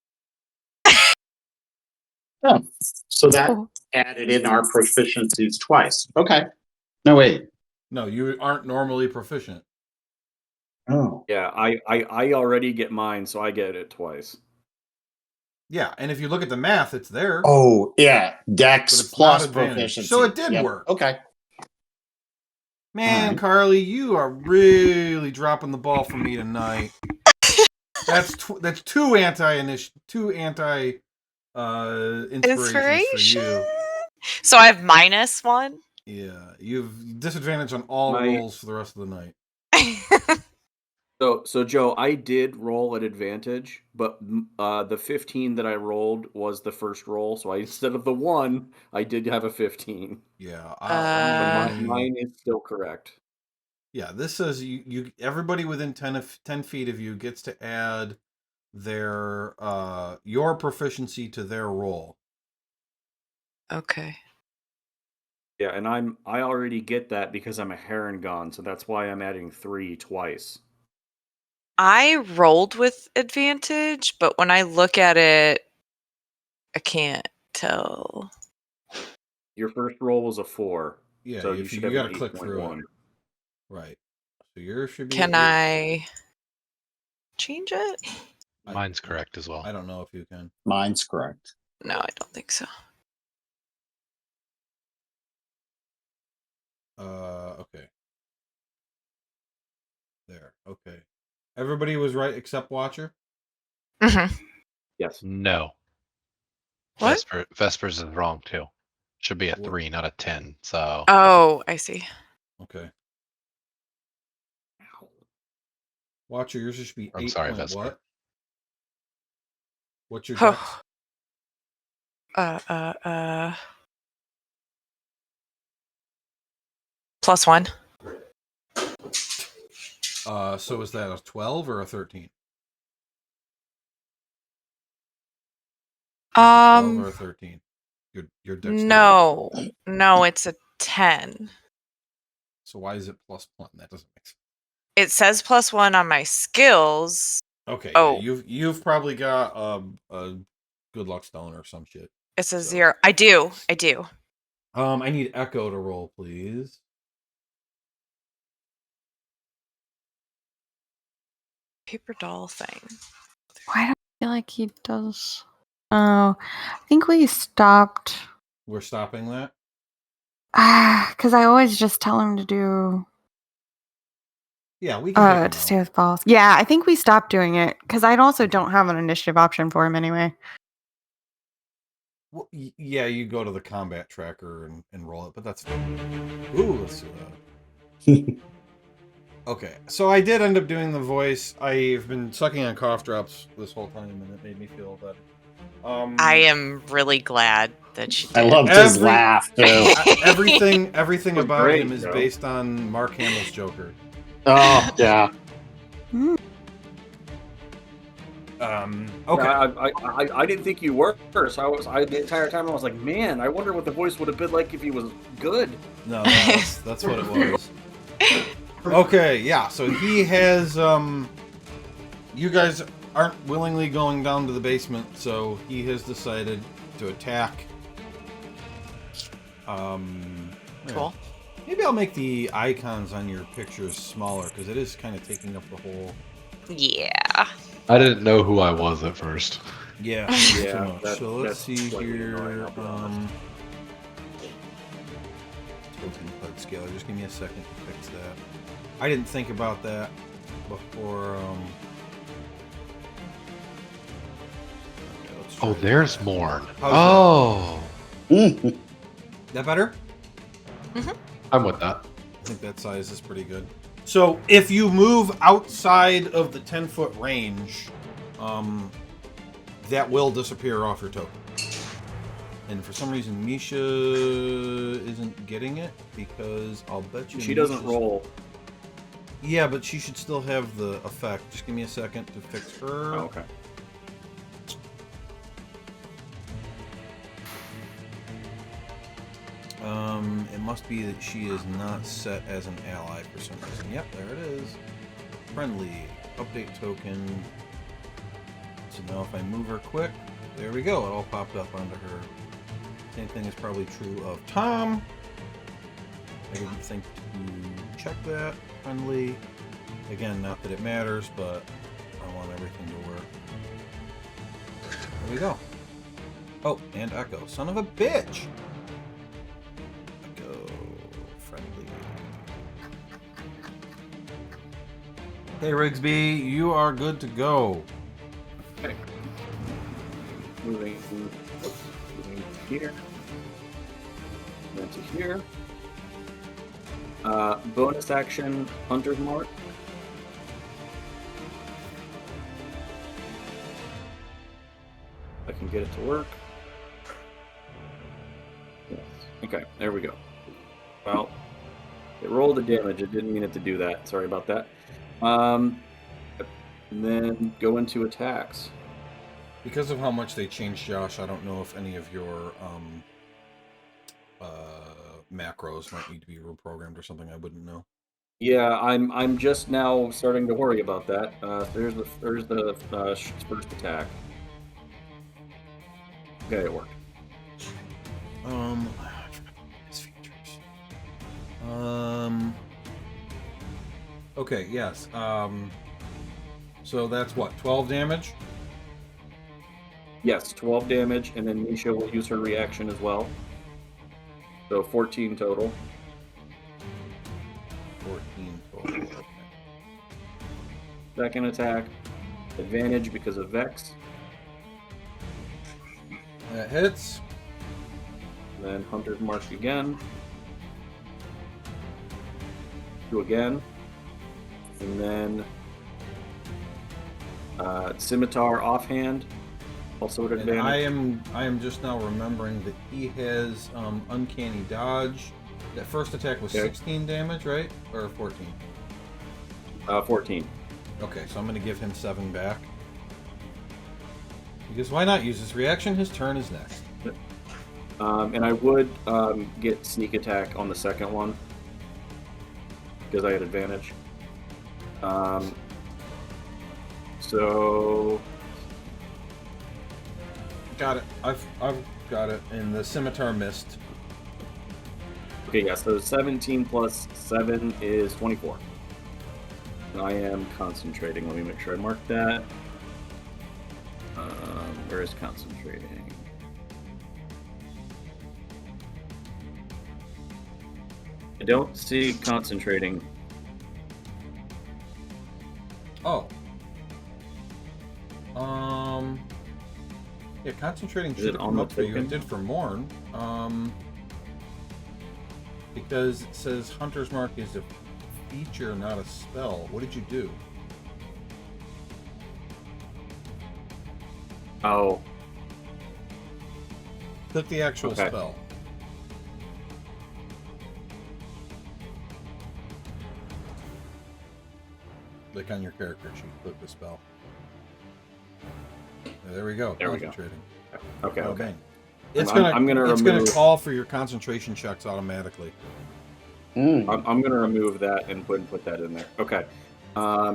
Oh, so that added in our proficiencies twice. Okay. No, wait. No, you aren't normally proficient. Oh. Yeah, I already get mine, so I get it twice. Yeah, and if you look at the math, it's there. Oh, yeah. But Dex it's plus not advantage. proficiency. So it did Yep. work. Okay. Man, Alright. Carly, you are really dropping the ball for me tonight. That's two anti inspirations for you. So I have -1. Yeah, you've disadvantage on all My- rolls for the rest of the night. So Joe, I did roll at advantage, but the 15 that I rolled was the first roll, so instead of the 1, I did have a 15. Yeah, But mine is still correct. yeah. This says you everybody within 10 feet of you gets to add their your proficiency to their roll. Okay. Yeah, and I already get that because I'm a Heron, so that's why I'm adding 3 twice. I rolled with advantage, but when I look at it, I can't tell. Your first roll was a 4. Yeah, so if you should you have gotta an click through 8.1. it. Right. So yours should be. Can I change it? Mine's correct as well. I don't know if you can. Mine's correct. No, I don't think so. Okay. There. Okay. Everybody was right except Watcher. Mm-hmm. Yes. No. What? Vespers is wrong too. Should be a What? 3, not a 10. So Oh, I see. Okay. Watcher, yours should be I'm 8. sorry, Vesper. What? What's your Oh. dex? +1. So is that a 12 or a 13? 12 or a 13? Your dexterity. No, it's a 10. So why is it +1? That doesn't make sense. It says +1 on my skills. Okay. Oh. Yeah, you've probably got a good luck stone or some shit. It says So. 0. I do. I need Echo to roll, please. Paper doll thing. Why do I feel like he does? Oh, I think we stopped. We're stopping that. Because I always just tell him to do. Yeah, we can. Take To stay with balls. Yeah, I think we stopped doing it because I also don't have an initiative option for him anyway. Well, yeah, you go to the combat tracker and roll it, but that's fine. Ooh, let's do that. Okay, so I did end up doing the voice. I've been sucking on cough drops this whole time, and it made me feel better. I am really glad that she did. I loved his laugh too. Everything about great, him is bro. based on Mark Hamill's Joker. Oh yeah. Okay. I didn't think you were, so the entire time I was like, man, I wonder what the voice would have been like if he was good. No, that's what it was. Okay, yeah. So he has. You guys aren't willingly going down to the basement, so he has decided to attack. Cool. Maybe I'll make the icons on your pictures smaller because it is kind of taking up the whole. Yeah. I didn't know who I was at first. Yeah, Yeah, too much. So let's that's see slightly here. annoying, I'll be honest. Let's go to the HUD scaler. Just give me a second to fix that. I didn't think about that before. Okay, let's try Oh, there's that. Morn. How's Oh, that better? I'm with that. I think that size is pretty good. So if you move outside of the 10-foot range, that will disappear off your token. And for some reason, Misha isn't getting it because I'll bet you She doesn't Misha's- roll. Yeah, but she should still have the effect. Just give me a second to fix her. Oh, okay. It must be that she is not set as an ally for some reason. Yep, there it is. friendly. Update token. So now if I move her quick, there we go. It all popped up onto her. Same thing is probably true of Tom. I didn't think to check that. Friendly. Again, not that it matters, but I want everything to work. There we go. Oh, and Echo. Son of a bitch! Echo. Friendly. Hey, Rigsby, you are good to go. Okay. Moving here. Then to here. Bonus action, Hunter's Mark. I can get it to work. Yes. Okay, there we go. Well, it rolled the damage. It didn't mean it to do that. Sorry about that. And then go into attacks. Because of how much they changed, Josh, I don't know if any of your macros might need to be reprogrammed or something. I wouldn't know. Yeah, I'm just now starting to worry about that. There's the first attack. Okay, it worked. I forgot his features. Okay, yes. So that's what, 12 damage? Yes, 12 damage, and then Misha will use her reaction as well. So 14 total. 14 total. Okay. Second attack, advantage because of Vex. That hits. Then Hunter's Mark again. Do again. And then Scimitar offhand. Also at And advantage. I am just now remembering that he has uncanny dodge. That first attack was 16 damage, right? Or 14? 14. Okay, so I'm going to give him 7 back. Because why not use his reaction? His turn is next. And I would get sneak attack on the second one because I had advantage. So got it. I've got it. And the scimitar missed. okay, yeah. So 17 plus 7 is 24. And I am concentrating. Let me make sure I mark that. Where is concentrating? I don't see concentrating. Oh. Yeah, concentrating Is it should have on come the up for you. It token? did for Morn. Because it says Hunter's Mark is a feature, not a spell. What did you do? Oh, Click the actual Okay. spell. Like on your character sheet, click the spell. There we go. There we go. Concentrating. okay, Oh, okay. bang. It's I'm gonna it's gonna remove- call for your concentration checks automatically. I'm gonna remove that and put that in there. Okay.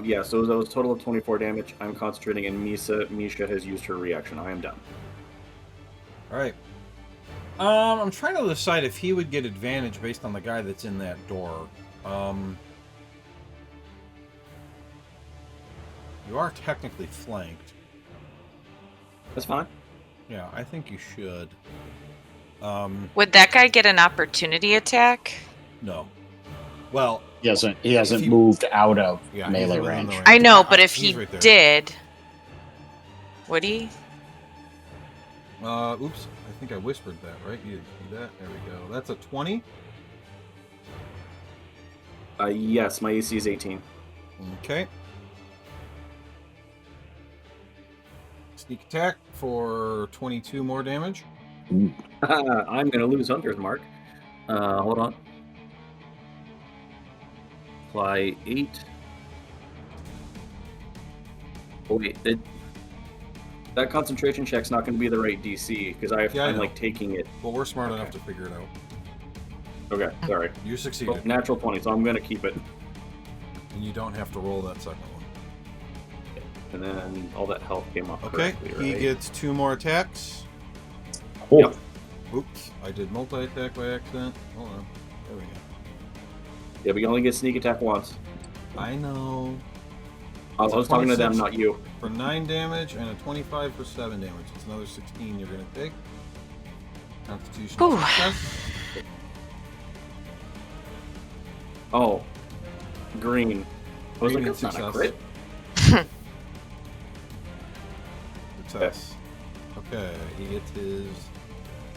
Yeah. So that was a total of 24 damage. I'm concentrating, and Misha has used her reaction. I am done. All right. I'm trying to decide if he would get advantage based on the guy that's in that door. You are technically flanked. That's fine. Yeah, I think you should. Would that guy get an opportunity attack? No. Well, He hasn't If he- moved out of yeah, melee he's within range. the I know, but if He's he right there. did, would he? Oops. I think I whispered that, right? You didn't see that? There we go. That's a 20. Yes, my AC is 18. Okay. Sneak attack for 22 more damage. I'm gonna lose Hunter's Mark. Hold on. Apply 8. Oh wait, that concentration check's not going to be the right DC because Yeah, I I'm know. like taking it. Well, we're smart enough Okay. to figure it out. Okay, sorry. You Oh, succeeded, natural 20, so I'm going to keep it. and you don't have to roll that second one. and then all that health came off Okay, correctly, he right? gets 2 more attacks. Oh, Yep. Oops, I did multi-attack by accident. Hold on. There we go. Yeah, but you only get sneak attack once. I know. I was talking to them, 26 not you. For 9 damage and a 25 for 7 damage. It's another 16 you're going to take. Constitutional Ooh. success. Oh, green. I was like, Green that's not a success. crit. Success. Okay, he gets his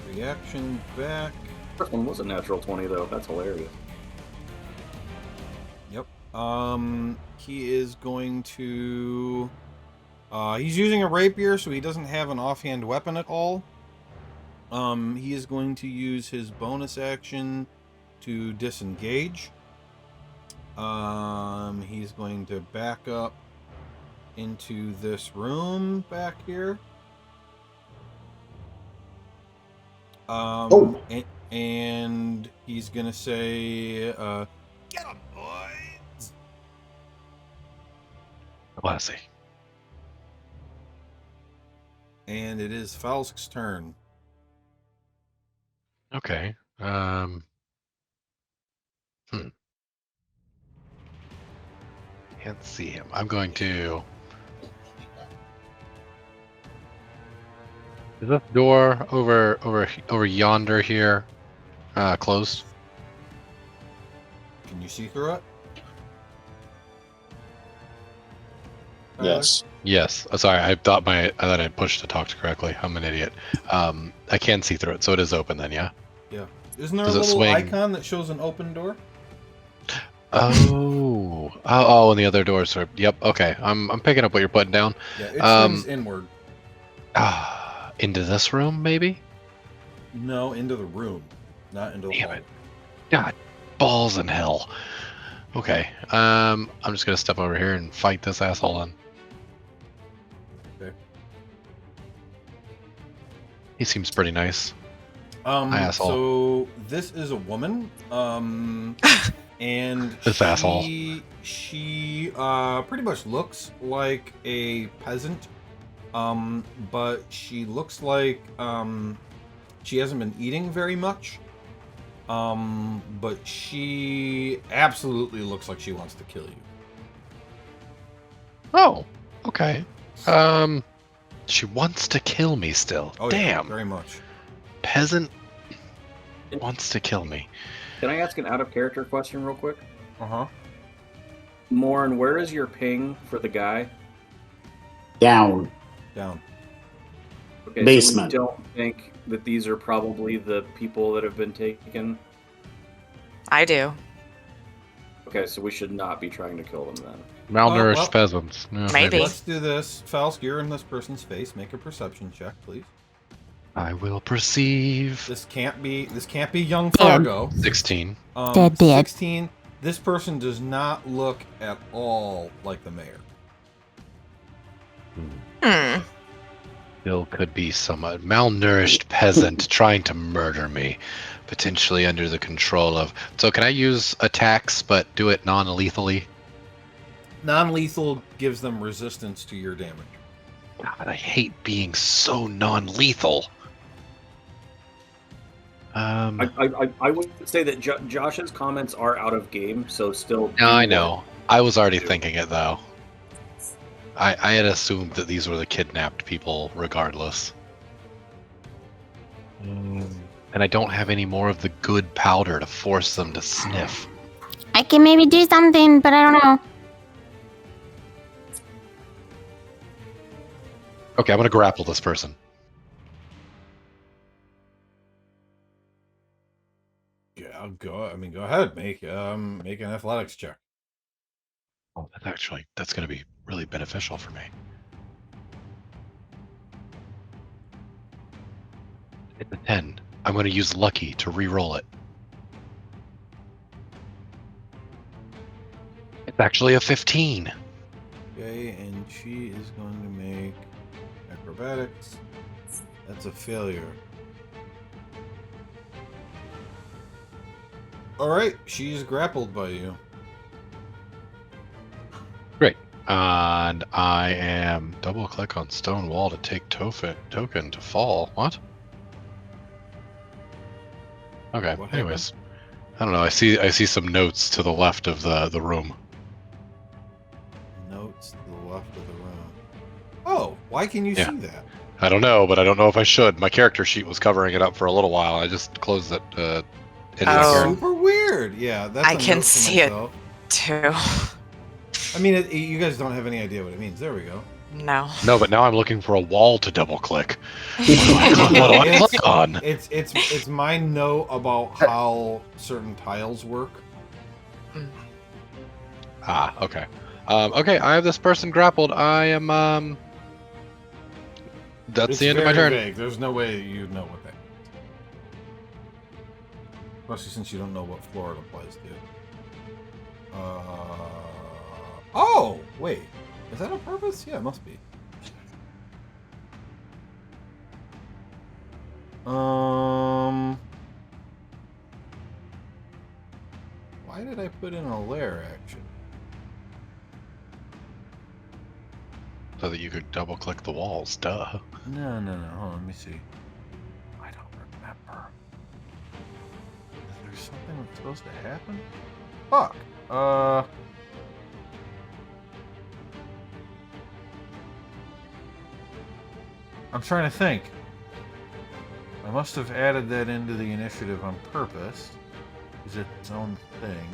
reaction back. First one was a natural 20, though. That's hilarious. Yep. He is going to... he's using a rapier, so he doesn't have an offhand weapon at all. He is going to use his bonus action to disengage. He's going to back up into this room back here. And he's gonna say, "Get him, boys!" Classy. And it is Falsk's turn. Okay. Can't see him. I'm going to. Is this door over yonder here closed? Can you see through it? yes. Yes. Sorry, I thought I pushed to talk to correctly. I'm an idiot. I can see through it, so it is open then, yeah. Yeah. Isn't there Does a it little swing? icon that shows an open door? Oh, and the other doors are. Yep. Okay. I'm picking up what you're putting down. Yeah, it swings inward. Into this room, maybe. No, into the room, not into the Damn hall. it. God, balls in hell. Okay. I'm just gonna step over here and fight this asshole then. Okay. He seems pretty nice. Asshole. So this is a woman. And This asshole. she pretty much looks like a peasant. But she looks like she hasn't been eating very much. But she absolutely looks like she wants to kill you. Oh, okay. She wants to kill me still. Oh, yeah, Damn. very much. Peasant wants to kill me. Can I ask an out-of-character question real quick? Uh-huh. Morn, where is your ping for the guy? Down. Down. Okay, Basement. So we don't think that these are probably the people that have been taken? I do. Okay, so we should not be trying to kill them then. Malnourished well, peasants. Yeah, maybe. Let's do this. Falsk, you're in this person's face. Make a perception check, please. I will perceive. This can't be young Fargo. 16. Dead. 16. This person does not look at all like the mayor. Still could be some malnourished peasant trying to murder me, potentially under the control of. So can I use attacks but do it non-lethally? Non-lethal gives them resistance to your damage. God, I hate being so non-lethal. I would say that Josh's comments are out of game, so still. No, I know. I was already thinking it though. I had assumed that these were the kidnapped people, regardless. And I don't have any more of the good powder to force them to sniff. I can maybe do something, but I don't know. Okay, I'm gonna grapple this person. Yeah, go ahead. Make an athletics check. Oh, that's gonna be really beneficial for me. It's a 10. I'm gonna use lucky to re-roll it. It's actually a 15. Okay, and she is going to make acrobatics. That's a failure. All right, she's grappled by you. Great. And I am double click on stone wall to take token to fall. What? Okay. What Anyways, I don't know. I see some notes to the left of the room. Notes to the left of the room. Oh, why can you Yeah. see that? I don't know, but I don't know if I should. My character sheet was covering it up for a little while. I just closed it. Into Oh. my character. Super weird. Yeah, that's I a can note to see it. myself. Too. I mean, you guys don't have any idea what it means. There we go. No. No, but now I'm looking for a wall to double click. What do I It's- click on? It's my note about how certain tiles work. Ah, okay. Okay, I have this person grappled. I am That's It's the end of my very turn. vague. There's no way you'd know what that means. Especially since you don't know what Florida applies to. Oh, wait. Is that on purpose? Yeah, it must be. Why did I put in a lair action? So that you could double click the walls, duh. No. Hold on, let me see. I don't remember. Is there something that's supposed to happen? Fuck. I'm trying to think. I must have added that into the initiative on purpose. Is it its own thing?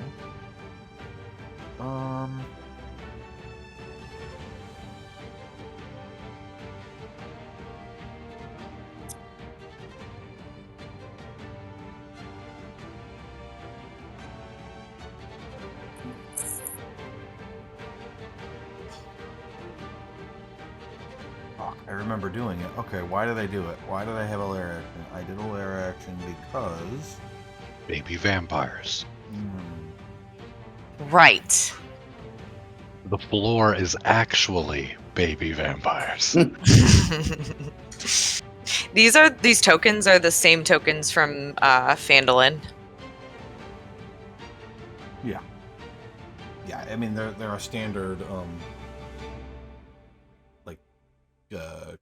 Fuck, I remember doing it. Okay, why did I do it? Why did I have a lair action? I did a lair action because... Baby vampires. Right. The floor is actually baby vampires. These tokens are the same tokens from Phandalin. Yeah, I mean, they're a standard,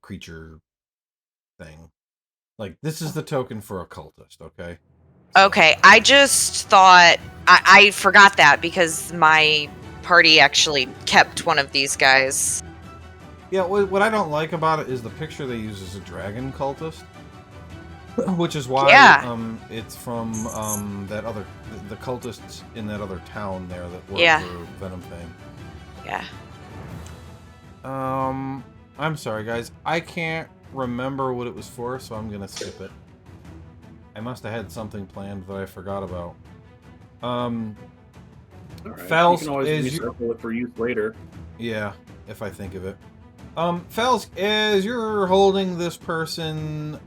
creature thing. Like, this is the token for a cultist, okay? So- Okay, I just thought I forgot that because my party actually kept one of these guys. Yeah, what I don't like about it is the picture they use is a dragon cultist. Which is why it's from the cultists in that other town there that work for Venom Fang. Yeah. I'm sorry guys, I can't remember what it was for, so I'm gonna skip it. I must have had something planned that I forgot about. All right. Fels, you can always is recycle it for use later. Yeah, if I think of it. Fels, as you're holding this person,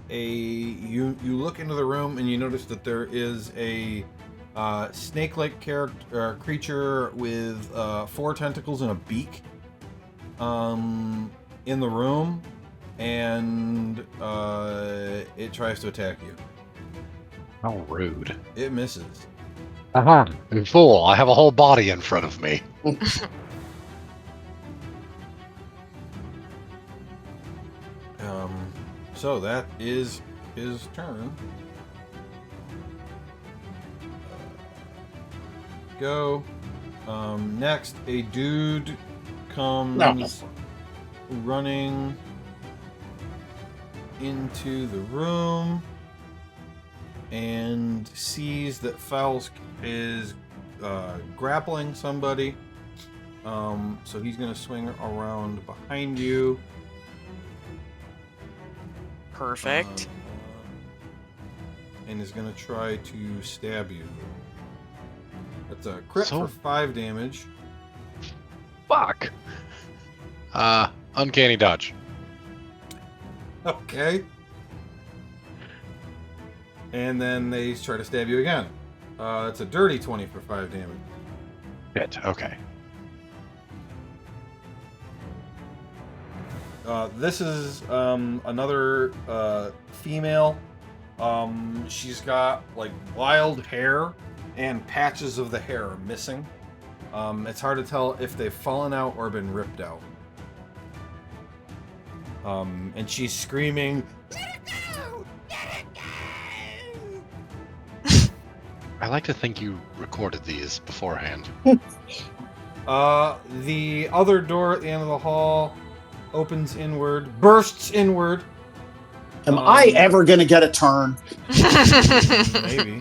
you look into the room and you notice that there is a snake-like creature with 4 tentacles and a beak in the room, and it tries to attack you. How rude. It misses. Aha! You fool, I have a whole body in front of me. So that is his turn. Go. Next, a dude comes running into the room and sees that Fowls is grappling somebody. So he's going to swing around behind you. Perfect. And is going to try to stab you. That's a crit So- for 5 damage. Fuck. Uncanny dodge. Okay. And then they try to stab you again. It's a dirty 20 for 5 damage. Shit, okay. This is another female. She's got like wild hair, and patches of the hair are missing. It's hard to tell if they've fallen out or been ripped out. And she's screaming, "Let it go! Let it go!" I like to think you recorded these beforehand. The other door at the end of the hall opens inward, bursts inward. Am I ever going to get a turn? Maybe.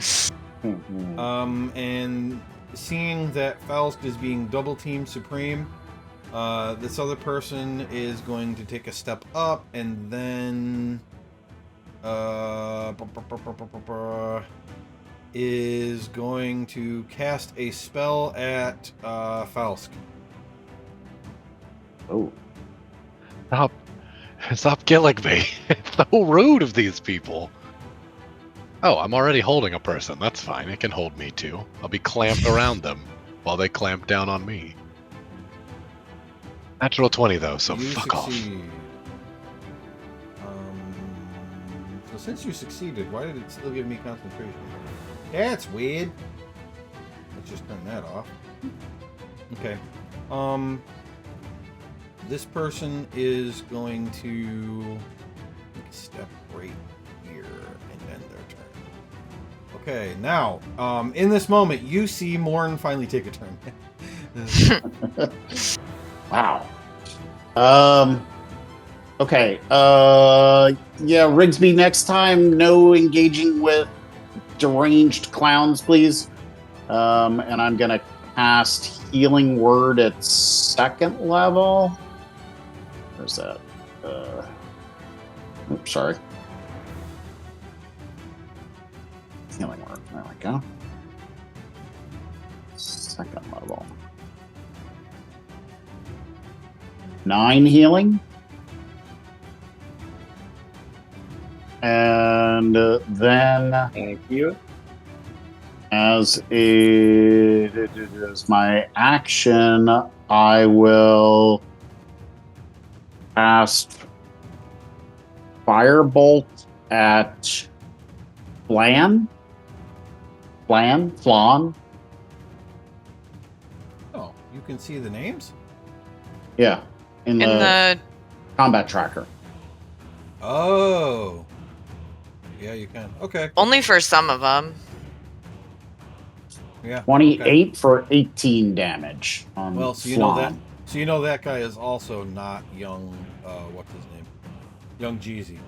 And seeing that Faust is being double teamed supreme, this other person is going to take a step up and then is going to cast a spell at Faust. Oh. Stop killing me. It's so rude of these people. Oh, I'm already holding a person. That's fine. It can hold me too. I'll be clamped around them while they clamp down on me. Natural 20 though, so You fuck succeed. So since you succeeded, why did it still give me concentration? That's weird. Let's just turn that off. Okay. This person is going to take a step right here and end their turn. Okay, now, in this moment, you see Morn finally take a turn. Wow. Okay. Yeah, Rigsby, next time, no engaging with deranged clowns, please. And I'm gonna cast Healing Word at 2nd level. Where's that? Oops, sorry. Healing Word. There we go. 2nd level. 9 healing. And then, Thank you. as my action, I will cast Firebolt at Flan. Oh, you can see the names? Yeah, in In the combat tracker. Oh. Yeah, you can. Okay. only for some of them. Yeah. 28 for 18 damage on Well, so you know that. Flan. So you know that guy is also not young. What's his name? Young Jeezy.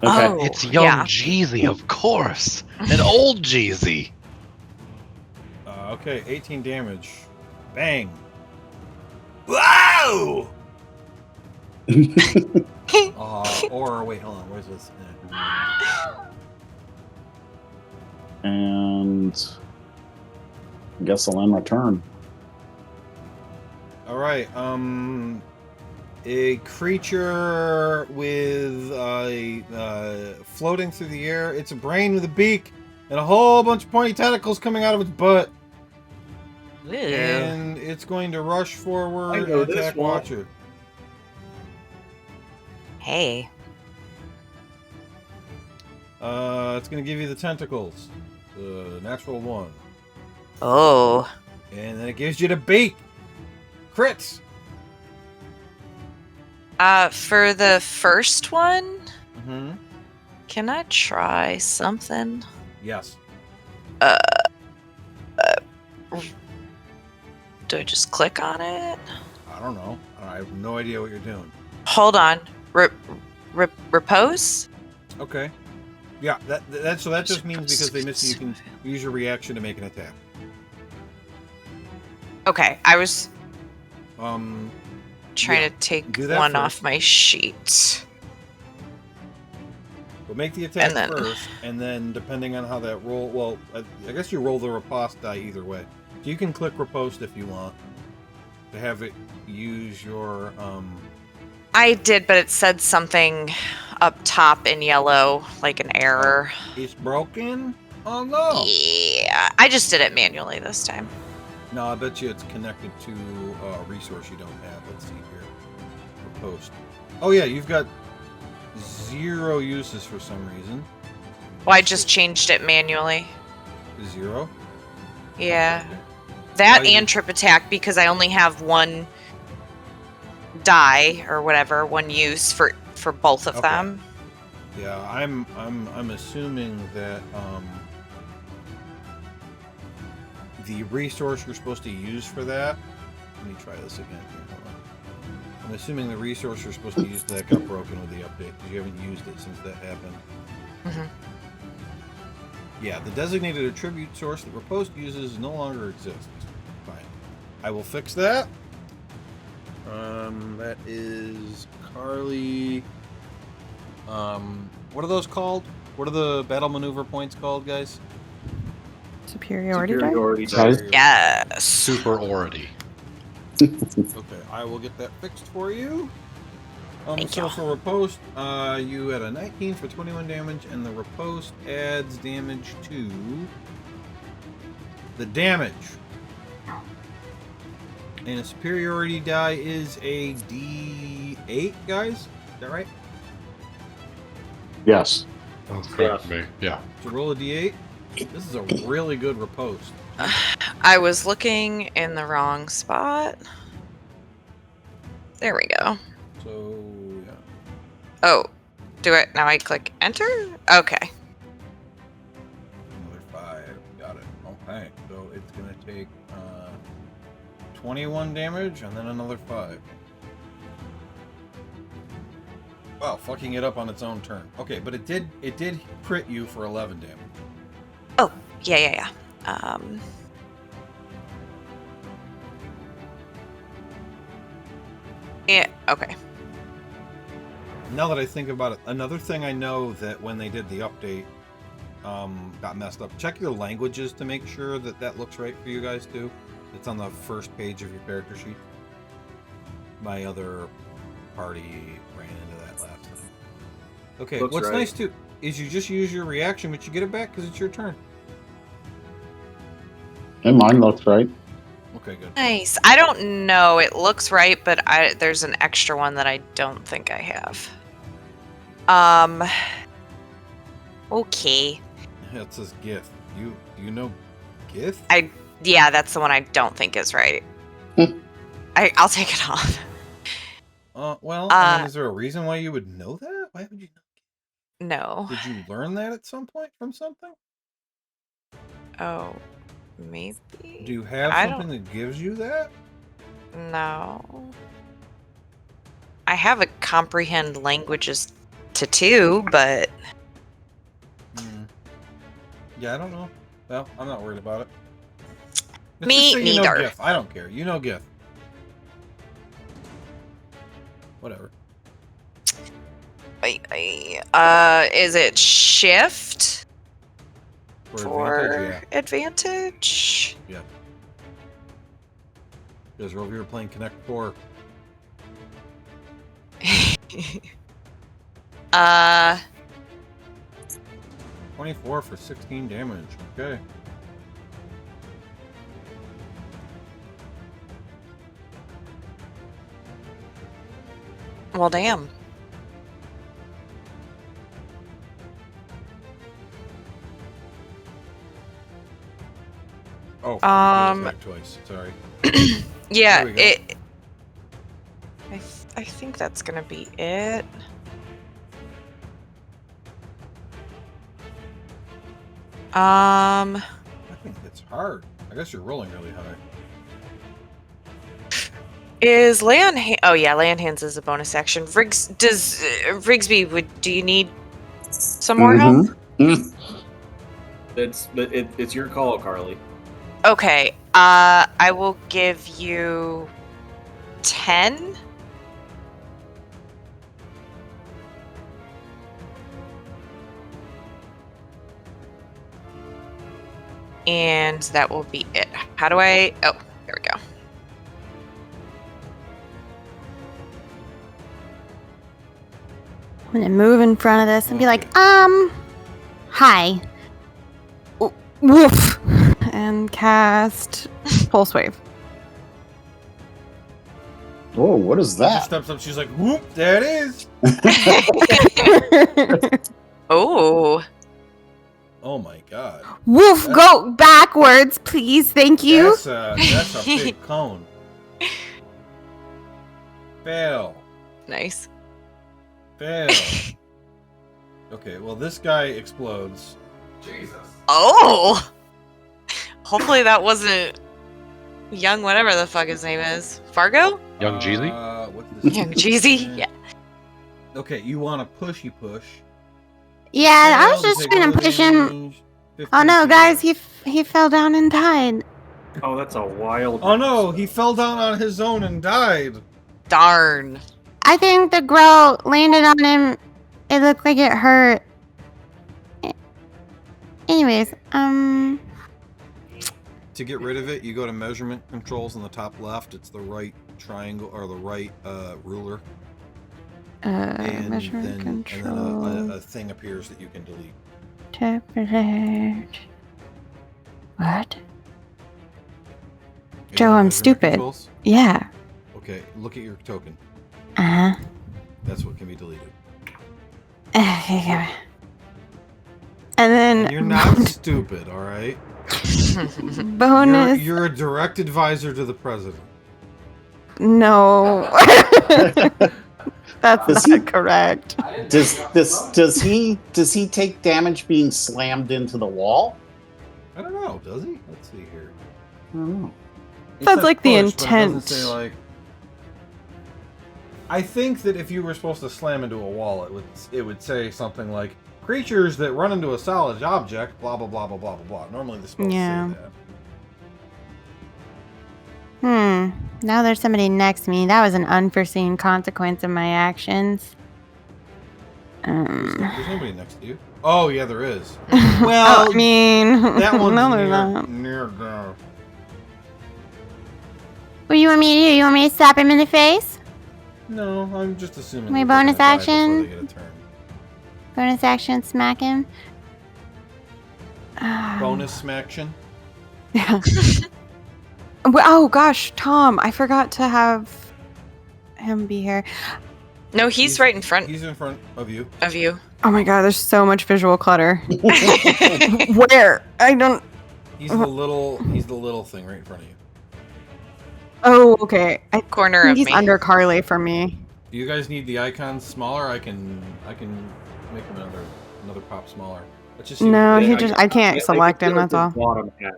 Okay. Oh, It's young yeah. Jeezy, of course. An old Jeezy. Okay, 18 damage. Bang. Wow. Or wait, hold on. Where's this? And I guess I'll end my turn. All right. A creature with floating through the air. It's a brain with a beak and a whole bunch of pointy tentacles coming out of its butt. Ew. And it's going to rush forward I and know this attack one. Watcher. Hey. It's going to give you the tentacles. Natural 1. Oh. And then it gives you the beak. Crits. For the first one, Mm-hmm. can I try something? Yes. Do I just click on it? I don't know. I have no idea what you're doing. Hold on. Repose? Okay. Yeah, that just means because they miss you, you can use your reaction to make an attack. Okay, I was Um, trying Yeah, to take do that one first. off my sheet. We'll make the attack And then- first, and then depending on how that roll, well, I guess you roll the riposte die either way. So you can click riposte if you want to have it use your I did, but it said something up top in yellow, like an error. It's broken. Oh no! Yeah, I just did it manually this time. No, I bet you it's connected to a resource you don't have. Let's see here. Riposte. Oh yeah, you've got 0 uses for some reason. Well, I just changed it manually. 0. Yeah. Okay. That Why and trip attack because I only have one die or whatever, one use for both of Okay. them. Yeah, I'm assuming that the resource you're supposed to use for that. Let me try this again here. Hold on. I'm assuming the resource you're supposed to use for that got broken with the update because you haven't used it since that happened. Mm-hmm. Yeah, the designated attribute source that Riposte uses no longer exists. Fine. I will fix that. That is Carly. What are those called? What are the battle maneuver points called, guys? Superiority die? Superiority Guys? dice. Yes. Superiority. Okay, I will get that fixed for you. Thank So you. for Riposte, you had a 19 for 21 damage, and the Riposte adds damage to the damage. And a superiority die is a D8, guys? Is that right? Yes. Sounds correct to me. Yeah. So roll a D8. This is a really good Riposte. I was looking in the wrong spot. There we go. So, yeah. Oh, do it. Now I click enter? Okay. Another 5. Got it. Okay. So it's going to take 21 damage and then another 5. Wow, fucking it up on its own turn. Okay, but it did crit you for 11 damage. Oh, yeah. Yeah, okay. Now that I think about it, another thing I know that when they did the update got messed up. Check your languages to make sure that that looks right for you guys too. It's on the first page of your character sheet. My other party ran into that last time. Okay, Looks what's right. nice too is you just use your reaction, but you get it back because it's your turn. And mine looks right. Okay, good. Nice. I don't know. It looks right, but there's an extra one that I don't think I have. Okay. Yeah, it says GIF. Do you know GIF? Yeah, that's the one I don't think is right. I'll take it off. Well, I mean, is there a reason why you would know that? Why would you know? No. Did you learn that at some point from something? Oh, maybe. Do you have I something that gives you that? No. I have a comprehend languages to 2, but Yeah, I don't know. Well, I'm not worried about it. Let's Me just say you know neither. GIF. I don't care. You know GIF. Whatever. Is it shift For advantage? Yeah. Because we're over here playing Connect 4. 24 for 16 damage. Okay. Well, damn. Oh, twice. Sorry. Yeah, There we go. I think that's gonna be it. I think it's hard. I guess you're rolling really high. Is lay on hand? Oh yeah, lay on hands is a bonus action. Rigsby, do you need some more help? Mm. It's your call, Carly. Okay, I will give you 10. And that will be it. How do I... Oh, there we go. I'm gonna move in front of this and be like, hi. Woof. And cast Pulse Wave. Oh, what is She that? steps up. She's like, "Whoop! There it is." Oh. Oh my god. Woof, go backwards, please? Thank you. That's a big cone. Fail. Nice. Fail. Okay, well, this guy explodes. Jesus. Oh! Hopefully that wasn't young whatever the fuck his name is. Fargo? Young Jeezy? What's this? Young Jeezy? Yeah. Okay, you want to push. Yeah, I was Fail, just take gonna a push him. range, 15 Oh no, feet guys, away. he fell down and died. Oh, that's a wild. Oh no, he fell down on his own and died. Darn. I think the girl landed on him. It looked like it hurt. Anyways, To get rid of it, you go to measurement controls on the top left. It's the right triangle or the right ruler. measurement And then control. a thing appears that you can delete. Tablet. What? You Joe, know I'm measurement stupid. controls? Yeah. Okay, look at your token. Uh-huh. That's what can be deleted. And then And you're not stupid, all right? bonus. You're a direct advisor to the president. No. That's Does not he- correct. Does he take damage being slammed into the wall? I don't know. Does he? Let's see here. I don't know. It Sounds says like the push, but it doesn't intent. say, like... I think that if you were supposed to slam into a wall, it would say something like creatures that run into a solid object, blah blah blah blah blah blah blah. Normally they're supposed Yeah. to say that. Now there's somebody next to me. That was an unforeseen consequence of my actions. There's nobody next to you. Oh yeah, there is. Oh, Well, I mean, that one's no, there's not. near down. What do you want me to do? You want me to slap him in the face? No, I'm just assuming. My that they're bonus gonna die before action? they get a turn. Bonus action, smack him. Bonus smaction. Yeah. Oh gosh, Tom, I forgot to have him be here. No, he's right in front He's in front of you. of you. Oh my god, there's so much visual clutter. Where? I don't. He's the little thing right in front of you. Oh, okay. I Corner think of he's me. under Carly for me. Do you guys need the icons smaller? I can make them another pop smaller. Let's just see No, what- he just. I can't select him. That's all. Bottom half,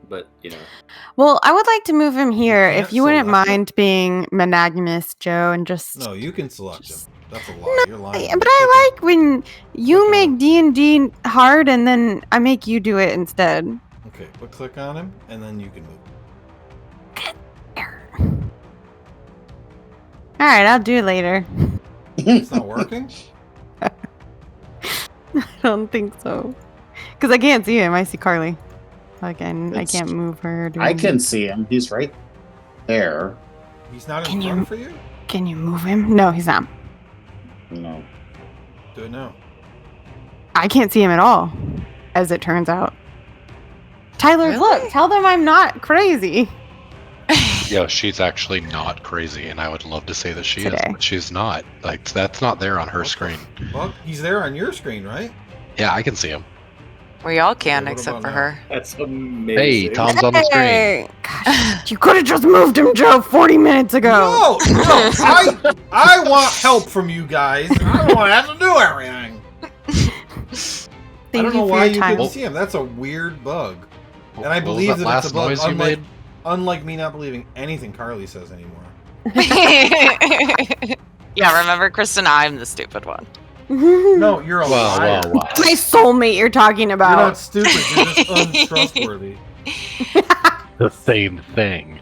but Well, I would like to move him here can't if you wouldn't select him? mind being monogamous, Joe, and just. No, you can select them. That's a lie. You're lying. But I like when you Okay. make D&D hard and then I make you do it instead. Okay, but click on him and then you can move. All right, I'll do it later. It's not working. I don't think so, because I can't see him. I see Carly. Like, and I It's- can't move her. or do I anything. can see him. He's right there. He's not in Can front you- for you. Can you move him? No, he's not. No. Do it now. I can't see him at all, as it turns out. Tyler, Really? look. Tell them I'm not crazy. Yeah, she's actually not crazy, and I would love to say that she is, Today. but she's not. Like, that's not there on her screen. Well, he's there on your screen, right? Yeah, I can see him. We all can, What except about for now? her. that's amazing. Hey, Tom's on the screen. Hey, gosh, you could have just moved him, Joe, 40 minutes ago. No, I want help from you guys. I don't want to have to do everything. Thank I don't know you for why your you time. couldn't see him. That's a weird bug. And I What was believe that last it's a bug, noise you made? unlike me not believing anything Carly says anymore. Yeah, remember, Kristen, I'm the stupid one. No, you're a liar. Wow. My soulmate you're talking You're about. not stupid. You're just untrustworthy. The same thing.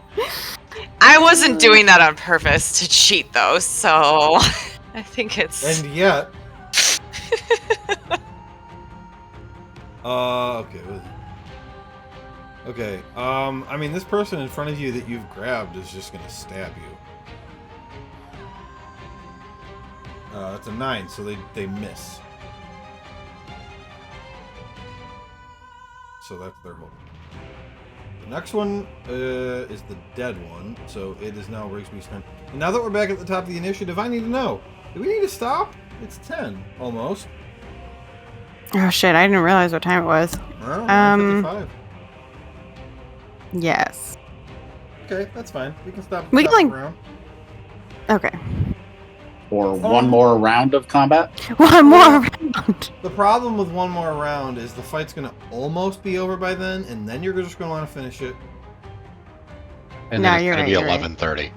I wasn't doing that on purpose to cheat, though, so I think it's. And yet, okay. Okay. I mean, this person in front of you that you've grabbed is just gonna stab you. It's a 9, so they miss. So that's their hope. The next one is the dead one, so it is now Rigsby's turn. And now that we're back at the top of the initiative, I need to know: do we need to stop? It's 10 almost. Oh shit! I didn't realize what time it was. Oh, 9:55. Yes. Okay, that's fine. We can stop. We can, stop like- around. Okay. Or one more round of combat? One more round. The problem with one more round is the fight's gonna almost be over by then, and then you're just gonna want to finish it. And No, then it's you're going right, to be you're right. 11:30.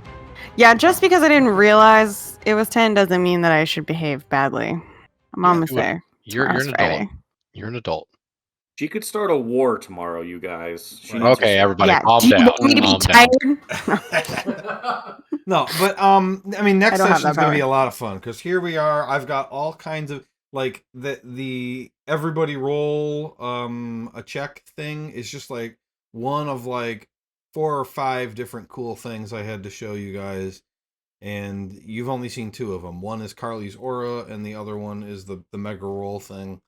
Yeah, just because I didn't realize it was 10 doesn't mean that I should behave badly. I'm almost do it. there. You're Tomorrow's an Friday. adult. You're an adult. She could start a war tomorrow, you guys. She Right. needs to Okay, start. everybody, Yeah. calm Do you down. want me to be Calm down. tired? No, but I mean, next I don't have session's that gonna be power. a lot of fun because here we are. I've got all kinds of like the everybody roll a check thing is just like one of like 4 or 5 different cool things I had to show you guys, and you've only seen 2 of them. One is Carly's aura, and the other one is the mega roll thing.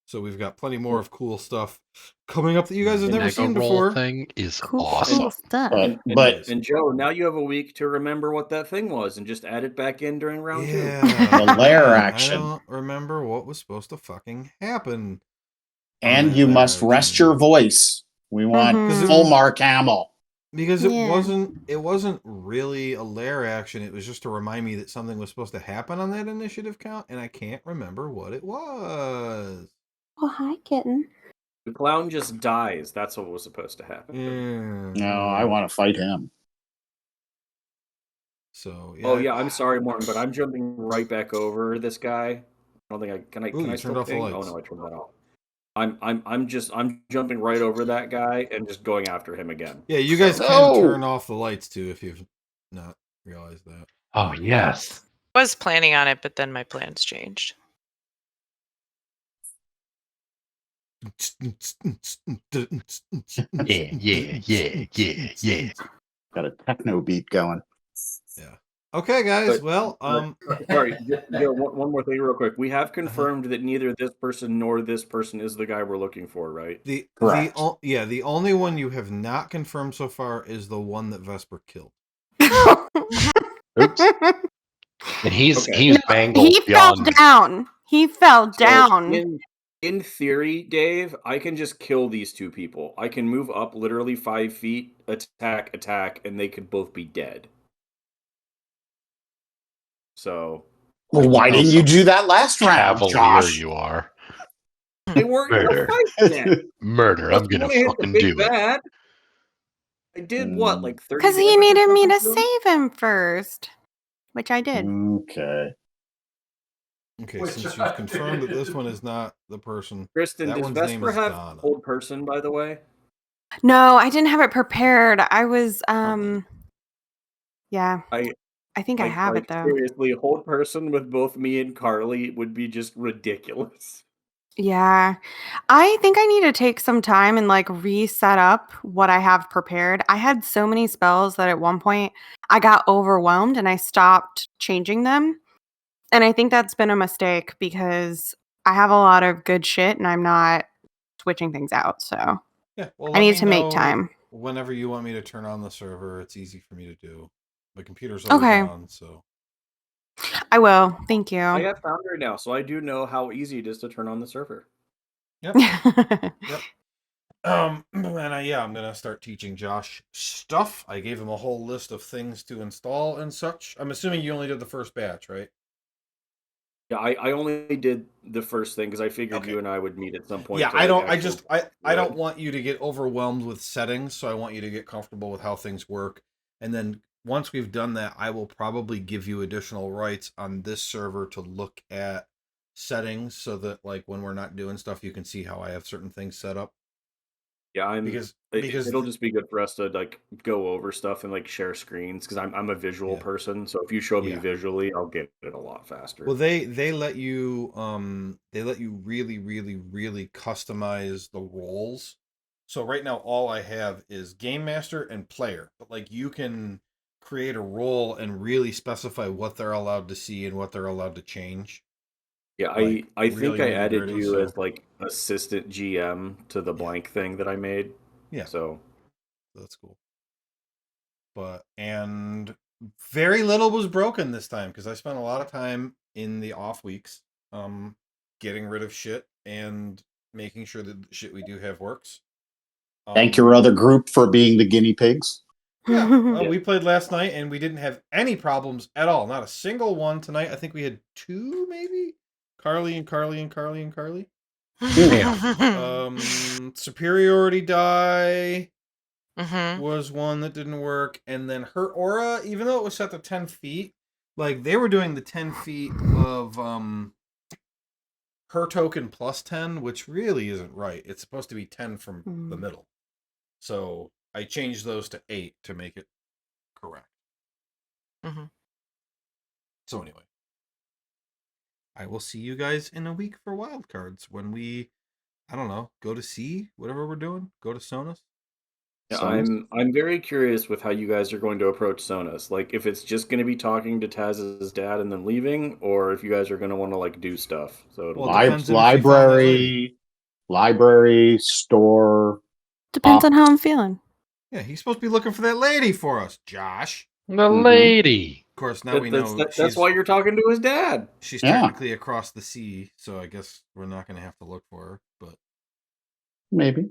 So we've got plenty more of cool stuff coming up that you guys have The never mega seen roll before. thing is Cool awesome. stuff. But And Joe, now you have a week to remember what that thing was and just add it back in during round 2. Yeah, The lair I action. don't remember what was supposed to fucking happen. And that you lair must rest action. your voice. We want Mhm. full Mark Hamill. Because Yeah. it wasn't really a lair action. It was just to remind me that something was supposed to happen on that initiative count, and I can't remember what it was. Oh, hi, kitten. The clown just dies. That's what was supposed to happen. Yeah. No, I want to fight him. So yeah. Oh yeah, I'm sorry, Morton, but I'm jumping right back over this guy. I don't think I can. Ooh, Can you I turned still off the ping? lights. Oh no, I turned that off. I'm jumping right over that guy and just going after him again. Yeah, you guys can No! turn off the lights too if you've not realized that. Oh, yes. Was planning on it, but then my plans changed. Yeah. Got a techno beat going. Yeah. Okay, guys. But- Well, Sorry, Joe, one more thing real quick. We have confirmed that neither this person nor this person is the guy we're looking for, right? Correct. The only one you have not confirmed so far is the one that Vesper killed. Oops. And he's Okay. mangled He fell beyond. down. He fell So, down. in theory, Dave, I can just kill these 2 people. I can move up literally 5 feet, attack, and they could both be dead. So Well, why didn't you do that last round, Cavalier Josh? you are. they weren't gonna Murder. fight yet. Murder. I'm going to fucking do it. Bad. I did what, like 30 Because he damage or needed me to something to him? save him first, which I did. Okay. Okay, since you've confirmed that this one is not the person. Kristen, That does one's name Vesper is have Donna. old person, by the way? No, I didn't have it prepared. I was, yeah. I think I have it though. Seriously, hold person with both me and Carly would be just ridiculous. Yeah. I think I need to take some time and like reset up what I have prepared. I had so many spells that at one point I got overwhelmed and I stopped changing them. And I think that's been a mistake because I have a lot of good shit and I'm not switching things out. So Yeah, well, I let need me to make know time. Whenever you want me to turn on the server, it's easy for me to do. My computer's always Okay. on, so. I will. Thank you. I have Foundry now, so I do know how easy it is to turn on the server. Yep. And I'm gonna start teaching Josh stuff. I gave him a whole list of things to install and such. I'm assuming you only did the first batch, right? Yeah, I only did the first thing because I figured Okay. you and I would meet at some point. Yeah, to, I like, don't. actually I don't do it. want you to get overwhelmed with settings, so I want you to get comfortable with how things work. And then once we've done that, I will probably give you additional rights on this server to look at settings, so that like when we're not doing stuff, you can see how I have certain things set up. Yeah, Because it'll just be good for us to like go over stuff and like share screens because I'm a visual Yeah. person. So if you show me Yeah. visually, I'll get it a lot faster. Well, they let you really customize the roles. So right now all I have is game master and player, but like you can create a role and really specify what they're allowed to see and what they're allowed to change. Yeah, Like, I think really I added nitty-gritty, you so- as like assistant GM to the blank thing that I made. Yeah. So That's cool. And very little was broken this time because I spent a lot of time in the off weeks getting rid of shit and making sure that the shit we do have works. Thank your other group for being the guinea pigs. Yeah, we played last night and we didn't have any problems at all. Not a single one tonight. I think we had 2, maybe. Carly. Superiority die was one that didn't work, and then her aura, even though it was set to 10 feet, like they were doing the 10 feet of her token plus 10, which really isn't right. It's supposed to be 10 from the middle. So I changed those to 8 to make it correct. So anyway, I will see you guys in a week for wildcards when we, I don't know, go to sea, whatever we're doing, go to Sonus. Yeah, I'm very curious with how you guys are going to approach Sonus. Like, if it's just going to be talking to Taz's dad and then leaving, or if you guys are going to want to like do stuff. So Well, it depends on if we find that lady. library, store. Depends on how I'm feeling. Yeah, he's supposed to be looking for that lady for us, Josh. The lady. Of course, now we know that's why you're talking to his dad. She's technically across the sea, so I guess we're not going to have to look for her. But maybe